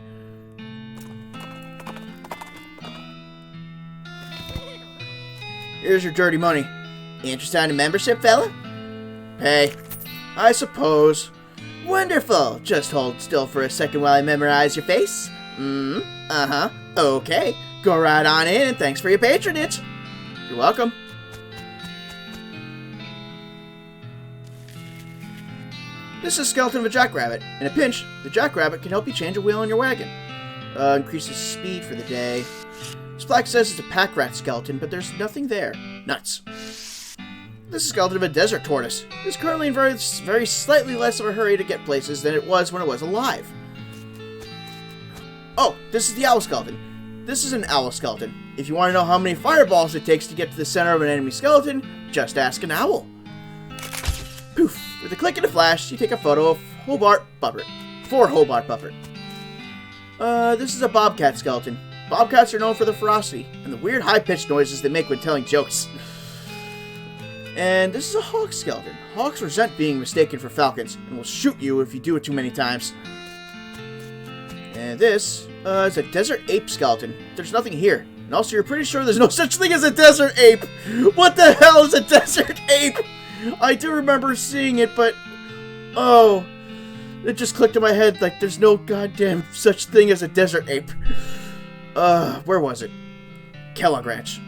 Here's your dirty money. Interested in a membership, fella? Pay. I suppose. Wonderful. Just hold still for a second while I memorize your face. Uh-huh. Okay. Go right on in, and thanks for your patronage. You're welcome. This is a skeleton of a jackrabbit. In a pinch, the jackrabbit can help you change a wheel on your wagon. Increases speed for the day. This plaque says it's a pack rat skeleton, but there's nothing there. Nuts. This is a skeleton of a desert tortoise. It's currently in very slightly less of a hurry to get places than it was when it was alive. Oh, this is the owl skeleton. This is an owl skeleton. If you want to know how many fireballs it takes to get to the center of an enemy skeleton, just ask an owl. Poof. With a click and a flash, you take a photo of Hobart Buppert. For Hobart Buppert. This is a bobcat skeleton. Bobcats are known for their ferocity and the weird high-pitched noises they make when telling jokes. And this is a hawk skeleton. Hawks resent being mistaken for falcons and will shoot you if you do it too many times. And this is a desert ape skeleton. There's nothing here. And also, you're pretty sure there's no such thing as a desert ape. What the hell is a desert ape? I do remember seeing it, but... oh... it just clicked in my head like there's no goddamn such thing as a desert ape. Where was it? Kellogg Ranch.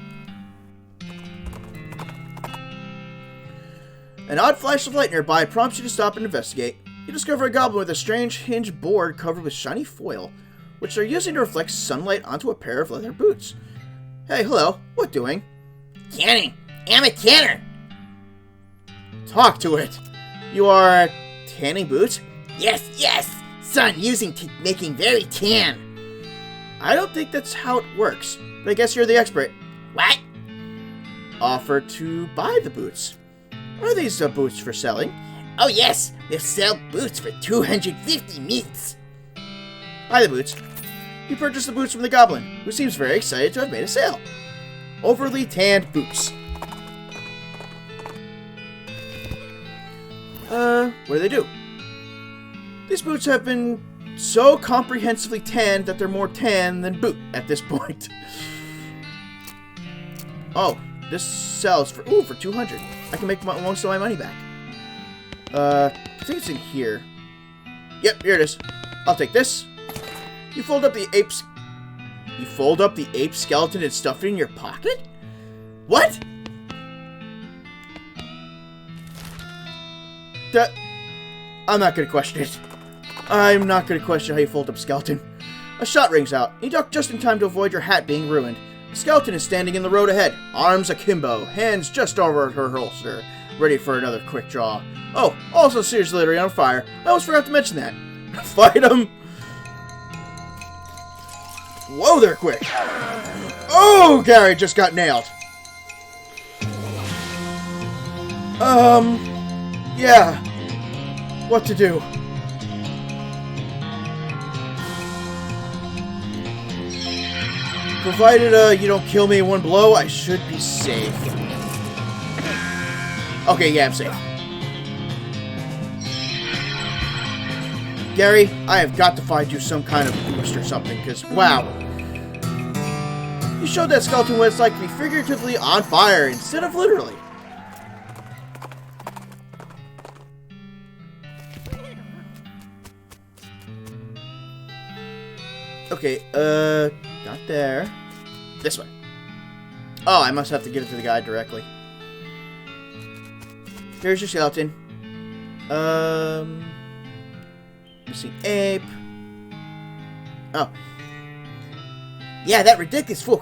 An odd flash of light nearby prompts you to stop and investigate. You discover a goblin with a strange hinged board covered with shiny foil, which they're using to reflect sunlight onto a pair of leather boots. Hey, hello. What doing? Tanning. I'm a tanner. Talk to it. You are tanning boots? Yes. Son, making very tan. I don't think that's how it works, but I guess you're the expert. What? Offer to buy the boots. Are these boots for selling? Oh yes, we'll sell boots for 250 meats. Buy the boots. You purchase the boots from the goblin, who seems very excited to have made a sale. Overly tanned boots. What do they do? These boots have been so comprehensively tanned that they're more tan than boot at this point. Oh, this sells for 200. I can make most of my money back. I think it's in here. Yep, here it is. I'll take this. You fold up the ape skeleton and stuff it in your pocket? What? I'm not gonna question it. I'm not gonna question how you fold up a skeleton. A shot rings out. You duck just in time to avoid your hat being ruined. The skeleton is standing in the road ahead, arms akimbo, hands just over her holster, ready for another quick draw. Oh, also seriously literally on fire. I almost forgot to mention that. Fight him! Whoa there, quick! Oh, Gary just got nailed. Yeah. What to do? Provided you don't kill me in one blow, I should be safe. Okay, yeah, I'm safe. Gary, I have got to find you some kind of boost or something, because, wow. You showed that skeleton what it's like to be figuratively on fire instead of literally. Okay, not there. This way. Oh, I must have to give it to the guy directly. Here's your skeleton. Missing ape. Oh. Yeah, that ridiculous fool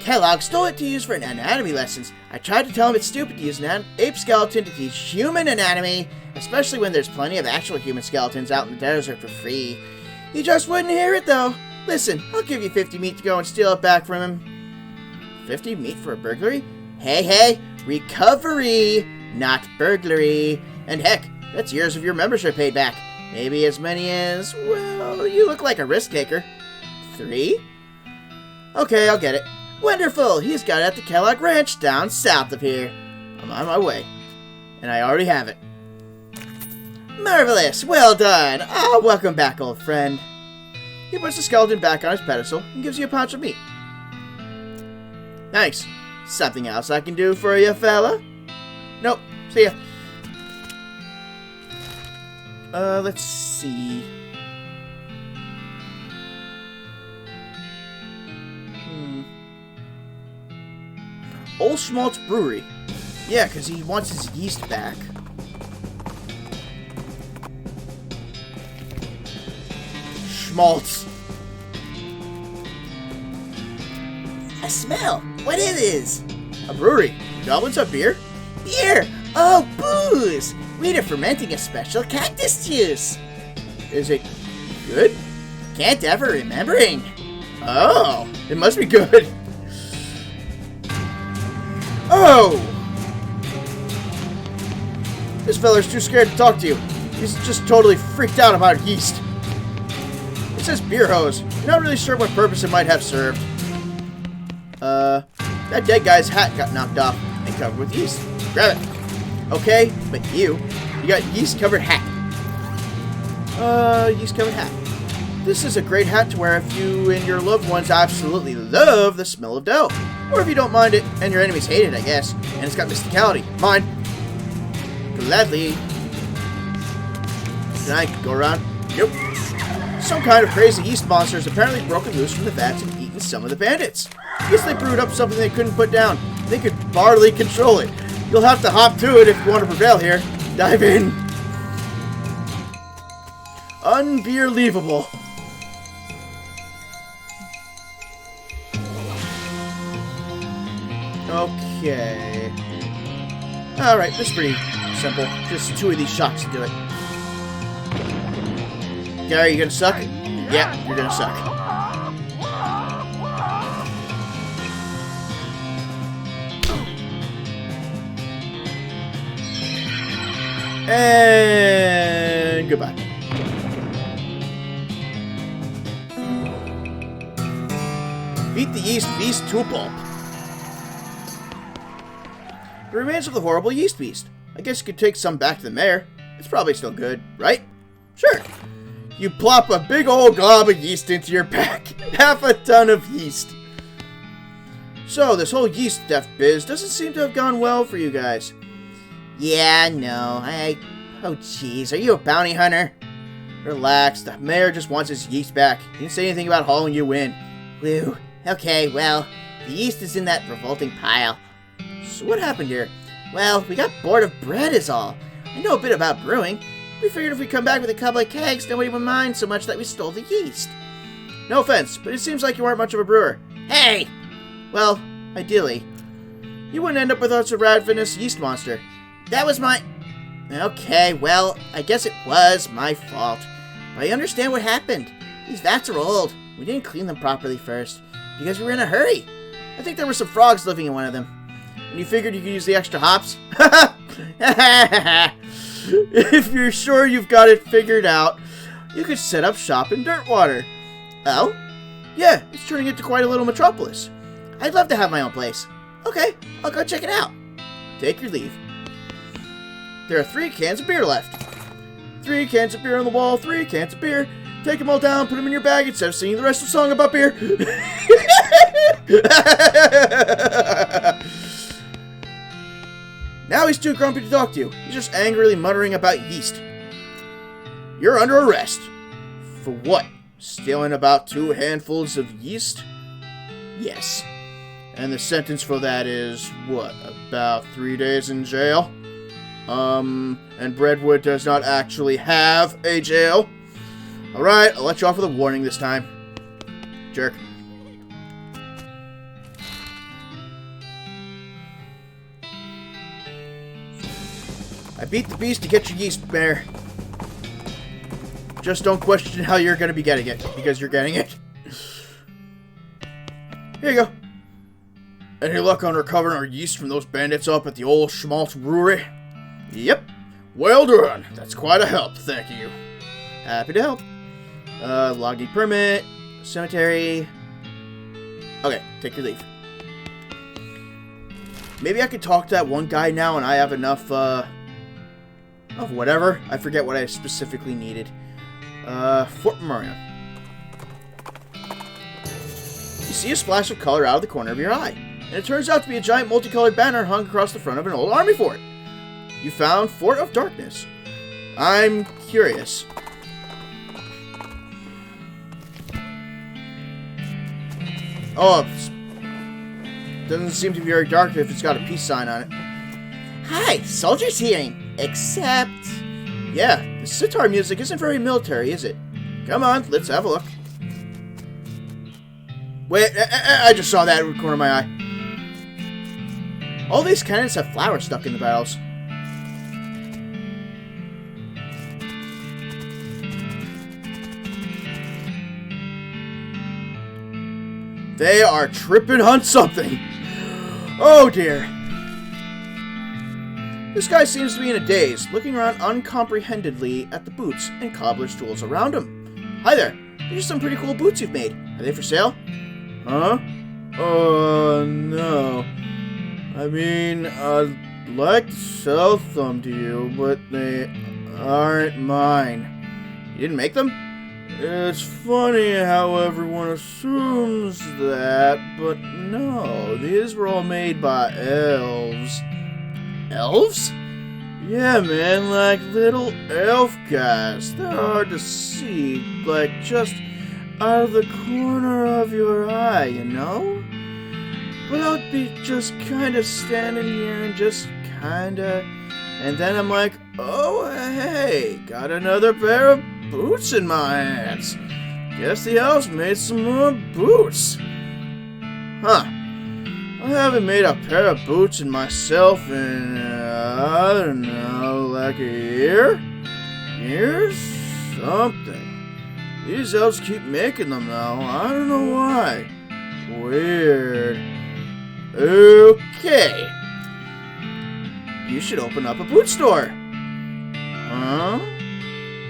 Kellogg stole it to use for anatomy lessons. I tried to tell him it's stupid to use an ape skeleton to teach human anatomy, especially when there's plenty of actual human skeletons out in the desert for free. He just wouldn't hear it, though. Listen, I'll give you 50 meat to go and steal it back from him. 50 meat for a burglary? Hey, recovery, not burglary. And heck, that's years of your membership paid back. Maybe as many as, well, you look like a risk taker. 3? Okay, I'll get it. Wonderful, he's got it at the Kellogg Ranch down south of here. I'm on my way. And I already have it. Marvelous, well done. Ah, welcome back, old friend. He puts the skeleton back on his pedestal and gives you a pound of meat. Nice. Something else I can do for you, fella? Nope. See ya. Let's see. Old Schmaltz Brewery. Yeah, because he wants his yeast back. Schmaltz. A smell. What it is? A brewery. Goblins have beer? Beer. Oh, booze. We're fermenting a special cactus juice. Is it good? Can't ever remembering. Oh, it must be good. Oh! This fella's too scared to talk to you. He's just totally freaked out about yeast. It says beer hose. You're not really sure what purpose it might have served. That dead guy's hat got knocked off and covered with yeast. Grab it. Okay, but you got yeast-covered hat. Yeast-covered hat. This is a great hat to wear if you and your loved ones absolutely love the smell of dough. Or if you don't mind it, and your enemies hate it, I guess. And it's got mysticality. Mine. Gladly. Can I go around? Nope. Some kind of crazy yeast monster has apparently broken loose from the vats and eaten some of the bandits. I guess they brewed up something they couldn't put down. They could barely control it. You'll have to hop to it if you want to prevail here. Dive in. Unbelievable. Okay. Alright, this is pretty simple. Just 2 of these shots to do it. Gary, you gonna suck? Yeah, you're gonna suck. And goodbye. Beat the yeast beast to a pulp. The remains of the horrible yeast beast. I guess you could take some back to the mayor. It's probably still good, right? Sure. You plop a big old glob of yeast into your pack. Half a ton of yeast. So, this whole yeast theft biz doesn't seem to have gone well for you guys. Yeah, no, oh jeez, are you a bounty hunter? Relax, the mayor just wants his yeast back. He didn't say anything about hauling you in. Woo, okay, well, the yeast is in that revolting pile. So what happened here? Well, we got bored of bread is all. I know a bit about brewing. We figured if we come back with a couple of kegs, nobody would mind so much that we stole the yeast. No offense, but it seems like you aren't much of a brewer. Hey! Well, ideally. You wouldn't end up with such a ravenous yeast monster. That was my... Okay, well, I guess it was my fault. But I understand what happened. These vats are old. We didn't clean them properly first, because we were in a hurry. I think there were some frogs living in one of them. And you figured you could use the extra hops? If you're sure you've got it figured out, you could set up shop in Dirtwater. Oh? Yeah, it's turning into quite a little metropolis. I'd love to have my own place. Okay, I'll go check it out. Take your leave. There are 3 cans of beer left. 3 cans of beer on the wall, 3 cans of beer. Take them all down, put them in your bag instead of singing the rest of the song about beer. Now he's too grumpy to talk to you. He's just angrily muttering about yeast. You're under arrest. For what? Stealing about 2 handfuls of yeast? Yes. And the sentence for that is, what, about 3 days in jail? And Brentwood does not actually have a jail. Alright, I'll let you off with a warning this time. Jerk. I beat the beast to get your yeast, Mayor. Just don't question how you're gonna be getting it, because you're getting it. Here you go. Any luck on recovering our yeast from those bandits up at the old Schmaltz Brewery? Yep. Well done. That's quite a help, thank you. Happy to help. Logging permit, cemetery. Okay, take your leave. Maybe I could talk to that one guy now and I have enough, of whatever. I forget what I specifically needed. Fort Memorial. You see a splash of color out of the corner of your eye, and it turns out to be a giant multicolored banner hung across the front of an old army fort. You found Fort of Darkness. I'm curious. Oh, it doesn't seem to be very dark if it's got a peace sign on it. Hi, soldiers hearing. Except... Yeah, the sitar music isn't very military, is it? Come on, let's have a look. Wait, I just saw that in the corner of my eye. All these cannons have flowers stuck in the barrels. They are tripping on something. Oh dear. This guy seems to be in a daze, looking around uncomprehendedly at the boots and cobbler's tools around him. Hi there. These are some pretty cool boots you've made. Are they for sale? Huh? Oh, no. I mean, I'd like to sell some to you, but they aren't mine. You didn't make them? It's funny how everyone assumes that, but no, these were all made by elves. Elves? Yeah, man, like little elf guys. They're hard to see, like just out of the corner of your eye, you know? But I'd be just kind of standing here and just kind of... And then I'm like, oh, hey, got another pair of boots in my hands. Guess the elves made some more boots. Huh. I haven't made a pair of boots in myself in, I don't know, like a year? Years? Something. These elves keep making them now. I don't know why. Weird. Okay. You should open up a boot store. Huh?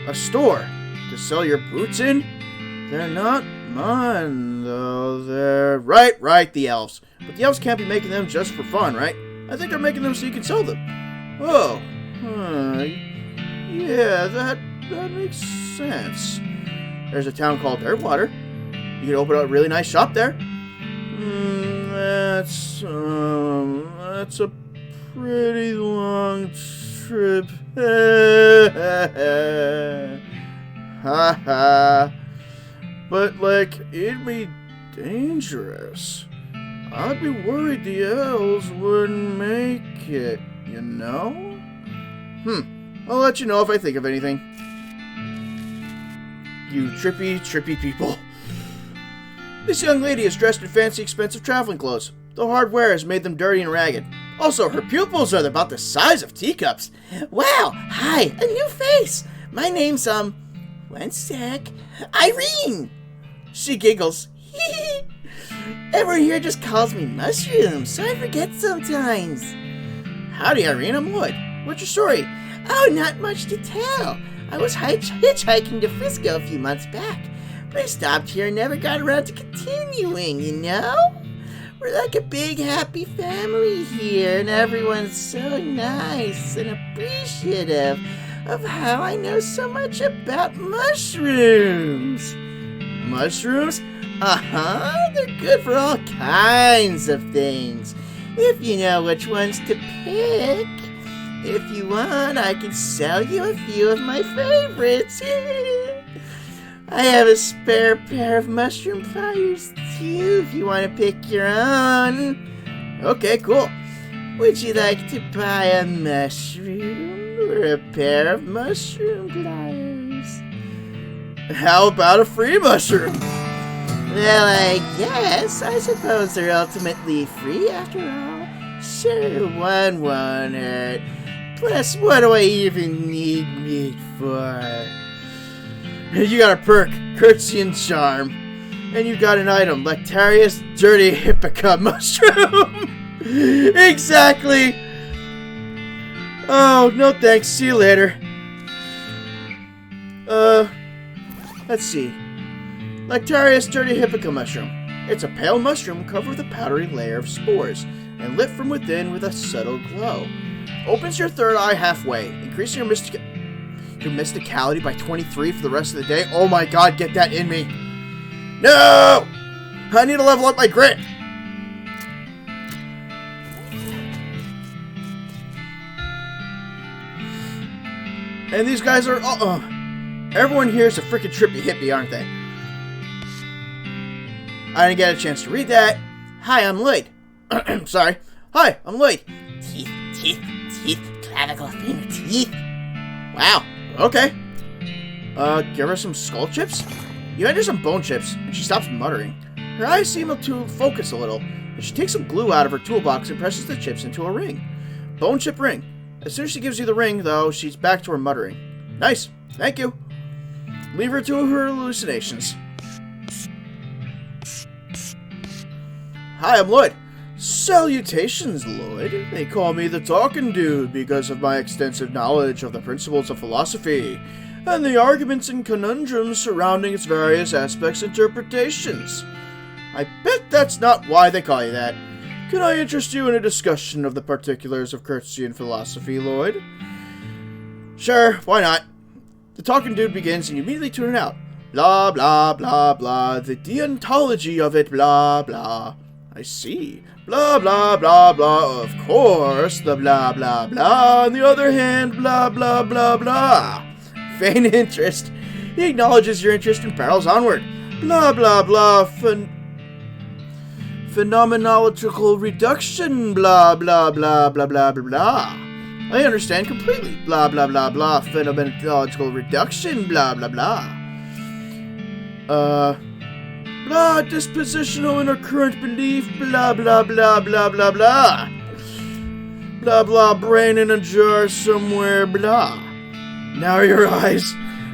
A store to sell your boots in? They're not mine, though. They're... Right, the elves. But the elves can't be making them just for fun, right? I think they're making them so you can sell them. Oh. Yeah, that makes sense. There's a town called Dirtwater. You could open up a really nice shop there. That's a pretty long trip. Haha. But, like, it'd be dangerous. I'd be worried the elves wouldn't make it, you know? I'll let you know if I think of anything. You trippy people. This young lady is dressed in fancy, expensive traveling clothes. The hard wear has made them dirty and ragged. Also, her pupils are about the size of teacups. Wow, hi, a new face. My name's, one sec. Irene. She giggles. Everyone here just calls me Mushroom, so I forget sometimes. Howdy, Irene, I'm Lloyd. What's your story? Oh, not much to tell. I was hitchhiking to Frisco a few months back, but I stopped here and never got around to continuing, you know? We're like a big happy family here, and everyone's so nice and appreciative of how I know so much about mushrooms. Mushrooms? Uh-huh, they're good for all kinds of things, if you know which ones to pick. If you want, I can sell you a few of my favorites. I have a spare pair of mushroom pliers, too, if you want to pick your own. Okay, cool. Would you like to buy a mushroom or a pair of mushroom pliers? How about a free mushroom? Well, I guess. I suppose they're ultimately free after all. Sure, one won't hurt. Plus, what do I even need meat for? You got a perk, Courtesy and Charm. And you got an item, Lectarius Dirty Hippica Mushroom. Exactly. Oh, no thanks. See you later. Let's see. Lectarius Dirty Hippica Mushroom. It's a pale mushroom covered with a powdery layer of spores and lit from within with a subtle glow. Opens your third eye halfway, increasing your mysticality by 23 for the rest of the day. Oh my god, get that in me. No! I need to level up my grit. And these guys are everyone here is a freaking trippy hippie, aren't they? I didn't get a chance to read that. Hi, I'm Lloyd. Sorry. Hi, I'm Lloyd. Teeth, clavicle, femur, teeth. Wow. Okay. Give her some skull chips? You hand her some bone chips, and she stops muttering. Her eyes seem to focus a little, and she takes some glue out of her toolbox and presses the chips into a ring. Bone chip ring. As soon as she gives you the ring, though, she's back to her muttering. Nice. Thank you. Leave her to her hallucinations. Hi, I'm Lloyd. Salutations, Lloyd. They call me the Talking Dude because of my extensive knowledge of the principles of philosophy and the arguments and conundrums surrounding its various aspects and interpretations. I bet that's not why they call you that. Can I interest you in a discussion of the particulars of courtesy and philosophy, Lloyd? Sure, why not? The Talking Dude begins and you immediately tune it out. Blah, blah, blah, blah, the deontology of it, blah, blah. I see. Blah, blah, blah, blah, of course, the blah, blah, blah. On the other hand, blah, blah, blah, blah. Feign interest. He acknowledges your interest and barrels onward. Blah, blah, blah, phenomenological reduction, blah, blah, blah, blah, blah, blah, blah. I understand completely. Blah, blah, blah, blah, phenomenological reduction, blah, blah, blah. Blah, dispositional intercurrent belief, blah, blah, blah, blah, blah, blah. Blah, blah, brain in a jar somewhere, blah. Now your eyes.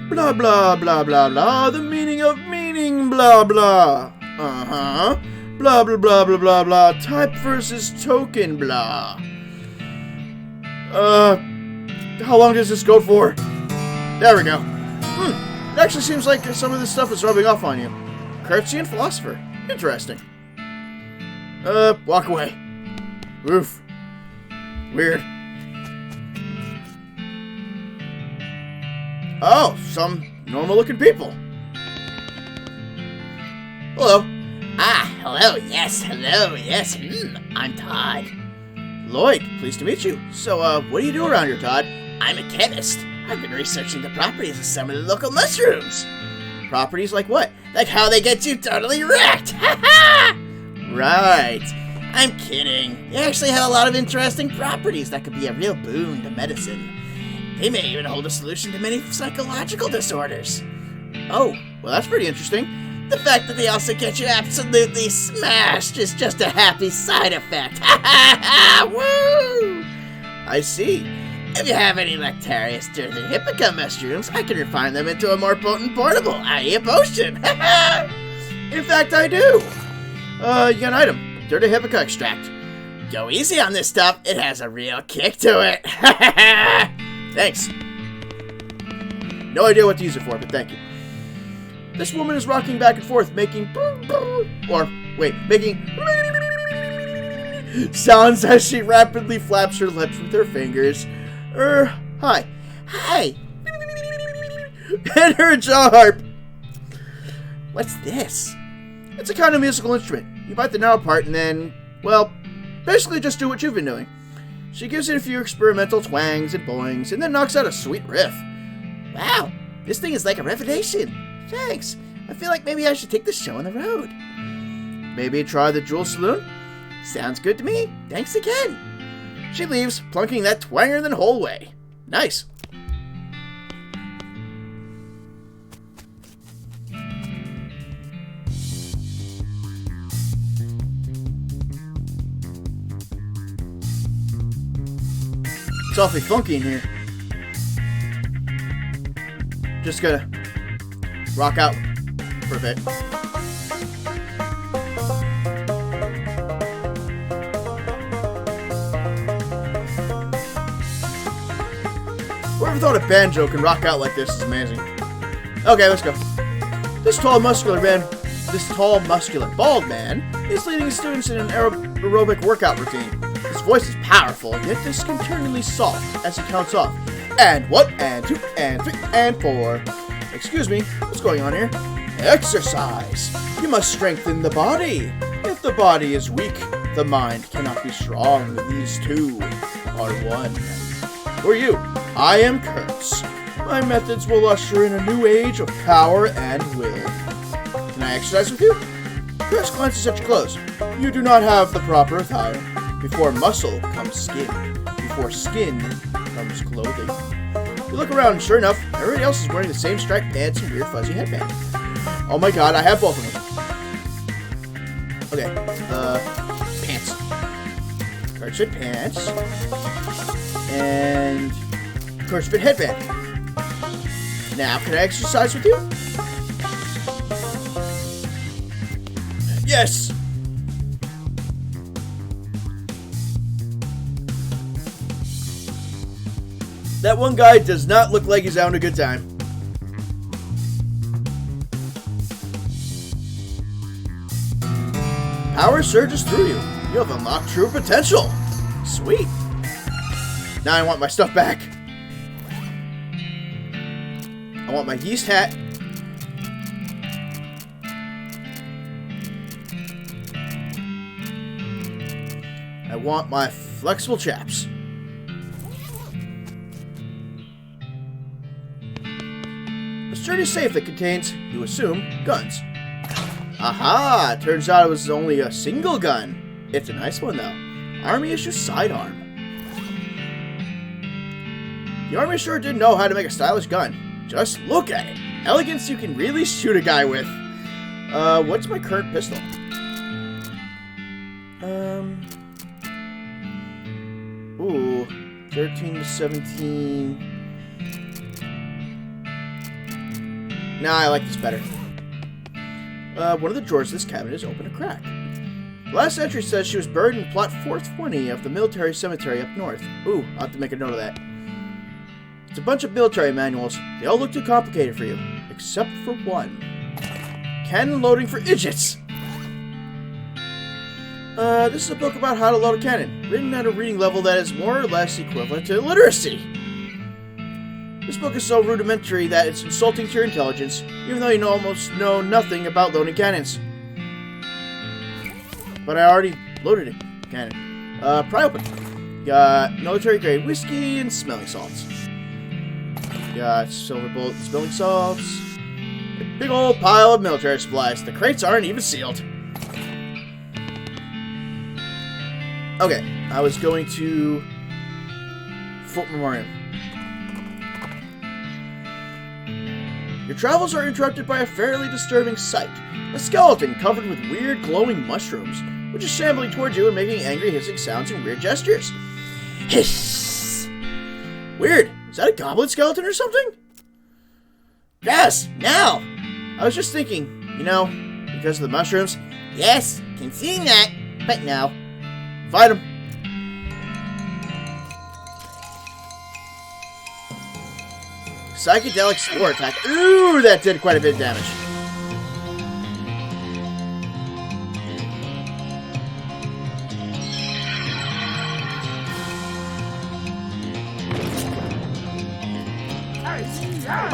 Blah, blah, blah, blah, blah. The meaning of meaning, blah, blah. Uh-huh. Blah, blah, blah, blah, blah, blah. Type versus token, blah. How long does this go for? There we go. It actually seems like some of this stuff is rubbing off on you. Courtesy and philosopher. Interesting. Walk away. Oof. Weird. Oh, some normal-looking people. Hello. Hello, yes, I'm Todd. Lloyd, pleased to meet you. So, what do you do around here, Todd? I'm a chemist. I've been researching the properties of some of the local mushrooms. Properties like what? Like how they get you totally wrecked. Right. I'm kidding. They actually have a lot of interesting properties that could be a real boon to medicine. They may even hold a solution to many psychological disorders. Oh, well that's pretty interesting. The fact that they also get you absolutely smashed is just a happy side effect. Woo! I see. If you have any Lectarius Dirty Hippica mushrooms, I can refine them into a more potent portable, i.e. a potion. In fact, I do. You got an item. Dirty Hippica extract. Go easy on this stuff. It has a real kick to it. Thanks. No idea what to use it for, but thank you. This woman is rocking back and forth, making sounds as she rapidly flaps her lips with her fingers. Hi. Hi. Hand her a jaw harp. What's this? It's a kind of musical instrument. You bite the narrow part and then, well, basically just do what you've been doing. She gives it a few experimental twangs and boings and then knocks out a sweet riff. Wow, this thing is like a revelation. Thanks. I feel like maybe I should take this show on the road. Maybe try the Jewel Saloon? Sounds good to me. Thanks again. She leaves, plunking that twanger the whole way. Nice. It's awfully funky in here. Just gonna rock out for a bit. Whoever thought a banjo can rock out like this is amazing. Okay, let's go. This tall, muscular bald man is leading his students in an aerobic workout routine. His voice is powerful, yet disconcertingly soft as he counts off. And 1, and 2, and 3, and 4. Excuse me, what's going on here? Exercise. You must strengthen the body. If the body is weak, the mind cannot be strong. These two are one. Who are you? I am Kurtz. My methods will usher in a new age of power and will. Can I exercise with you? Kurtz glances at your clothes. You do not have the proper attire. Before muscle comes skin. Before skin comes clothing. You look around, and sure enough, everybody else is wearing the same striped pants and weird fuzzy headband. Oh my god, I have both of them. Okay, pants. Kurtz fit pants. And Kurtz fit headband. Now, can I exercise with you? Yes! That one guy does not look like he's having a good time. Power surges through you. You have unlocked true potential. Sweet. Now I want my stuff back. I want my yeast hat. I want my flexible chaps. A sturdy safe that contains, you assume, guns. Aha! Turns out it was only a single gun. It's a nice one, though. Army issue sidearm. The Army sure did know how to make a stylish gun. Just look at it. Elegance you can really shoot a guy with. What's my current pistol? Ooh, 13 to 17. Nah, I like this better. One of the drawers of this cabinet is open a crack. The last entry says she was buried in plot 420 of the military cemetery up north. Ooh, I'll have to make a note of that. It's a bunch of military manuals. They all look too complicated for you, except for one. Cannon loading for idiots! This is a book about how to load a cannon, written at a reading level that is more or less equivalent to literacy. This book is so rudimentary that it's insulting to your intelligence, even though you almost know nothing about loading cannons. But I already loaded a cannon. Pry open. Got military-grade whiskey and smelling salts. Got silver bullet smelling salts. A big old pile of military supplies. The crates aren't even sealed. Okay, I was going to Fort Memorial. Your travels are interrupted by a fairly disturbing sight. A skeleton covered with weird glowing mushrooms, which is shambling towards you and making angry hissing sounds and weird gestures. Hiss! Weird. Is that a goblin skeleton or something? Yes, now! I was just thinking, you know, because of the mushrooms. Yes, can see that, but no. Fight him. Psychedelic spore attack. Ooh, that did quite a bit of damage.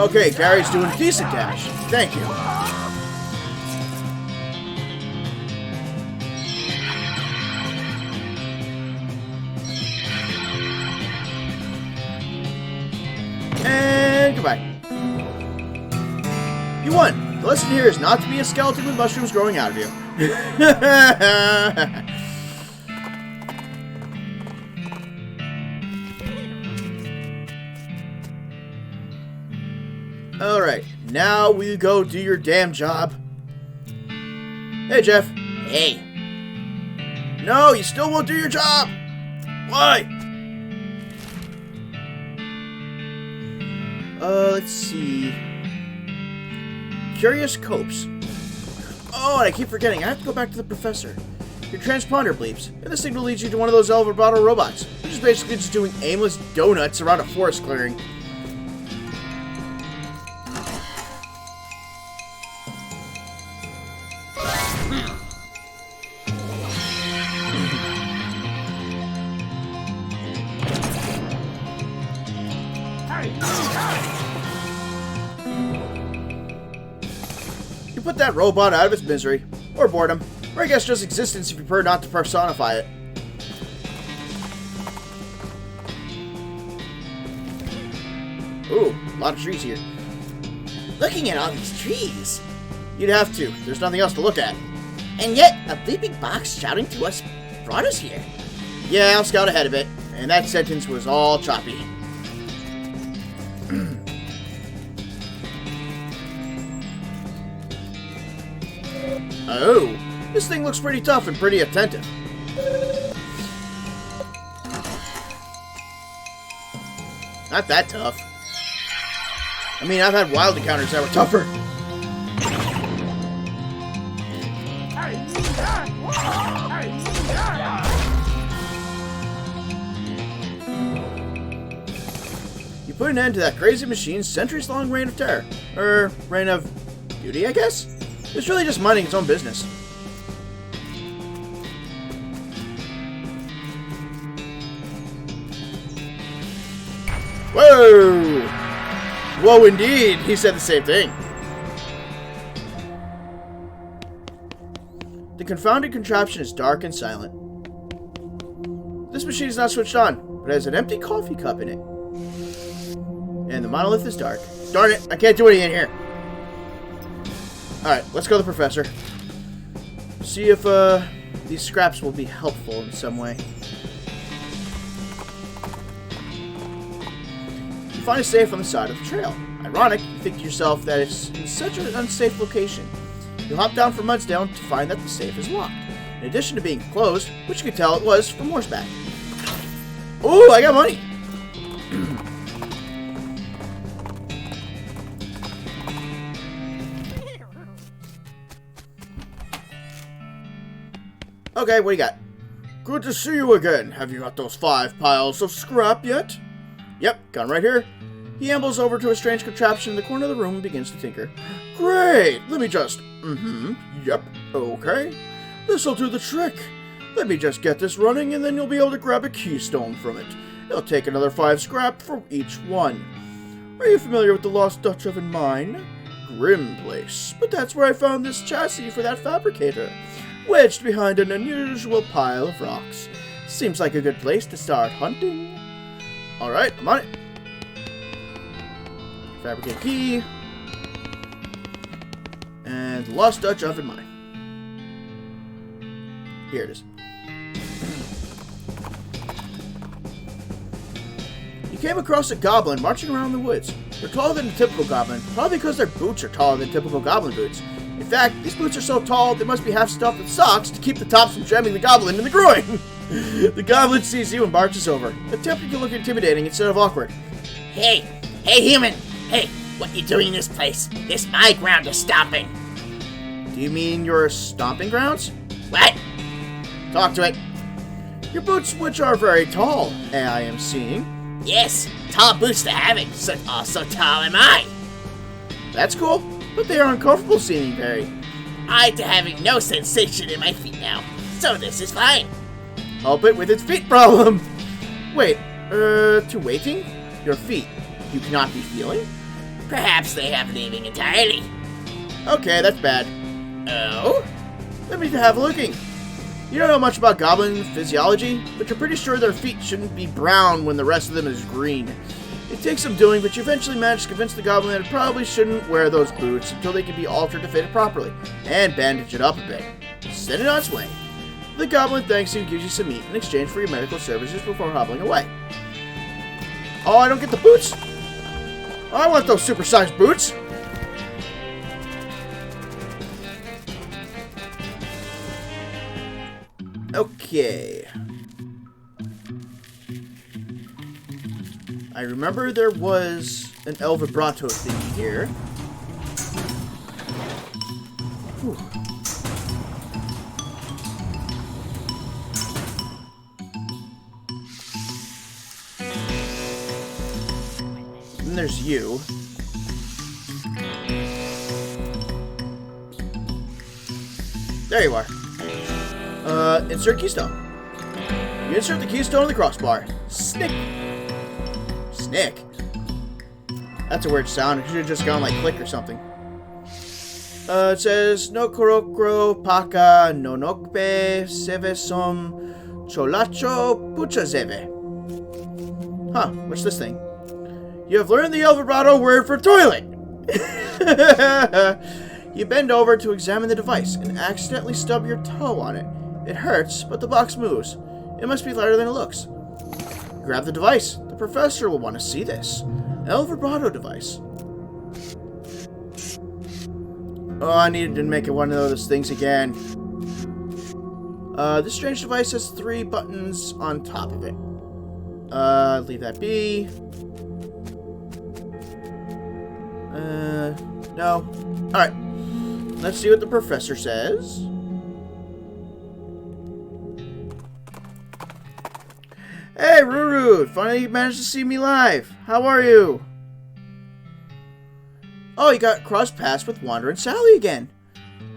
Okay, Gary's doing decent damage. Thank you. And goodbye. You won. The lesson here is not to be a skeleton with mushrooms growing out of you. Alright, now will you go do your damn job? Hey, Jeff. Hey, No, you still won't do your job! Why? Let's see. Curious Copes. Oh, and I keep forgetting. I have to go back to the professor. Your transponder bleeps, and this signal leads you to one of those El Vibrato robots, which is basically just doing aimless donuts around a forest clearing. You put that robot out of its misery, or boredom, or I guess just existence if you prefer not to personify it. Ooh, a lot of trees here. looking at all these trees. You'd have to. There's nothing else to look at. And yet, a bleeping box shouting to us brought us here. Yeah, I'll scout ahead a bit. And that sentence was all choppy. Oh, this thing looks pretty tough and pretty attentive. Not that tough. I mean, I've had wild encounters that were tougher. You put an end to that crazy machine's centuries-long reign of terror. Or, reign of beauty, I guess? It's really just minding its own business. Whoa! Whoa, indeed! He said the same thing. The confounded contraption is dark and silent. This machine is not switched on, but has an empty coffee cup in it. And the monolith is dark. Darn it! I can't do anything in here. Alright, let's go to the professor. See if these scraps will be helpful in some way. You find a safe on the side of the trail. Ironic, you think to yourself that it's in such an unsafe location. You hop down from Mudsdale to find that the safe is locked. In addition to being closed, which you could tell it was from horseback. Ooh, I got money! Okay, what do you got? Good to see you again. Have you got those 5 piles of scrap yet? Yep, got 'em right here. He ambles over to a strange contraption in the corner of the room and begins to tinker. Great! Let me just... Yep, okay. This'll do the trick. Let me just get this running and then you'll be able to grab a keystone from it. It'll take another 5 scrap for each one. Are you familiar with the Lost Dutch Oven Mine? Grim place. But that's where I found this chassis for that fabricator. Wedged behind an unusual pile of rocks. Seems like a good place to start hunting. Alright, I'm on it. Fabricate key. And Lost Dutch Oven Mine. Here it is. You came across a goblin marching around the woods. They're taller than a typical goblin, probably because their boots are taller than typical goblin boots. In fact, these boots are so tall, they must be half stuffed with socks to keep the tops from jamming the goblin in the groin. The goblin sees you and barges over, attempting to look intimidating instead of awkward. Hey, human! Hey, what you doing in this place? This my ground is stomping. Do you mean your stomping grounds? What? Talk to it. Your boots, which are very tall, I am seeing. Yes, tall boots to having, so tall am I. That's cool, but they are uncomfortable seeming very. I to having no sensation in my feet now, so this is fine. Help it with its feet problem. Wait, to waiting? Your feet, you cannot be feeling? Perhaps they have leaving entirely. Okay, that's bad. Oh? Let me have a looking. You don't know much about goblin physiology, but you're pretty sure their feet shouldn't be brown when the rest of them is green. It takes some doing, but you eventually manage to convince the goblin that it probably shouldn't wear those boots until they can be altered to fit it properly, and bandage it up a bit. Send it on its way. The goblin thanks you and gives you some meat in exchange for your medical services before hobbling away. Oh, I don't get the boots? I want those supersized boots! Okay. I remember there was an El Vibrato thingy here. Whew. And there's you. There you are. Insert keystone. You insert the keystone in the crossbar. Snick. Snick. That's a weird sound. It should have just gone like click or something. It says no korokro paka no nokbe seve som cholacho puchazeve. Huh, what's this thing? You have learned the El Vibrato word for toilet! You bend over to examine the device and accidentally stub your toe on it. It hurts, but the box moves. It must be lighter than it looks. Grab the device. The professor will want to see this. El Vibrato device. Oh, I needed to make it one of those things again. This strange device has 3 buttons on top of it. Leave that be. No. Alright. Let's see what the professor says. Hey, Ruru! Finally you managed to see me live. How are you? Oh, you got cross paths with Wander and Sally again.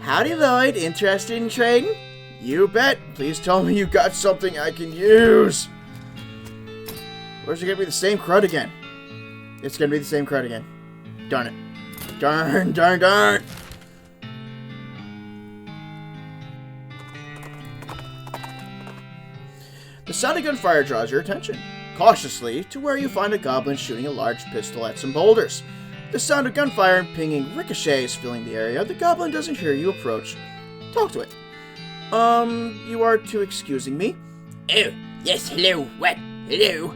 Howdy, Lloyd. Interested in trading? You bet. Please tell me you got something I can use. Or is it going to be the same crud again? It's going to be the same crud again. Darn it. Darn, darn, darn. The sound of gunfire draws your attention, cautiously, to where you find a goblin shooting a large pistol at some boulders. The sound of gunfire and pinging ricochets filling the area. The goblin doesn't hear you approach. Talk to it. You are to excusing me? Oh, yes, hello. What? Hello?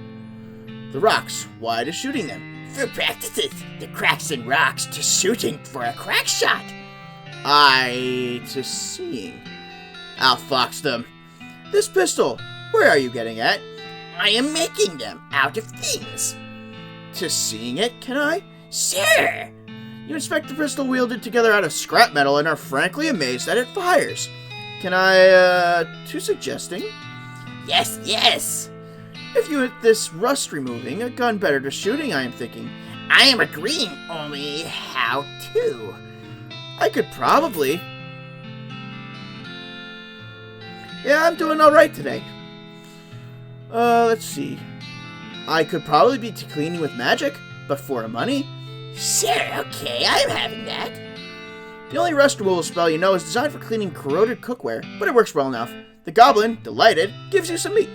The rocks. Why to shooting them? For practices, the cracks and rocks to shooting for a crack shot. To seeing. I'll fox them. This pistol. Where are you getting at? I am making them out of things. To seeing it, can I? Sure. You inspect the pistol wielded together out of scrap metal and are frankly amazed that it fires. Can I, to suggesting? Yes, yes. If you hit this rust removing, a gun better to shooting, I am thinking. I am agreeing, only how to? I could probably. Yeah, I'm doing alright today. Let's see. I could probably be cleaning with magic, but for the money. Sure, okay, I'm having that. The only rust removal spell you know is designed for cleaning corroded cookware, but it works well enough. The goblin, delighted, gives you some meat.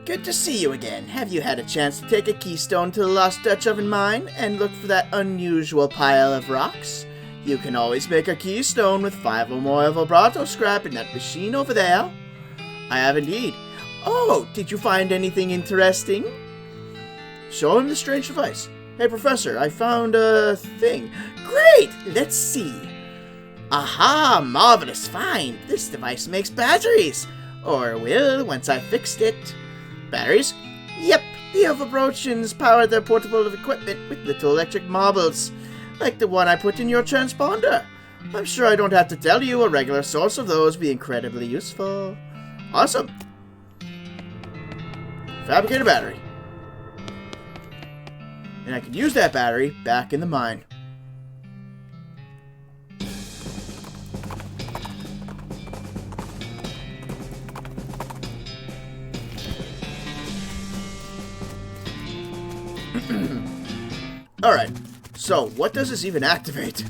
Good to see you again. Have you had a chance to take a keystone to the Lost Dutch Oven Mine and look for that unusual pile of rocks? You can always make a keystone with 5 or more vibrato scrap in that machine over there. I have indeed. Oh, did you find anything interesting? Show him the strange device. Hey, Professor, I found a thing. Great! Let's see. Aha! Marvelous find! This device makes batteries. Or will, once I fixed it. Batteries? Yep, the Overbrochans power their portable equipment with little electric marbles, like the one I put in your transponder. I'm sure I don't have to tell you, a regular source of those would be incredibly useful. Awesome. Fabricate a battery. And I can use that battery back in the mine. Alright, so what does this even activate?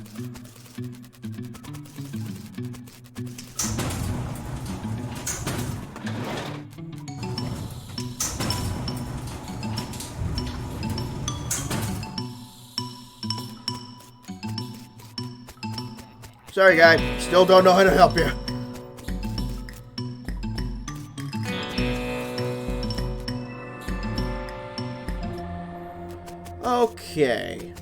Sorry, guy. Still don't know how to help you. Okay.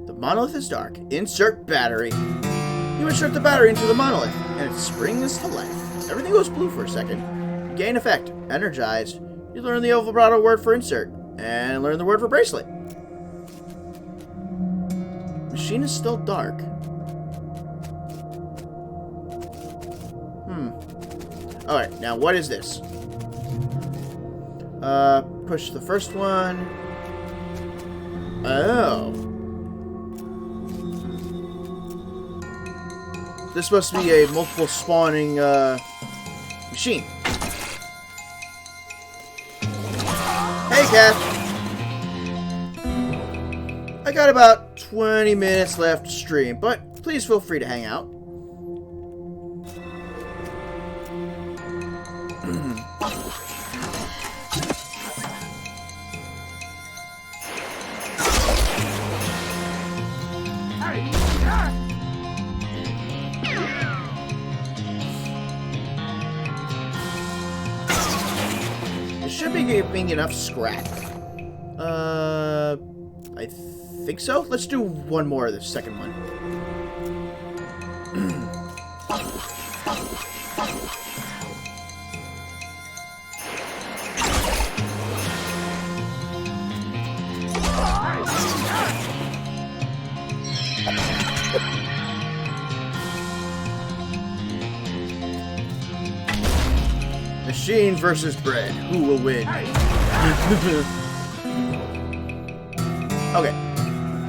The monolith is dark. Insert battery. You insert the battery into the monolith, and it springs to life. Everything goes blue for a second. Gain effect. Energized. You learn the Elverado word for insert, and learn the word for bracelet. Machine is still dark. Alright, now what is this? Push the first one. Oh. This must be a multiple spawning, machine. Hey, Cat! I got about 20 minutes left to stream, but please feel free to hang out. Should be giving enough scrap. I think so. Let's do one more of the second one. Machine versus bread. Who will win? Okay.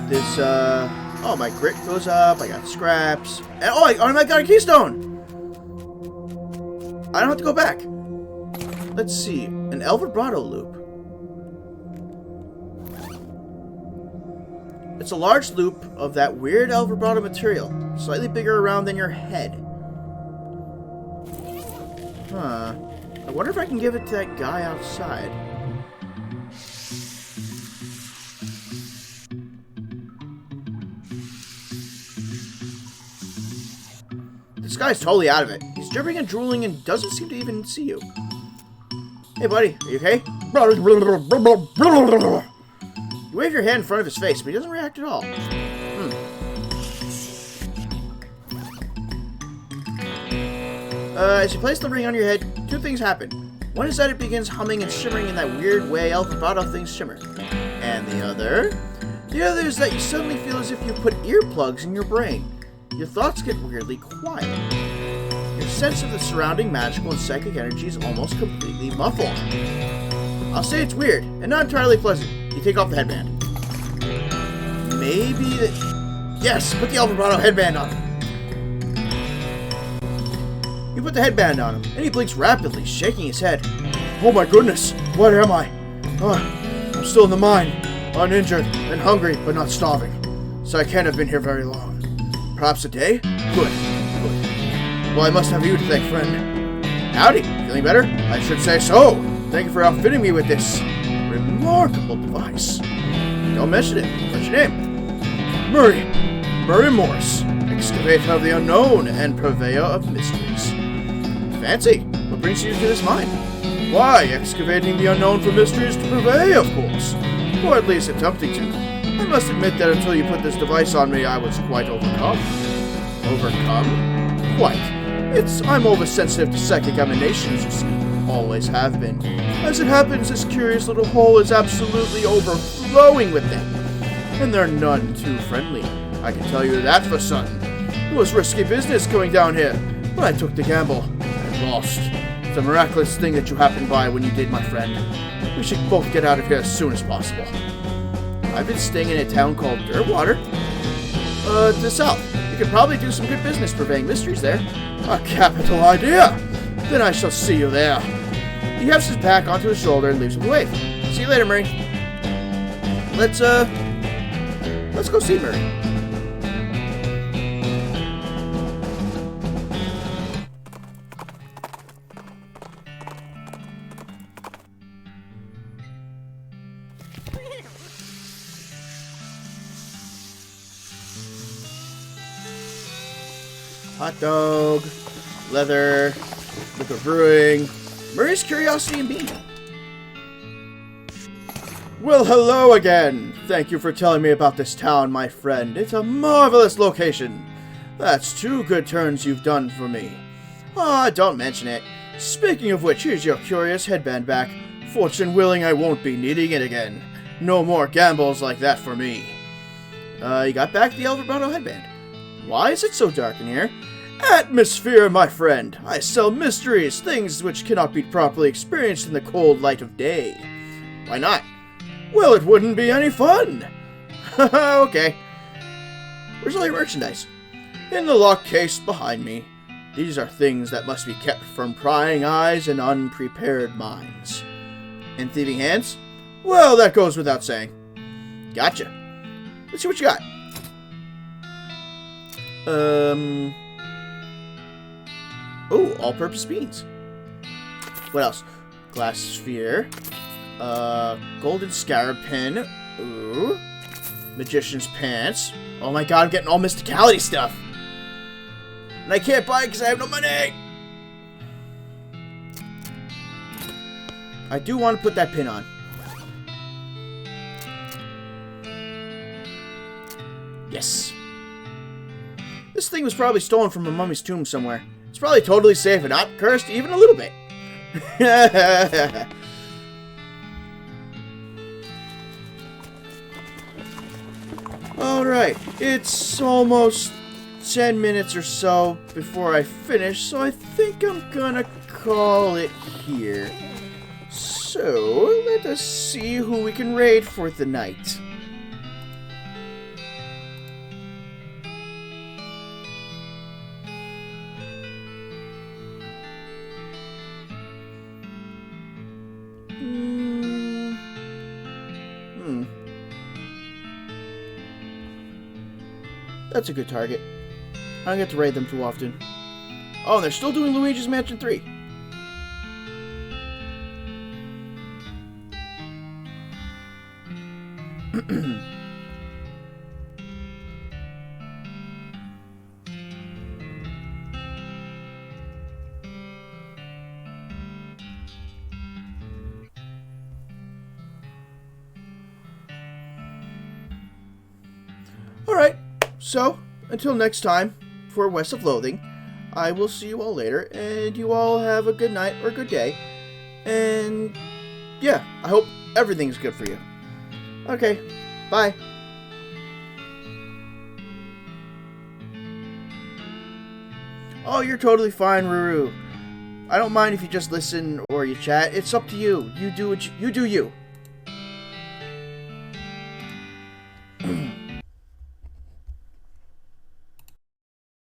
This, oh, my grit goes up. I got scraps. And, oh, I got a keystone! I don't have to go back. Let's see. An Elverado loop. It's a large loop of that weird Elverado material. Slightly bigger around than your head. Huh. I wonder if I can give it to that guy outside. This guy's totally out of it. He's dripping and drooling and doesn't seem to even see you. Hey, buddy. Are you okay? You wave your hand in front of his face, but he doesn't react at all. As you place the ring on your head, two things happen. One is that it begins humming and shimmering in that weird way Elverado things shimmer. And the other is that you suddenly feel as if you put earplugs in your brain. Your thoughts get weirdly quiet. Your sense of the surrounding magical and psychic energy is almost completely muffled. I'll say it's weird, and not entirely pleasant. You take off the headband. Maybe the... Yes, put the Elverado headband on him. You put the headband on him, and he blinks rapidly, shaking his head. Oh my goodness, where am I? I'm still in the mine, uninjured and hungry, but not starving. So I can't have been here very long. Perhaps a day? Good. Well, I must have you to thank, friend. Howdy, feeling better? I should say so. Thank you for outfitting me with this remarkable device. Don't mention it. What's your name? Murray Morse, excavator of the unknown and purveyor of mysteries. Fancy. What brings you to this mine? Why, excavating the unknown for mysteries to purvey, of course. Or at least attempting to. I must admit that until you put this device on me, I was quite overcome. Overcome? Quite. I'm oversensitive to psychic emanations, you see. Always have been. As it happens, this curious little hole is absolutely overflowing with them. And they're none too friendly. I can tell you that for certain. It was risky business going down here, but I took the gamble and lost. It's a miraculous thing that you happened by when you did, my friend. We should both get out of here as soon as possible. I've been staying in a town called Dirtwater. To the south. You could probably do some good business purveying mysteries there. A capital idea! Then I shall see you there. He hefts his pack onto his shoulder and leaves with a wave. See you later, Murray. let's go see Murray. Hot dog, leather, liquor brewing, Murray's Curiosity and Bean. Well, hello again. Thank you for telling me about this town, my friend. It's a marvelous location. That's 2 good turns you've done for me. Ah, don't mention it. Speaking of which, here's your curious headband back. Fortune willing, I won't be needing it again. No more gambles like that for me. You got back the El Vibrato headband. Why is it so dark in here? Atmosphere, my friend. I sell mysteries, things which cannot be properly experienced in the cold light of day. Why not? Well, it wouldn't be any fun. Okay. Where's all your merchandise? In the locked case behind me. These are things that must be kept from prying eyes and unprepared minds. And thieving hands? Well, that goes without saying. Gotcha. Let's see what you got. Oh, all-purpose beans. What else? Glass sphere. Golden scarab pin. Ooh. Magician's pants. Oh my god, I'm getting all mysticality stuff. And I can't buy it because I have no money. I do want to put that pin on. Yes. This thing was probably stolen from a mummy's tomb somewhere. It's probably totally safe and not cursed even a little bit. Alright, it's almost 10 minutes or so before I finish, so I think I'm gonna call it here. So, let us see who we can raid for the night. That's a good target. I don't get to raid them too often. Oh, and they're still doing Luigi's Mansion 3. Alright. So, until next time, for West of Loathing, I will see you all later, and you all have a good night or good day. And, yeah, I hope everything's good for you. Okay, bye. Oh, you're totally fine, Ruru. I don't mind if you just listen or you chat. It's up to you. You do you.